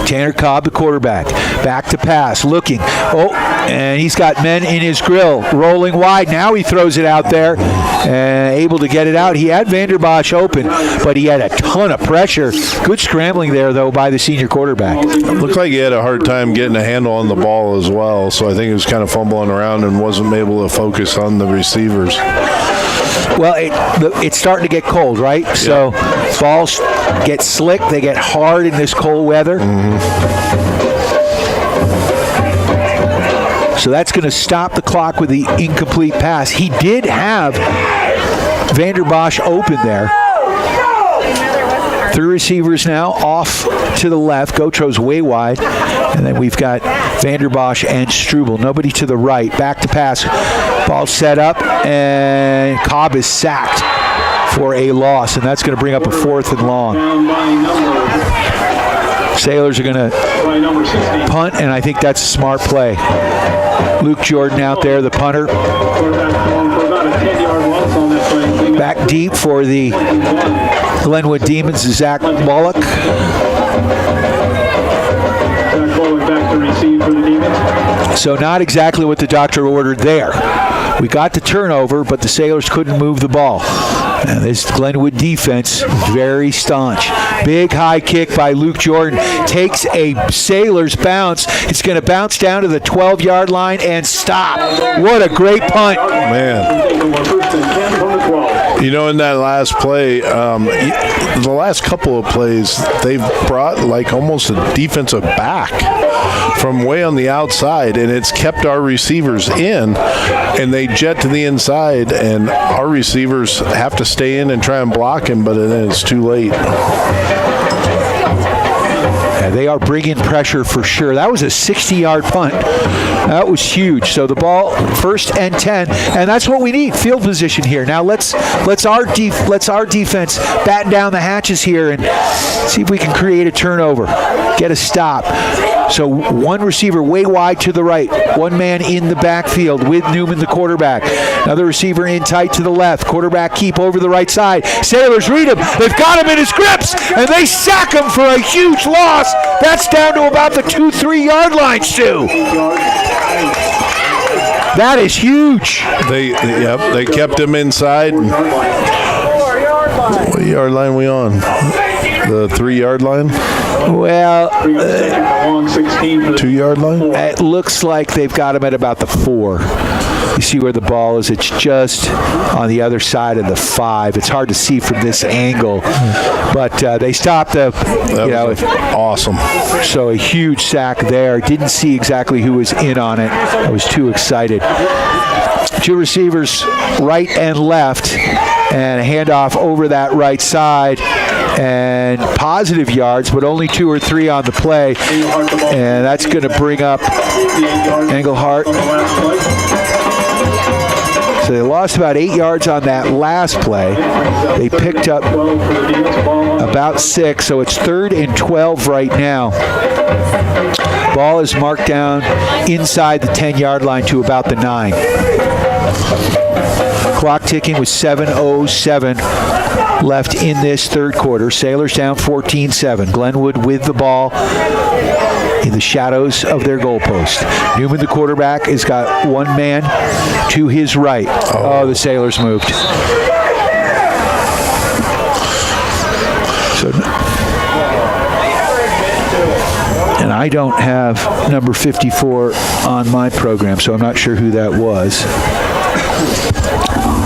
Tanner Cobb, the quarterback. Back to pass, looking. Oh, and he's got men in his grill. Rolling wide. Now he throws it out there and able to get it out. He had Vanderbosch open, but he had a ton of pressure. Good scrambling there, though, by the senior quarterback. Looked like he had a hard time getting a handle on the ball as well, so I think he was kind of fumbling around and wasn't able to focus on the receivers. Well, it's starting to get cold, right? Yeah. So balls get slick. They get hard in this cold weather. So that's going to stop the clock with the incomplete pass. He did have Vanderbosch open there. 3 receivers now off to the left. Gotro's way wide. And then we've got Vanderbosch and Struble. Nobody to the right. Back to pass. Ball set up, and Cobb is sacked for a loss, and that's going to bring up a 4th and long. Sailors are going to punt, and I think that's a smart play. Luke Jordan out there, the punter. Back deep for the Glenwood Demons is Zach Wallach. So not exactly what the doctor ordered there. We got the turnover, but the Sailors couldn't move the ball. And this Glenwood defense, very staunch. Big high kick by Luke Jordan. Takes a Sailors bounce. It's going to bounce down to the 12-yard line and stop. What a great punt. Man. You know, in that last play, the last couple of plays, they've brought like almost a defensive back from way on the outside, and it's kept our receivers in, and they jet to the inside, and our receivers have to stay in and try and block him, but then it's too late. Yeah, they are bringing pressure for sure. That was a 60-yard punt. That was huge. So the ball, 1st and 10, and that's what we need, field position here. Now let's our defense batten down the hatches here and see if we can create a turnover, get a stop. So 1 receiver way wide to the right, 1 man in the backfield with Newman, the quarterback. Another receiver in tight to the left. Quarterback keep over the right side. Sailors read him. They've got him in his grips, and they sack him for a huge loss. That's down to about the 2-3 yard line, Stu. That is huge. They kept him inside. What yard line are we on? The 3 yard line? Well, 2 yard line? It looks like they've got him at about the 4. You see where the ball is. It's just on the other side of the 5. It's hard to see from this angle, but they stopped the. Awesome. So a huge sack there. Didn't see exactly who was in on it. I was too excited. 2 receivers, right and left, and a handoff over that right side. And positive yards, but only 2 or 3 on the play. And that's going to bring up Engelhart. So they lost about 8 yards on that last play. They picked up about 6, so it's 3rd and 12 right now. Ball is marked down inside the 10-yard line to about the 9. Clock ticking with 7:07 left in this 3rd quarter. Sailors down 14-7. Glenwood with the ball in the shadows of their goalpost. Newman, the quarterback, has got 1 man to his right. Oh, the Sailors moved. And I don't have number 54 on my program, so I'm not sure who that was.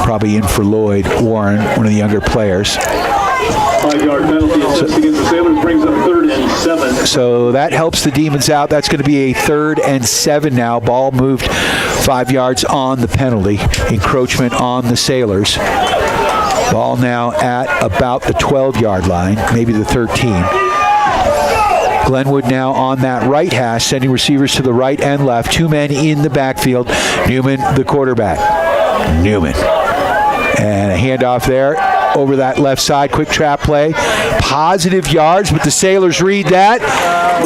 Probably in for Lloyd Warren, one of the younger players. 5-yard penalty assessed against the Sailors brings up 3rd and 7. So that helps the Demons out. That's going to be a 3rd and 7 now. Ball moved 5 yards on the penalty. Encroachment on the Sailors. Ball now at about the 12-yard line, maybe the 13. Glenwood now on that right hash, sending receivers to the right and left. 2 men in the backfield. Newman, the quarterback. Newman. And a handoff there over that left side. Quick trap play. Positive yards, but the Sailors read that.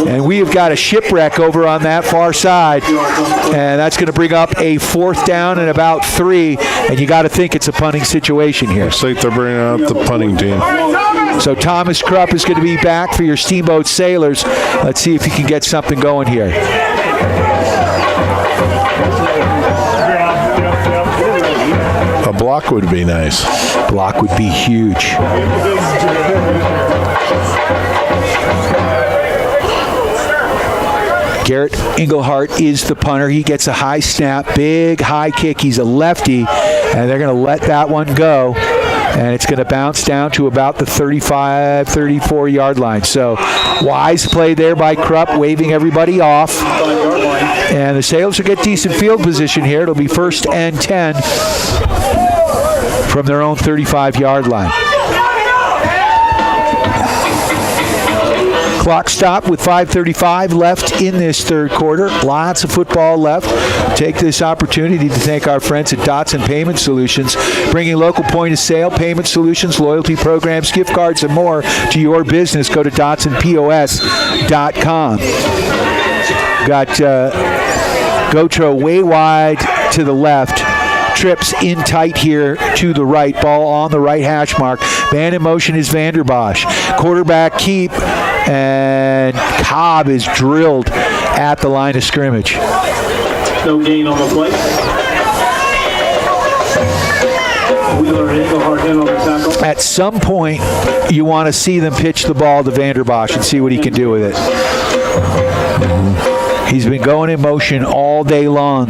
And we have got a shipwreck over on that far side. And that's going to bring up a 4th down and about 3. And you got to think it's a punting situation here. Looks like they're bringing out the punting team. So Thomas Krupp is going to be back for your Steamboat Sailors. Let's see if he can get something going here. A block would be nice. Block would be huge. Garrett Engelhart is the punter. He gets a high snap, big high kick. He's a lefty, and they're going to let that one go. And it's going to bounce down to about the 35, 34-yard line. So wise play there by Krupp, waving everybody off. And the Sailors will get decent field position here. It'll be 1st and 10 from their own 35-yard line. Clock stop with 5:35 left in this third quarter. Lots of football left. Take this opportunity to thank our friends at Dotson Payment Solutions, bringing local point-of-sale payment solutions, loyalty programs, gift cards, and more to your business. Go to DotsonPOS.com. Got Gotro way wide to the left. Trips in tight here to the right. Ball on the right hash mark. Man in motion is Vanderbosch. Quarterback keep, and Cobb is drilled at the line of scrimmage. No gain on the play. Wheeler and Engelhart in on the tackle. At some point, you want to see them pitch the ball to Vanderbosch and see what he can do with it. He's been going in motion all day long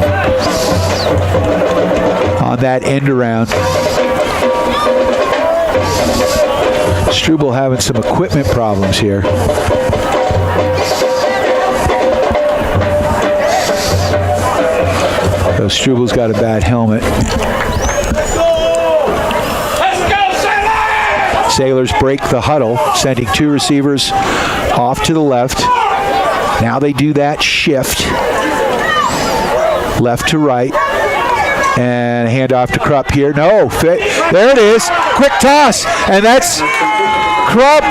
on that end around. Struble having some equipment problems here. So Struble's got a bad helmet. Sailors break the huddle, sending two receivers off to the left. Now they do that shift, left to right. And handoff to Krupp here. No, there it is. Quick toss. And that's Krupp.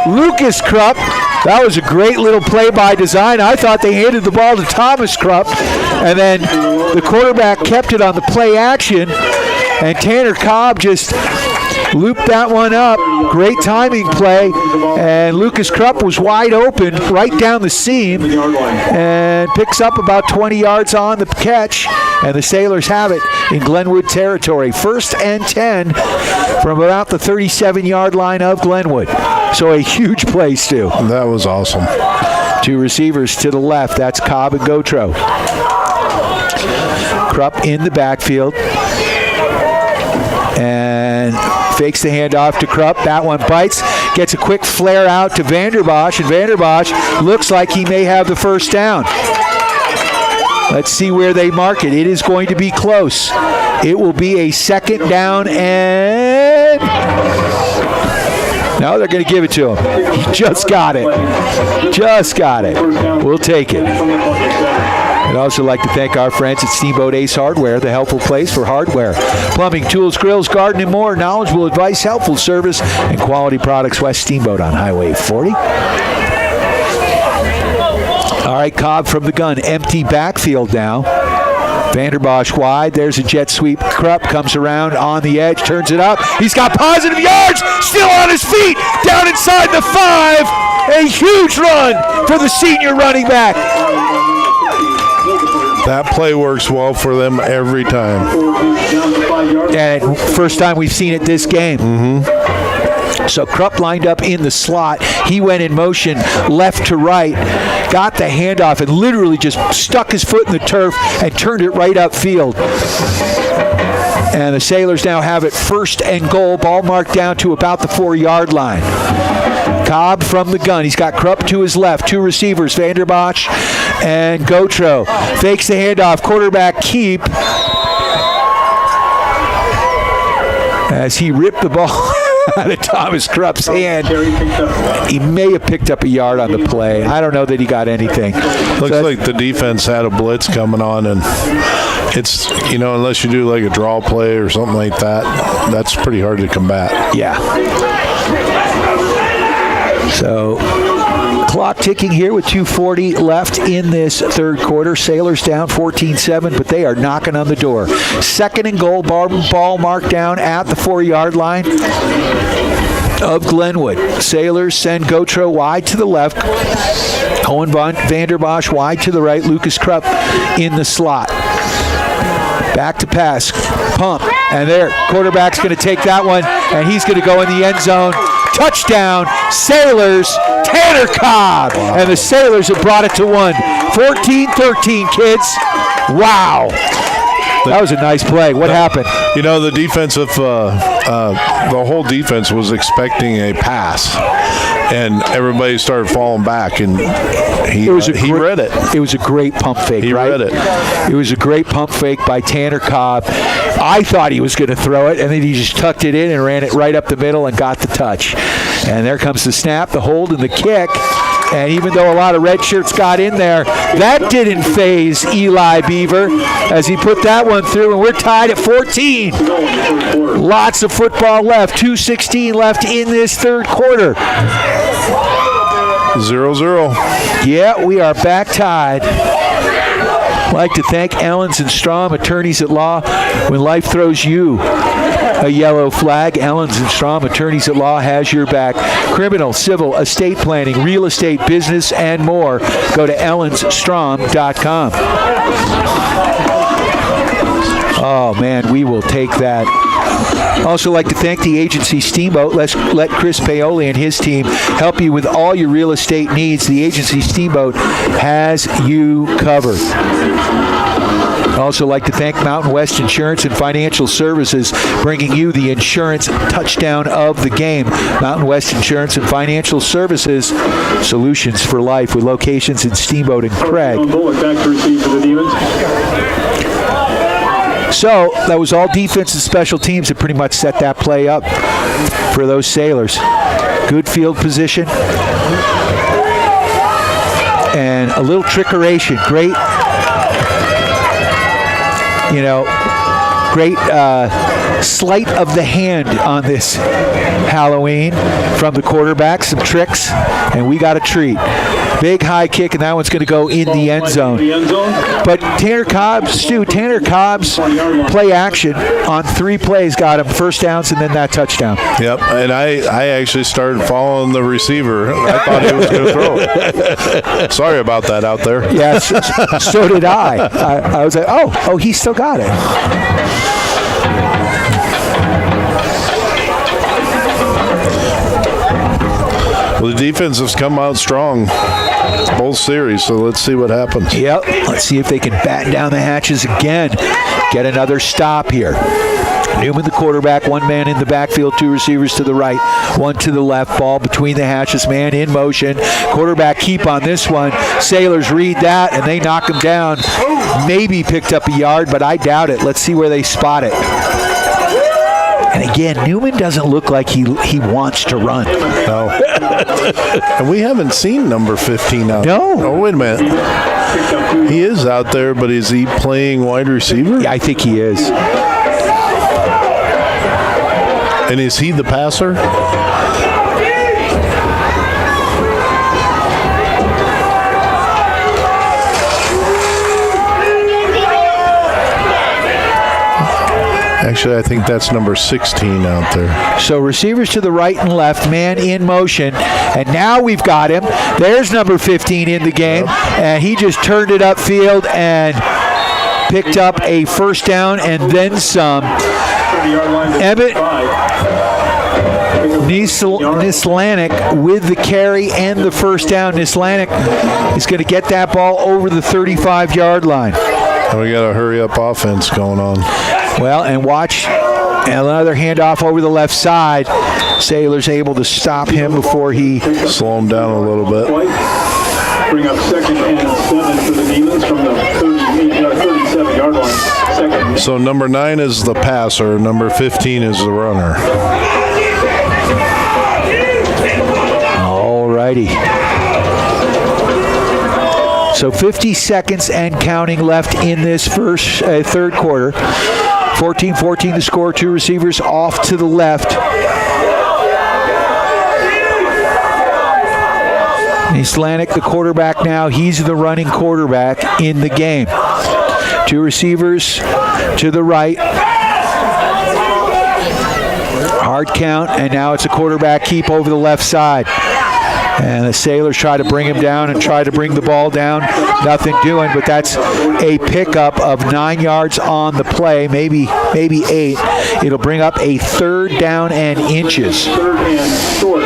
Lucas Krupp. That was a great little play by design. I thought they handed the ball to Thomas Krupp. And then the quarterback kept it on the play action. And Tanner Cobb just looped that one up. Great timing play. And Lucas Krupp was wide open right down the seam and picks up about 20 yards on the catch. And the Sailors have it in Glenwood territory. 1st and 10 from about the 37-yard line of Glenwood. So a huge play, Stu. That was awesome. Two receivers to the left. That's Cobb and Gotro. Krupp in the backfield. And fakes the handoff to Krupp. That one bites. Gets a quick flare out to Vanderbosch. And Vanderbosch looks like he may have the first down. Let's see where they mark it. It is going to be close. It will be a 2nd down and... No, they're going to give it to him. He just got it. Just got it. We'll take it. I'd also like to thank our friends at Steamboat Ace Hardware, the helpful place for hardware, plumbing, tools, grills, garden, and more. Knowledgeable advice, helpful service, and quality products. West Steamboat on Highway 40. All right, Cobb from the gun. Empty backfield now. Vanderbosch wide. There's a jet sweep. Krupp comes around on the edge, turns it up. He's got positive yards. Still on his feet. Down inside the 5. A huge run for the senior running back. That play works well for them every time. And first time we've seen it this game. So Krupp lined up in the slot. He went in motion left to right, got the handoff, and literally just stuck his foot in the turf and turned it right upfield. And the Sailors now have it 1st and goal. Ball marked down to about the 4-yard line. Cobb from the gun. He's got Krupp to his left. Two receivers, Vanderbosch and Gotro. Fakes the handoff. Quarterback keep. As he ripped the ball out of Thomas Krupp's hand. He may have picked up a yard on the play. I don't know that he got anything. Looks like the defense had a blitz coming on, and it's, unless you do like a draw play or something like that, that's pretty hard to combat. Yeah. So clock ticking here with 2:40 left in this third quarter. Sailors down 14-7, but they are knocking on the door. 2nd and goal, ball marked down at the 4-yard line. of Glenwood. Sailors send Gotro wide to the left. Owen Vanderbosch wide to the right. Lucas Krupp in the slot. Back to pass. Pump. And there, quarterback's going to take that one, and he's going to go in the end zone. Touchdown, Sailors, Tanner Cobb. Wow. And the Sailors have brought it to one. 14-13, kids. Wow. That was a nice play. What happened? You know, the defensive, the whole defense was expecting a pass, and everybody started falling back, and he read it. It was a great pump fake, he right? Read it. It was a great pump fake by Tanner Cobb. I thought he was going to throw it, and then he just tucked it in and ran it right up the middle and got the touch. And there comes the snap, the hold, and the kick. And even though a lot of red shirts got in there, that didn't faze Eli Beaver as he put that one through, and we're tied at 14. Lots of football left. 2:16 left in this third quarter. 0-0. Yeah, we are back tied. I'd like to thank Ellens and Strom, attorneys at law. When life throws you a yellow flag, Ellens and Strom, attorneys at law, has your back. Criminal, civil, estate planning, real estate, business, and more. Go to ellensstrom.com. Oh, man, we will take that. Also like to thank the agency Steamboat. Let's let Chris Paoli and his team help you with all your real estate needs. The agency Steamboat has you covered. Also like to thank Mountain West Insurance and Financial Services, bringing you the insurance touchdown of the game. Mountain West Insurance and Financial Services, solutions for life, with locations in Steamboat and Craig. So that was all defense and special teams that pretty much set that play up for those Sailors. Good field position and a little trickeration. Great, great sleight of the hand on this Halloween from the quarterback. Some tricks, and we got a treat. Big high kick, and that one's going to go in the end zone. But Tanner Cobb's play action on 3 plays got him first downs and then that touchdown. Yep, and I actually started following the receiver. I thought he was going to throw it. Sorry about that out there. Yes, so did I. I was like, oh, he still got it. Well, the defense has come out strong both series, so let's see what happens. Yep, let's see if they can batten down the hatches again. Get another stop here. Newman, the quarterback, 1 man in the backfield, 2 receivers to the right, 1 to the left, ball between the hatches, man in motion. Quarterback keep on this one. Sailors read that, and they knock him down. Maybe picked up a yard, but I doubt it. Let's see where they spot it. And again, Newman doesn't look like he wants to run. No. And we haven't seen number 15 out. No. Oh, wait a minute. He is out there, but is he playing wide receiver? Yeah, I think he is. And is he the passer? Actually, I think that's number 16 out there. So receivers to the right and left, man in motion. And now we've got him. There's number 15 in the game. And he just turned it upfield and picked up a first down and then some. Emmett Nislanik with the carry and the first down. Nislanik is going to get that ball over the 35-yard line. And we got a hurry-up offense going on. Well, and watch another handoff over the left side. Sailors able to stop him before he slow him down a little bit. Bring up 2nd and 7 for the Demons from the 37-yard line. Second. So number 9 is the passer, number 15 is the runner. All righty. So 50 seconds and counting left in this third quarter. 14-14 the score. 2 receivers off to the left. Nislanik, the quarterback now. He's the running quarterback in the game. 2 receivers to the right. Hard count, and now it's a quarterback keep over the left side. And the Sailors try to bring him down and try to bring the ball down. Nothing doing, but that's a pickup of 9 yards on the play, maybe 8. It'll bring up a 3rd down and inches. 3rd and short.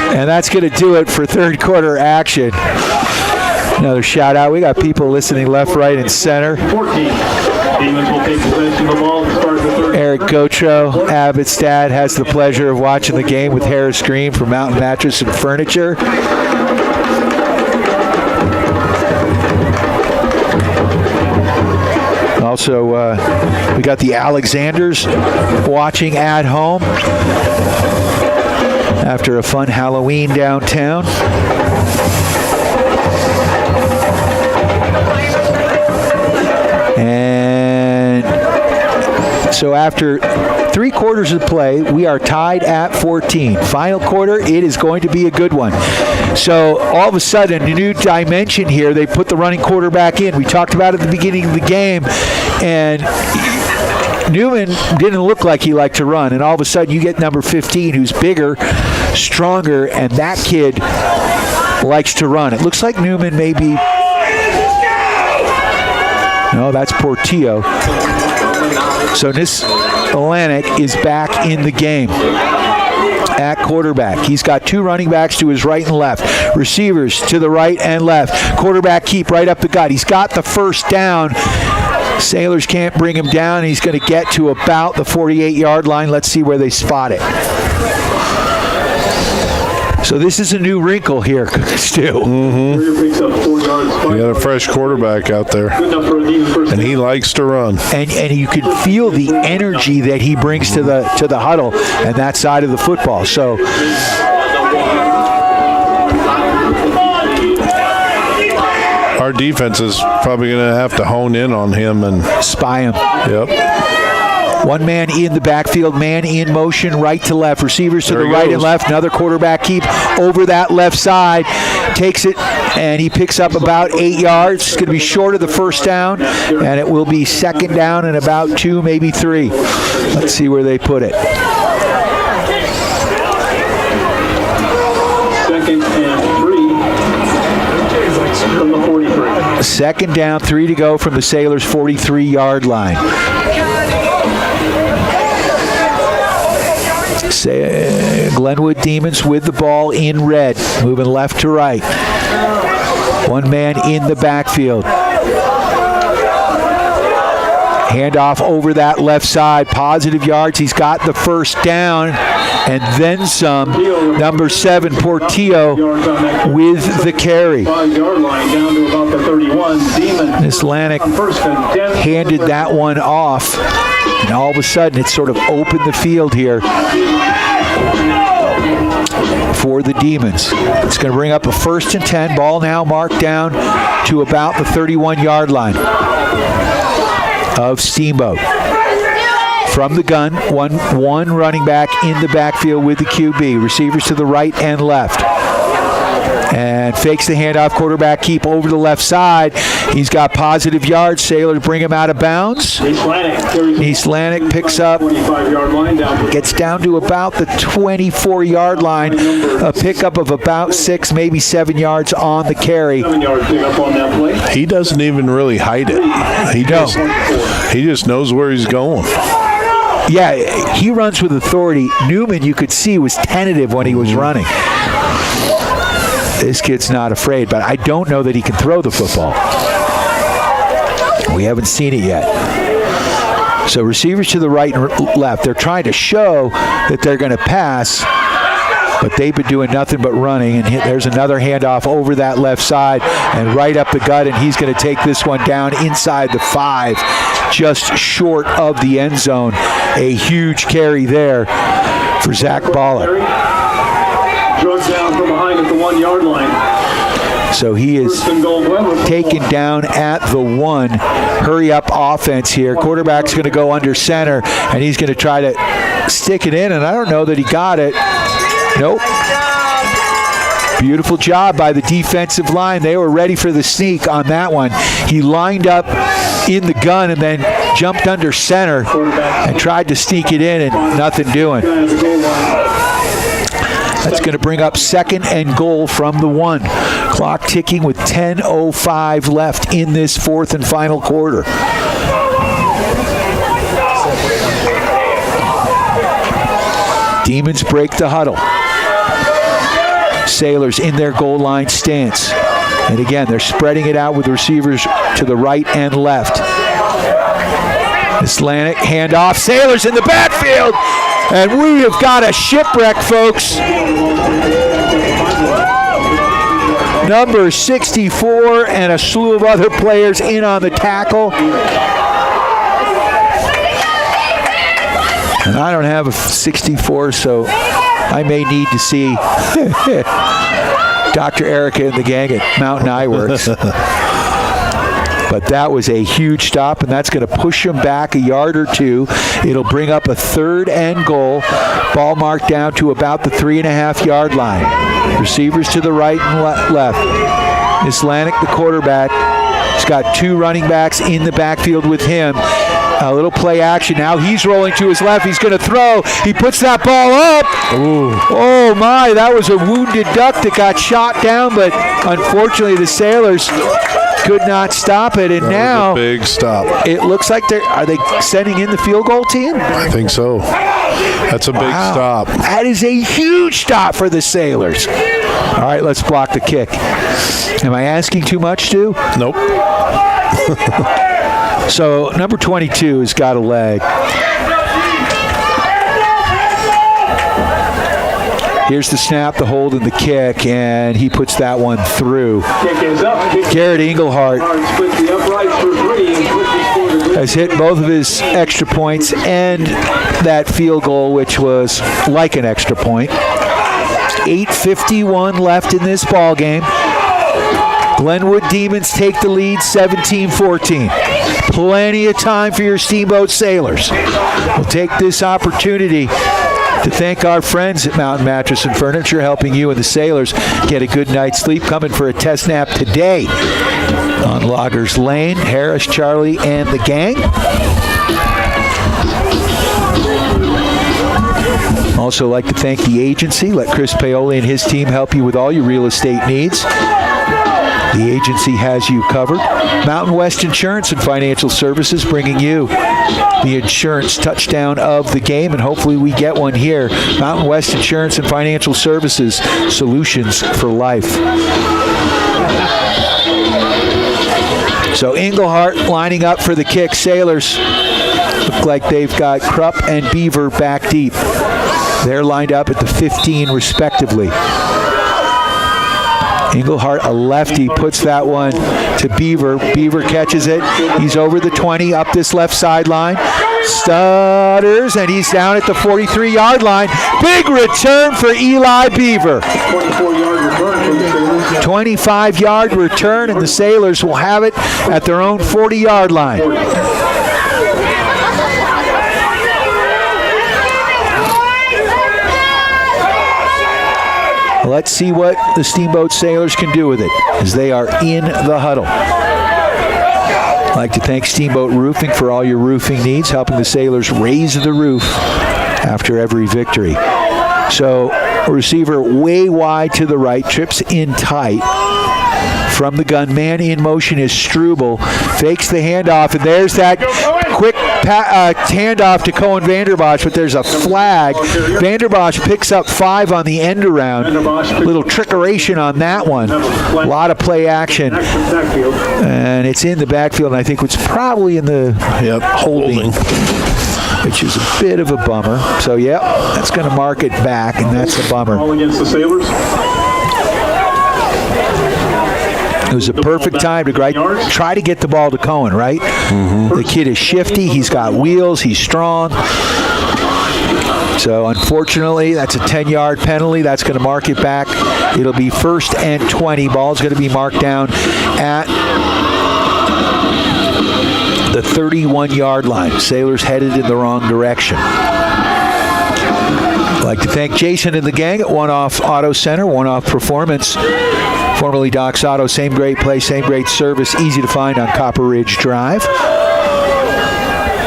And that's going to do it for third quarter action. Another shout out. We got people listening left, right, and center. 14. Demons will take possession of the ball and start the third. Eric Gotro, Abbott's dad, has the pleasure of watching the game with Harris Green from Mountain Mattress and Furniture. Also, we got the Alexanders watching at home after a fun Halloween downtown. And so after 3 quarters of play, we are tied at 14. Final quarter, it is going to be a good one. So all of a sudden, a new dimension here. They put the running quarterback in. We talked about it at the beginning of the game, and Newman didn't look like he liked to run, and all of a sudden you get number 15, who's bigger, stronger, and that kid likes to run. It looks like Newman may be... No, that's Portillo. So this Atlantic is back in the game at quarterback. He's got 2 running backs to his right and left. Receivers to the right and left. Quarterback keep right up the gut. He's got the first down. Sailors can't bring him down. He's going to get to about the 48-yard line. Let's see where they spot it. So this is a new wrinkle here, Stu. Mm-hmm. You got a fresh quarterback out there, and he likes to run. And you can feel the energy that he brings to the huddle and that side of the football. So our defense is probably going to have to hone in on him and spy him. Yep. One man in the backfield, man in motion, right to left. Receivers to the right and left. Another quarterback keep over that left side. Takes it, and he picks up about 8 yards. It's going to be short of the first down, and it will be 2nd down and about 2, maybe 3. Let's see where they put it. 2nd and 3 from the 43. 2nd down, 3 to go from the Sailors' 43-yard line. Glenwood Demons with the ball in red, moving left to right. One man in the backfield. Handoff over that left side. Positive yards. He's got the first down and then some. Number 7, Portillo, with the carry. 5-yard line down to about the 31. Demons. Atlantic handed that one off. And all of a sudden, it sort of opened the field here for the Demons. It's going to bring up a 1st and 10. Ball now marked down to about the 31-yard line of Steamboat. From the gun, one running back in the backfield with the QB. Receivers to the right and left. And fakes the handoff, quarterback keep over the left side. He's got positive yards. Sailors bring him out of bounds. East Atlantic picks up, gets down to about the 24-yard line. A pickup of about 6, maybe 7 yards on the carry. He doesn't even really hide it. He just knows where he's going. Yeah, he runs with authority. Newman, you could see, was tentative when he was running. This kid's not afraid, but I don't know that he can throw the football. We haven't seen it yet. So receivers to the right and left. They're trying to show that they're going to pass, but they've been doing nothing but running. And there's another handoff over that left side and right up the gut, and he's going to take this one down inside the 5, just short of the end zone. A huge carry there for Zach Baller. Drug down from behind at the 1-yard line. So he is taken down at the 1. Hurry up offense here. Quarterback's going to go under center, and he's going to try to stick it in, and I don't know that he got it. Nope. Beautiful job by the defensive line. They were ready for the sneak on that one. He lined up in the gun and then jumped under center and tried to sneak it in and nothing doing. That's going to bring up 2nd and goal from the 1. Clock ticking with 10:05 left in this 4th and final quarter. Demons break the huddle. Sailors in their goal line stance. And again, they're spreading it out with receivers to the right and left. Islamic handoff. Sailors in the backfield. And we have got a shipwreck, folks. Number 64 and a slew of other players in on the tackle. And I don't have a 64, so I may need to see Dr. Erica and the gang at Mountain Eye Works. But that was a huge stop, and that's going to push them back a yard or two. It'll bring up a 3rd and goal. Ball marked down to about the 3.5-yard line. Receivers to the right and left. Islamic, the quarterback, has got 2 running backs in the backfield with him. A little play action. Now he's rolling to his left. He's going to throw. He puts that ball up. Ooh. Oh, my. That was a wounded duck that got shot down, but unfortunately the Sailors could not stop it. And now big stop. It looks like are they sending in the field goal team? I think so. That's a big stop. That is a huge stop for the Sailors. All right, let's block the kick. Am I asking too much, Stu? Nope. So number 22 has got a leg. Here's the snap, the hold, and the kick, and he puts that one through. Garrett Engelhart has hit both of his extra points and that field goal, which was like an extra point. 8:51 left in this ball game. Glenwood Demons take the lead 17-14. Plenty of time for your Steamboat Sailors. We'll take this opportunity to thank our friends at Mountain Mattress and Furniture, helping you and the Sailors get a good night's sleep. Coming for a test nap today on Loggers Lane. Harris, Charlie, and the gang. Also like to thank the agency. Let Chris Paoli and his team help you with all your real estate needs. The agency has you covered. Mountain West Insurance and Financial Services, bringing you the insurance touchdown of the game, and hopefully we get one here. Mountain West Insurance and Financial Services, solutions for life. So Engelhart lining up for the kick. Sailors look like they've got Krupp and Beaver back deep. They're lined up at the 15 respectively. Engelhart, a lefty, puts that one to Beaver. Beaver catches it. He's over the 20, up this left sideline. Stutters, and he's down at the 43-yard line. Big return for Eli Beaver. 25-yard return, and the Sailors will have it at their own 40-yard line. Let's see what the Steamboat Sailors can do with it as they are in the huddle. I'd like to thank Steamboat Roofing for all your roofing needs, helping the Sailors raise the roof after every victory. So, receiver way wide to the right, trips in tight. From the gun, man in motion is Struble. Fakes the handoff, and there's that quick handoff to Cohen Vanderbosch, but there's a flag. Vanderbosch picks up 5 on the end around. Little trickeration on that one. A lot of play action. And it's in the backfield, and I think it's probably in the holding, which is a bit of a bummer. So, that's going to mark it back, and that's a bummer. Ball against the Sailors. It was a perfect time to try to get the ball to Cohen, right? Mm-hmm. The kid is shifty. He's got wheels. He's strong. So, unfortunately, that's a 10-yard penalty. That's going to mark it back. It'll be 1st and 20. Ball's going to be marked down at the 31-yard line. Sailors headed in the wrong direction. I'd like to thank Jason and the gang at One Off Auto Center, One Off Performance, formerly Doc's Auto. Same great place, same great service, easy to find on Copper Ridge Drive.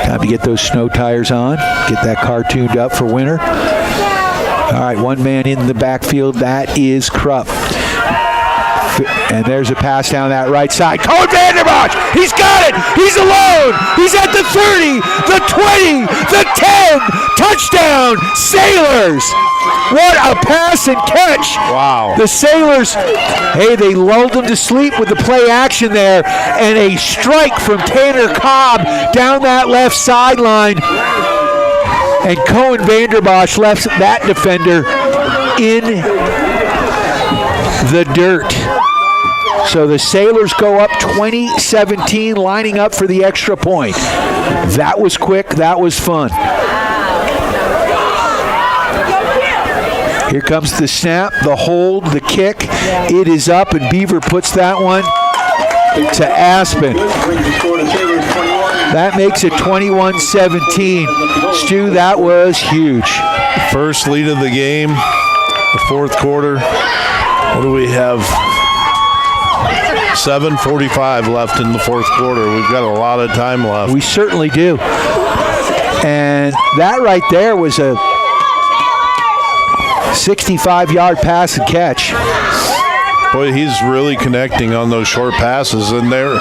Time to get those snow tires on, get that car tuned up for winter. All right, one man in the backfield. That is Krupp. And there's a pass down that right side. Cohen Vanderbosch! He's got it! He's alone! He's at the 30, the 20, the 10! Touchdown, Sailors! What a pass and catch! Wow. The Sailors, hey, they lulled them to sleep with the play action there, and a strike from Tanner Cobb down that left sideline. And Cohen Vanderbosch left that defender in the dirt. So the Sailors go up 20-17, lining up for the extra point. That was quick. That was fun. Here comes the snap, the hold, the kick. It is up, and Beaver puts that one to Aspen. That makes it 21-17. Stu, that was huge. First lead of the game, the fourth quarter. What do we have? 7:45 left in the fourth quarter. We've got a lot of time left. We certainly do. And that right there was a 65-yard pass and catch. Boy, he's really connecting on those short passes, and they're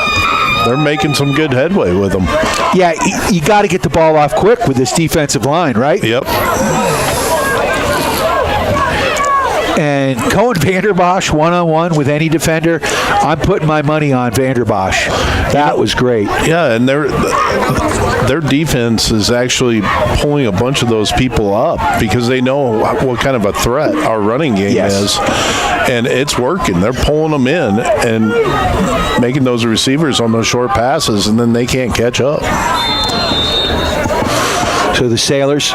making some good headway with them. Yeah, you got to get the ball off quick with this defensive line, right? Yep. And Cohen Vanderbosch one-on-one with any defender. I'm putting my money on Vanderbosch. That was great. Yeah, and their defense is actually pulling a bunch of those people up because they know what kind of a threat our running game is. And it's working. They're pulling them in and making those receivers on those short passes, and then they can't catch up. So the Sailors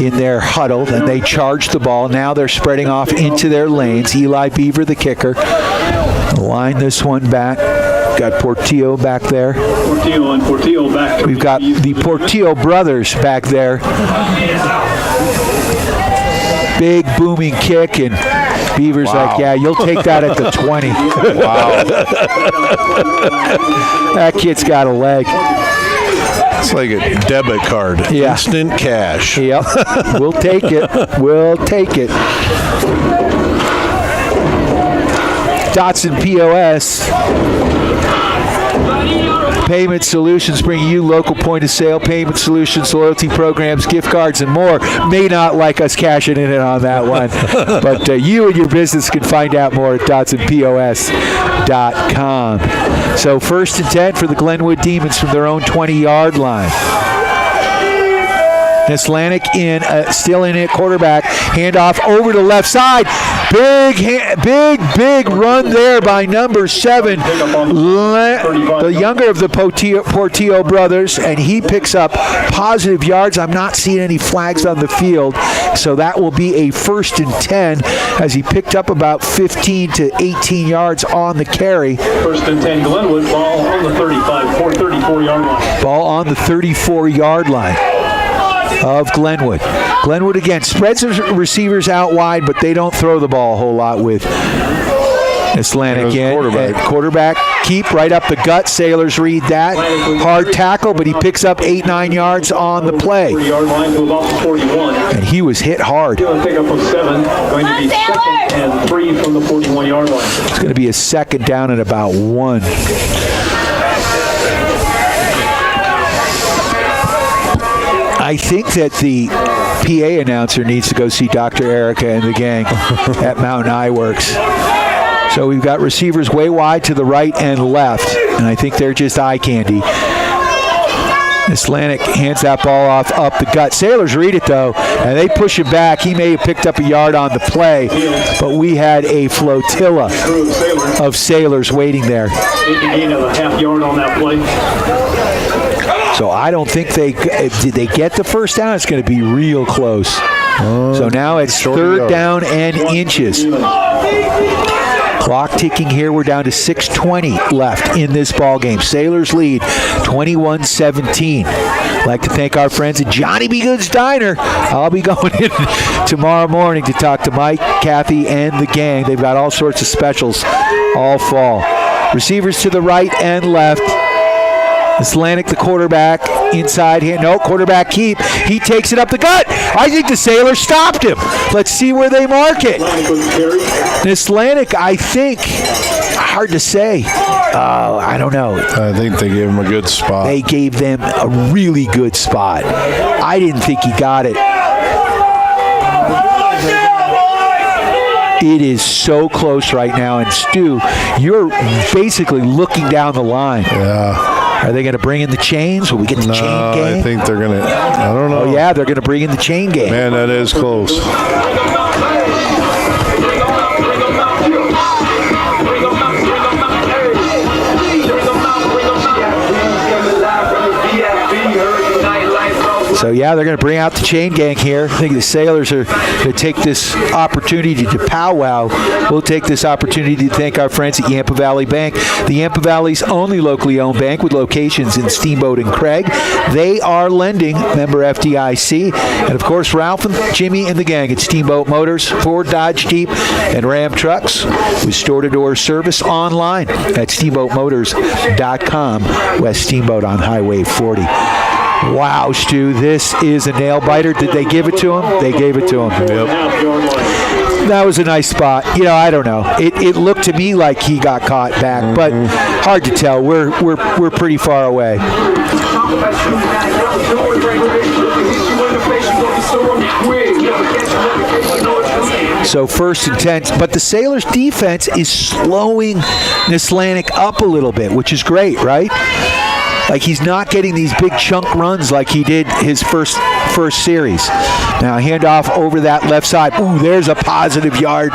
in their huddle, and they charge the ball. Now they're spreading off into their lanes. Eli Beaver, the kicker. Line this one back. Got Portillo back there. Portillo back. We've got the Portillo brothers back there. Big booming kick, and Beaver's like, yeah, you'll take that at the 20. Wow. That kid's got a leg. It's like a debit card. Yeah. Instant cash. Yep. We'll take it. We'll take it. Dotson POS. Payment Solutions, bringing you local point-of-sale payment solutions, loyalty programs, gift cards, and more. May not like us cashing in on that one, but you and your business can find out more at DotsonPOS.com. So 1st and 10 for the Glenwood Demons from their own 20-yard line. Islanic still in at quarterback. Handoff over to left side. Big run there by number 7. The younger of the Portillo brothers, and he picks up positive yards. I'm not seeing any flags on the field, so that will be a 1st and 10 as he picked up about 15 to 18 yards on the carry. 1st and 10 Glenwood, ball on the 34-yard line. Ball on the 34-yard line of Glenwood. Glenwood again spreads his receivers out wide, but they don't throw the ball a whole lot with Islanic in. Quarterback keep right up the gut. Sailors read that. Hard tackle, but he picks up 8-9 yards on the play. And he was hit hard. Pickup of 7, going to be 2nd and 3 from the 41-yard line. It's going to be a 2nd down and about 1. I think that the PA announcer needs to go see Dr. Erica and the gang at Mountain Eye Works. So we've got receivers way wide to the right and left, and I think they're just eye candy. Islanic hands that ball off up the gut. Sailors read it, though, and they push it back. He may have picked up a yard on the play, but we had a flotilla of Sailors waiting there. Gain of a half yard on that play. So I don't think did they get the 1st down? It's going to be real close. So now it's 3rd down and inches. Clock ticking here. We're down to 6:20 left in this ball game. Sailors lead 21-17. like to thank our friends at Johnny B. Good's Diner. I'll be going in tomorrow morning to talk to Mike, Kathy, and the gang. They've got all sorts of specials all fall. Receivers to the right and left. Islanic, the quarterback, inside here. No, quarterback keep. He takes it up the gut. I think the Sailors stopped him. Let's see where they mark it. Islanic, I think, hard to say. I don't know. I think they gave him a good spot. They gave them a really good spot. I didn't think he got it. It is so close right now. And Stu, you're basically looking down the line. Yeah. Are they going to bring in the chains? Will we get the chain game? I think they're going to. I don't know. Oh, yeah, they're going to bring in the chain game. Man, that is close. So, yeah, they're going to bring out the chain gang here. I think the Sailors are going to take this opportunity to powwow. We'll take this opportunity to thank our friends at Yampa Valley Bank, the Yampa Valley's only locally owned bank with locations in Steamboat and Craig. They are lending, member FDIC. And, of course, Ralph and Jimmy and the gang at Steamboat Motors, Ford, Dodge, Jeep, and Ram Trucks with store-to-door service online at steamboatmotors.com, West Steamboat on Highway 40. Wow, Stu, this is a nail-biter. Did they give it to him? They gave it to him. Yep. That was a nice spot. You know, I don't know. It looked to me like he got caught back, but hard to tell. We're pretty far away. So 1st and 10, but the Sailors' defense is slowing Nislanik up a little bit, which is great, right? Like he's not getting these big chunk runs like he did his first series. Now handoff over that left side. Ooh, there's a positive yard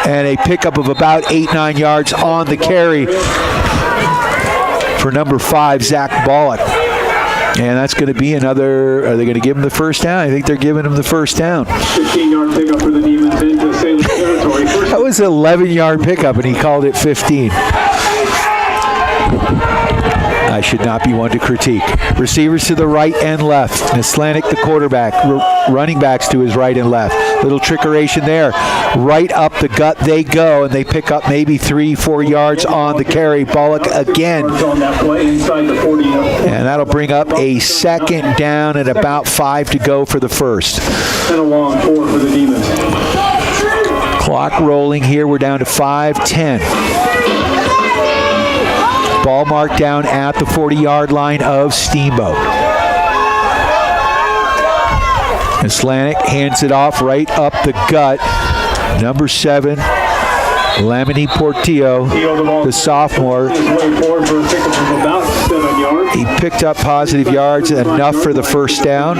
and a pickup of about 8-9 yards on the carry for number 5, Zach Bullock. And that's going to be another. Are they going to give him the first down? I think they're giving him the first down. 15-yard pickup for the Demons into Sailors territory. That was an 11-yard pickup, and he called it 15. I should not be one to critique. Receivers to the right and left. Nislanik, the quarterback. Running backs to his right and left. Little trickeration there. Right up the gut they go, and they pick up maybe 3-4 yards on the carry. Bullock again. And that'll bring up a second down and about 5 to go for the first. And a long 4 for the Demons. Clock rolling here. We're down to 5:10. Ball marked down at the 40-yard line of Steamboat. Islanic hands it off right up the gut. Number 7, Lamini Portillo, the sophomore. He picked up positive yards, enough for the first down.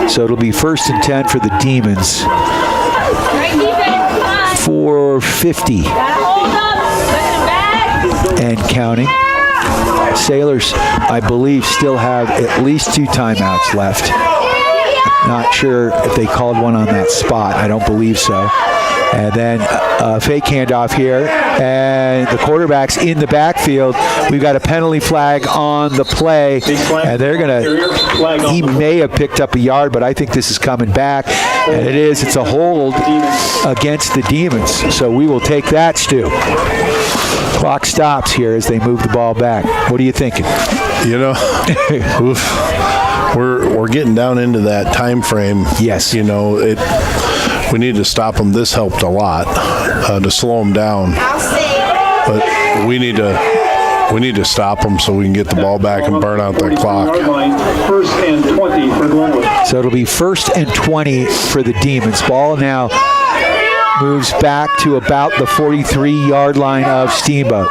So it'll be 1st and 10 for the Demons. 4:50. And counting. Sailors, I believe, still have at least 2 timeouts left. Not sure if they called one on that spot. I don't believe so. And then a fake handoff here. And the quarterback's in the backfield. We've got a penalty flag on the play. And they're going to, he may have picked up a yard, but I think this is coming back. And it is. It's a hold against the Demons. So we will take that, Stu. Clock stops here as they move the ball back. What are you thinking? You know, we're getting down into that time frame. Yes. You know, we need to stop them. This helped a lot to slow them down. But we need to stop them so we can get the ball back and burn out that clock. 1st and 20 for Glenwood. So it'll be 1st and 20 for the Demons. Ball now moves back to about the 43-yard line of Steamboat.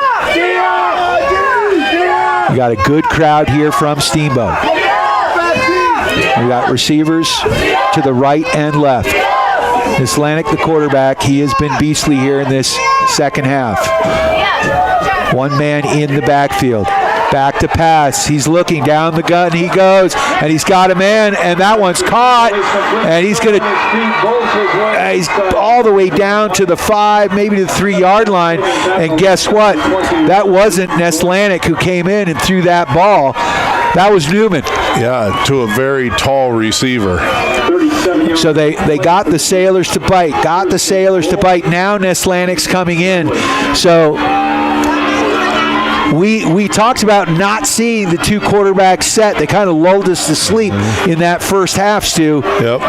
We got a good crowd here from Steamboat. We got receivers to the right and left. Islanic, the quarterback, he has been beastly here in this second half. One man in the backfield. Back to pass. He's looking down the gut, and he goes, and he's got a man, and that one's caught, and he's he's all the way down to the 5, maybe to the 3-yard line, and guess what? That wasn't Neslanik who came in and threw that ball. That was Newman. Yeah, to a very tall receiver. So they got the Sailors to bite. Now Neslanic's coming in. So we talked about not seeing the two quarterbacks set. They kind of lulled us to sleep in that first half, Stu. Yep.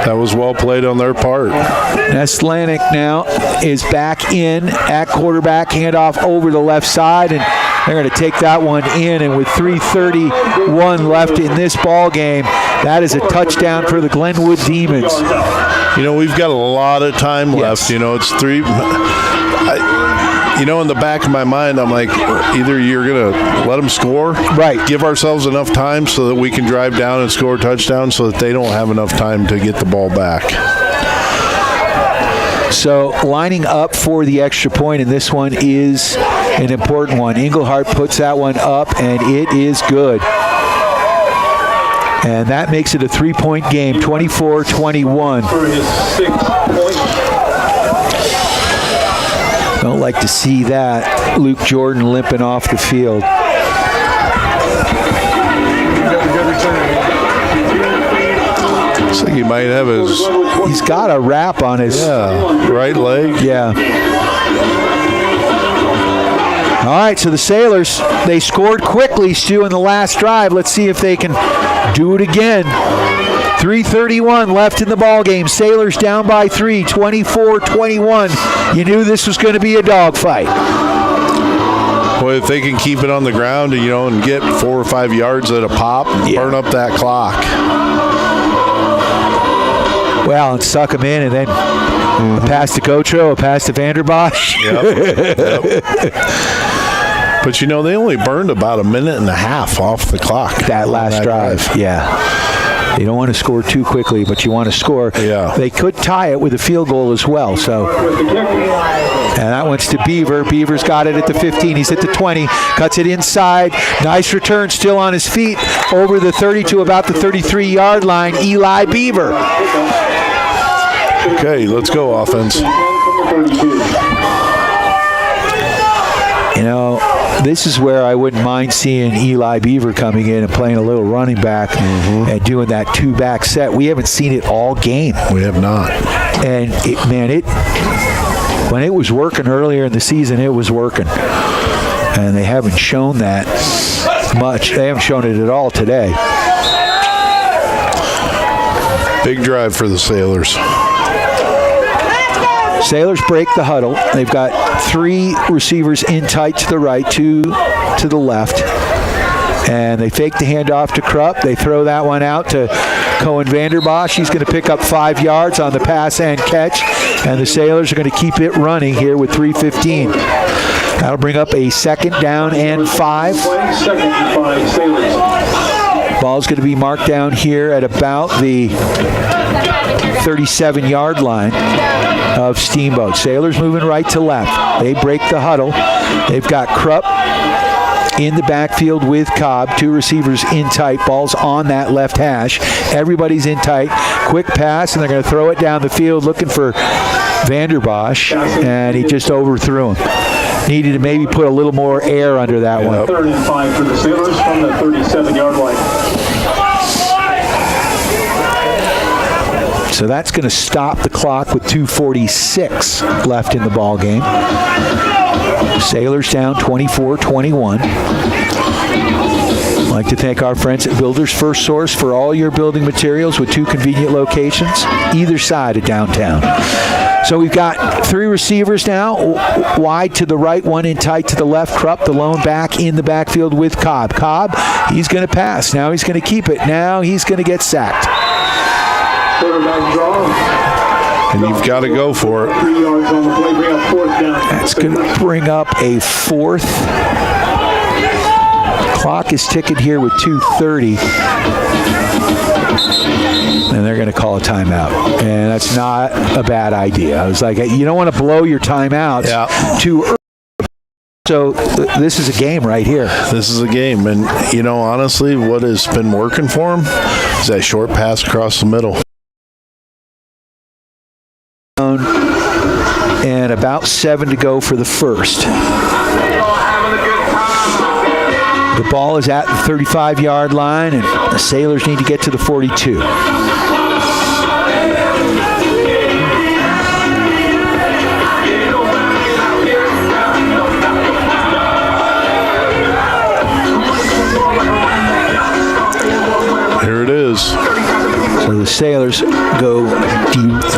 That was well played on their part. Neslanic now is back in at quarterback, handoff over the left side, and they're going to take that one in. And with 3:31 left in this ball game, that is a touchdown for the Glenwood Demons. You know, we've got a lot of time left. You know, it's three. In the back of my mind, I'm like, either you're going to let them score, right? Give ourselves enough time so that we can drive down and score a touchdown so that they don't have enough time to get the ball back. So lining up for the extra point, and this one is an important one. Englehart puts that one up, and it is good. And that makes it a 3-point game, 24-21. For his 6th point. Don't like to see that. Luke Jordan limping off the field. Looks like he might have his... He's got a wrap on his... right leg. Yeah. All right, so the Sailors, they scored quickly, Stu, in the last drive. Let's see if they can do it again. 3:31 left in the ball game. Sailors down by 3, 24-21. You knew this was going to be a dogfight. Boy, if they can keep it on the ground, and get 4 or 5 yards at a pop, burn up that clock. Well, and suck them in, and then a pass to Gotro, a pass to Vanderbosch. Yep. But, they only burned about a minute and a half off the clock. That last drive. Yeah. You don't want to score too quickly, but you want to score. Yeah. They could tie it with a field goal as well. So, and that one's to Beaver. Beaver's got it at the 15. He's at the 20. Cuts it inside. Nice return, still on his feet. Over the 30 to about the 33-yard line. Eli Beaver. Okay, let's go, offense. This is where I wouldn't mind seeing Eli Beaver coming in and playing a little running back and doing that two-back set. We haven't seen it all game. We have not. And, when it was working earlier in the season, it was working. And they haven't shown that much. They haven't shown it at all today. Big drive for the Sailors. Sailors break the huddle. They've got 3 receivers in tight to the right, 2 to the left. And they fake the handoff to Krupp. They throw that one out to Cohen Vanderbosch. He's going to pick up 5 yards on the pass and catch. And the Sailors are going to keep it running here with 3:15. That'll bring up a 2nd down and 5. 2nd and 5 Sailors. Ball's going to be marked down here at about the 37-yard line of Steamboat. Sailors moving right to left. They break the huddle. They've got Krupp in the backfield with Cobb. 2 receivers in tight. Ball's on that left hash. Everybody's in tight. Quick pass, and they're going to throw it down the field looking for Vanderbosch, and he just overthrew him. Needed to maybe put a little more air under that one. 3rd and 5 for the Sailors from the 37-yard line. So that's going to stop the clock with 2:46 left in the ball game. Sailors down 24-21. I'd like to thank our friends at Builders First Source for all your building materials with 2 convenient locations either side of downtown. So we've got 3 receivers now, wide to the right, 1 in tight to the left. Krupp, the lone back in the backfield with Cobb. Cobb, he's going to pass. Now he's going to keep it. Now he's going to get sacked. Quarterback draw. And you've got to go for it. 3 yards on the play, bring up 4th down. That's going to bring up a 4th. Clock is ticking here with 2:30. And they're going to call a timeout. And that's not a bad idea. I was like, you don't want to blow your timeouts too early. So this is a game right here. This is a game. And, honestly, what has been working for them is that short pass across the middle. And about 7 to go for the first. The ball is at the 35-yard line, and the Sailors need to get to the 42. Here it is. So the Sailors go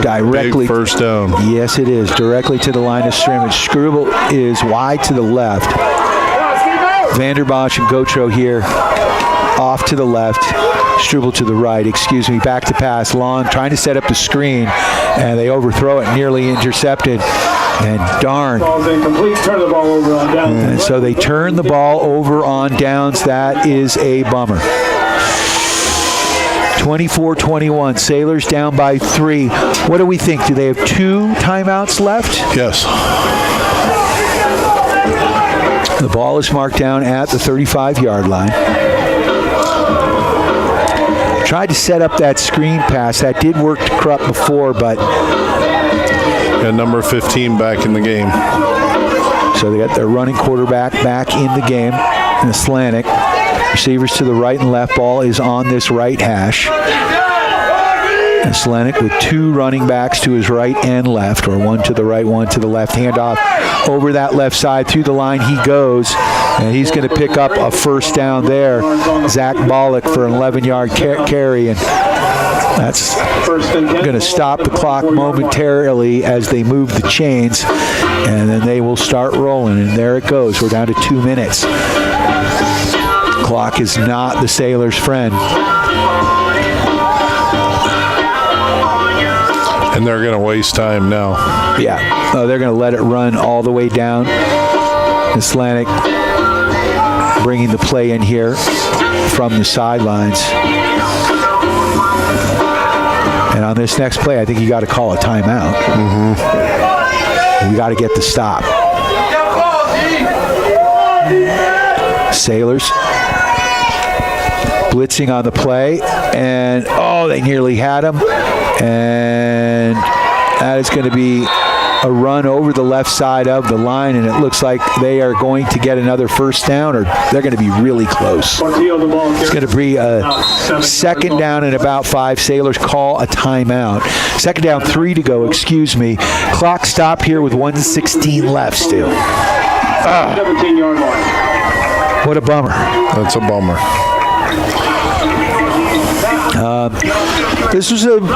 directly. Big first down. Yes, it is. Directly to the line of scrimmage. Struble is wide to the left. Vanderbosch and Gotro here off to the left. Struble to the right, back to pass. Long trying to set up the screen, and they overthrow it, nearly intercepted. And darn. And so they turn the ball over on downs. That is a bummer. 24-21. Sailors down by 3. What do we think? Do they have 2 timeouts left? Yes. The ball is marked down at the 35-yard line. Tried to set up that screen pass. That did work to Krupp before, but... Got number 15 back in the game. So they got their running quarterback back in the game. Islanic. Receivers to the right and left. Ball is on this right hash. Islanic with 2 running backs to his right and left, or one to the right, one to the left. Handoff over that left side. Through the line he goes, and he's going to pick up a first down there. Zach Bollock for an 11-yard carry, and that's going to stop the clock momentarily as they move the chains, and then they will start rolling, and there it goes. We're down to 2 minutes. Clock is not the Sailors' friend. And they're going to waste time now. Yeah. Oh, they're going to let it run all the way down. Islanic bringing the play in here from the sidelines. And on this next play, I think you got to call a timeout. We got to get the stop. Sailors blitzing on the play, and they nearly had him, and that is going to be a run over the left side of the line, and it looks like they are going to get another first down, or they're going to be really close. It's going to be a second down and about 5. Sailors call a timeout. Second down, 3 to go, Clock stop here with 1:16 left still. 17-yard line. What a bummer. That's a bummer. This was an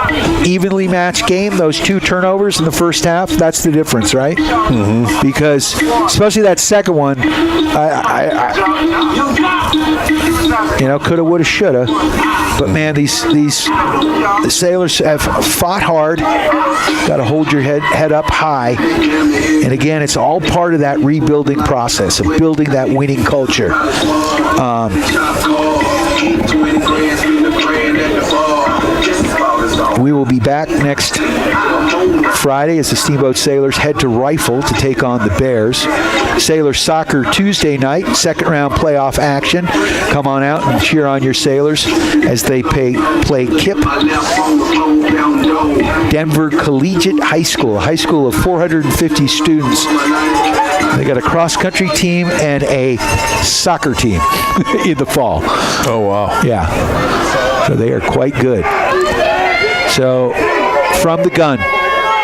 evenly matched game. Those 2 turnovers in the first half, that's the difference, right? Because especially that second one, coulda, woulda, shoulda. But man, the Sailors have fought hard. Got to hold your head up high. And again, it's all part of that rebuilding process of building that winning culture. We will be back next Friday as the Steamboat Sailors head to Rifle to take on the Bears. Sailors soccer Tuesday night, second round playoff action. Come on out and cheer on your Sailors as they play KIP. Denver Collegiate High School, a high school of 450 students. They got a cross-country team and a soccer team in the fall. Oh, wow. Yeah. So they are quite good. So, from the gun,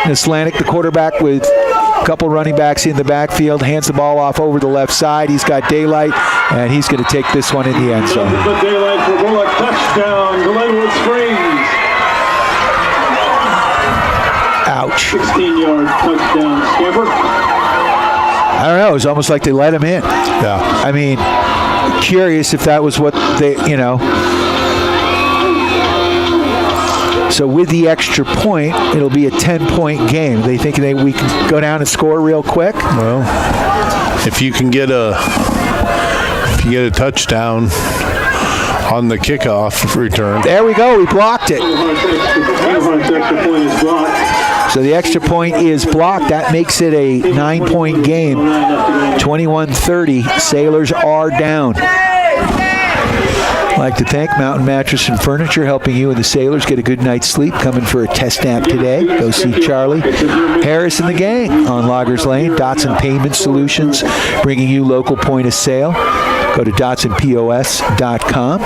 Islanic, the quarterback, with a couple running backs in the backfield, hands the ball off over the left side. He's got daylight, and he's going to take this one in the end zone. Daylight for Bullock, touchdown, Glenwood Springs. Ouch. 16-yard touchdown scamper. I don't know. It was almost like they let him in. Yeah. I mean, curious if that was what they, So with the extra point, it'll be a 10-point game. They think we can go down and score real quick? Well, if you can get a touchdown on the kickoff return. There we go. We blocked it. So the extra point is blocked. That makes it a 9-point game. 21-30. Sailors are down. I'd like to thank Mountain Mattress and Furniture, helping you and the Sailors get a good night's sleep. Coming for a test nap today. Go see Charlie Harris and the gang on Loggers Lane. Dotson Payment Solutions, bringing you local point of sale. Go to DotsonPOS.com.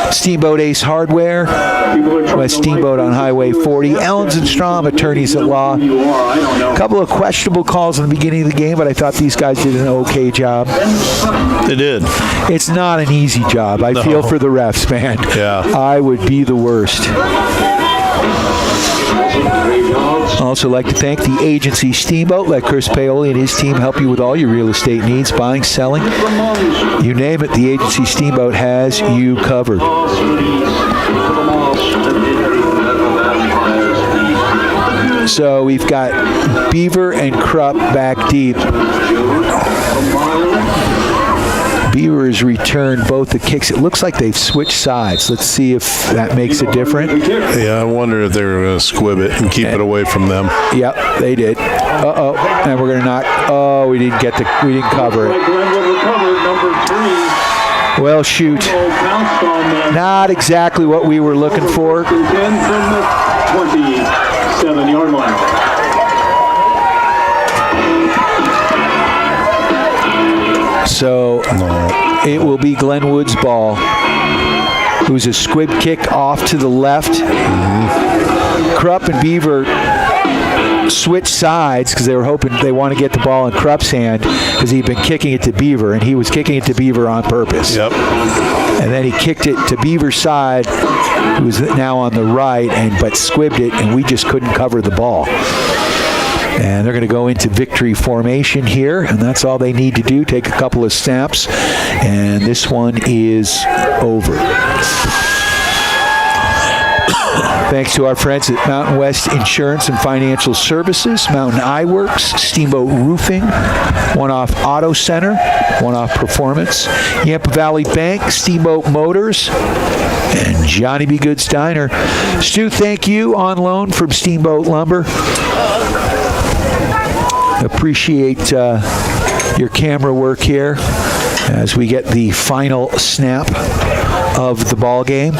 Steamboat Ace Hardware, West Steamboat on Highway 40. Ellens and Strom, attorneys at law. A couple of questionable calls in the beginning of the game, but I thought these guys did an okay job. They did. It's not an easy job. I feel for the refs, man. Yeah. I would be the worst. Also like to thank the agency Steamboat. Let Chris Paoli and his team help you with all your real estate needs, buying, selling. You name it, the agency Steamboat has you covered. So we've got Beaver and Krupp back deep. Beaver has returned both the kicks. It looks like they've switched sides. Let's see if that makes a difference. Yeah, I wonder if they were going to squib it and keep it away from them. Yep, they did. Uh-oh, and we're going to knock. Oh, we didn't cover it. Well, shoot. Not exactly what we were looking for. 27-yard line. So it will be Glenwood's ball, who's a squib kick off to the left. Krupp and Beaver switched sides because they were hoping they want to get the ball in Krupp's hand because he'd been kicking it to Beaver, and he was kicking it to Beaver on purpose. Yep. And then he kicked it to Beaver's side, who's now on the right, but squibbed it, and we just couldn't cover the ball. And they're going to go into victory formation here, and that's all they need to do. Take a couple of snaps, and this one is over. Thanks to our friends at Mountain West Insurance and Financial Services, Mountain Eyeworks, Steamboat Roofing, One Off Auto Center, One Off Performance, Yampa Valley Bank, Steamboat Motors, and Johnny B. Good's Diner. Stu, thank you on loan from Steamboat Lumber. Appreciate your camera work here as we get the final snap of the ball game.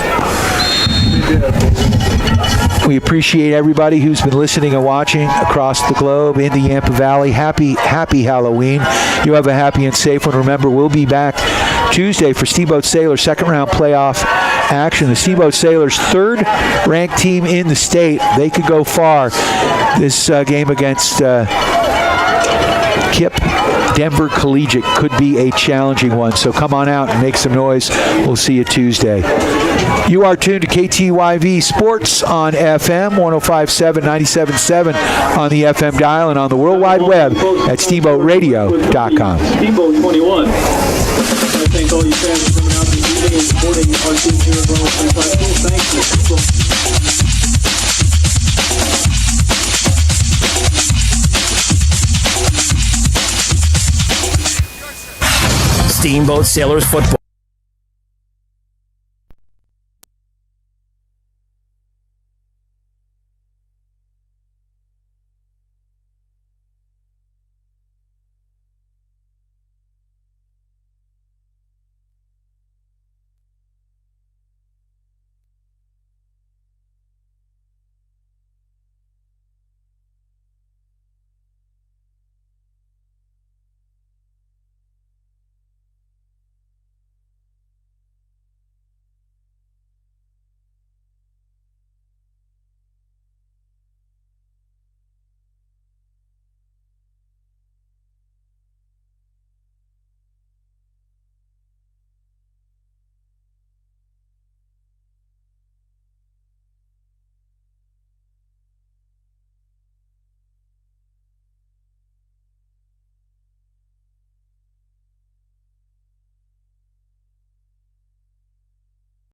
We appreciate everybody who's been listening and watching across the globe in the Yampa Valley. Happy Halloween. You have a happy and safe one. Remember, we'll be back Tuesday for Steamboat Sailors second round playoff action. The Steamboat Sailors, third-ranked team in the state. They could go far. This game against KIP Denver Collegiate could be a challenging one. So come on out and make some noise. We'll see you Tuesday. You are tuned to KTYV Sports on FM 105.7, 97.7 on the FM dial and on the World Wide Web at steamboatradio.com. Steamboat 21. I thank all you fans for coming out this evening and supporting our team here at Glenwood High School. Thanks to Steamboat Sailors football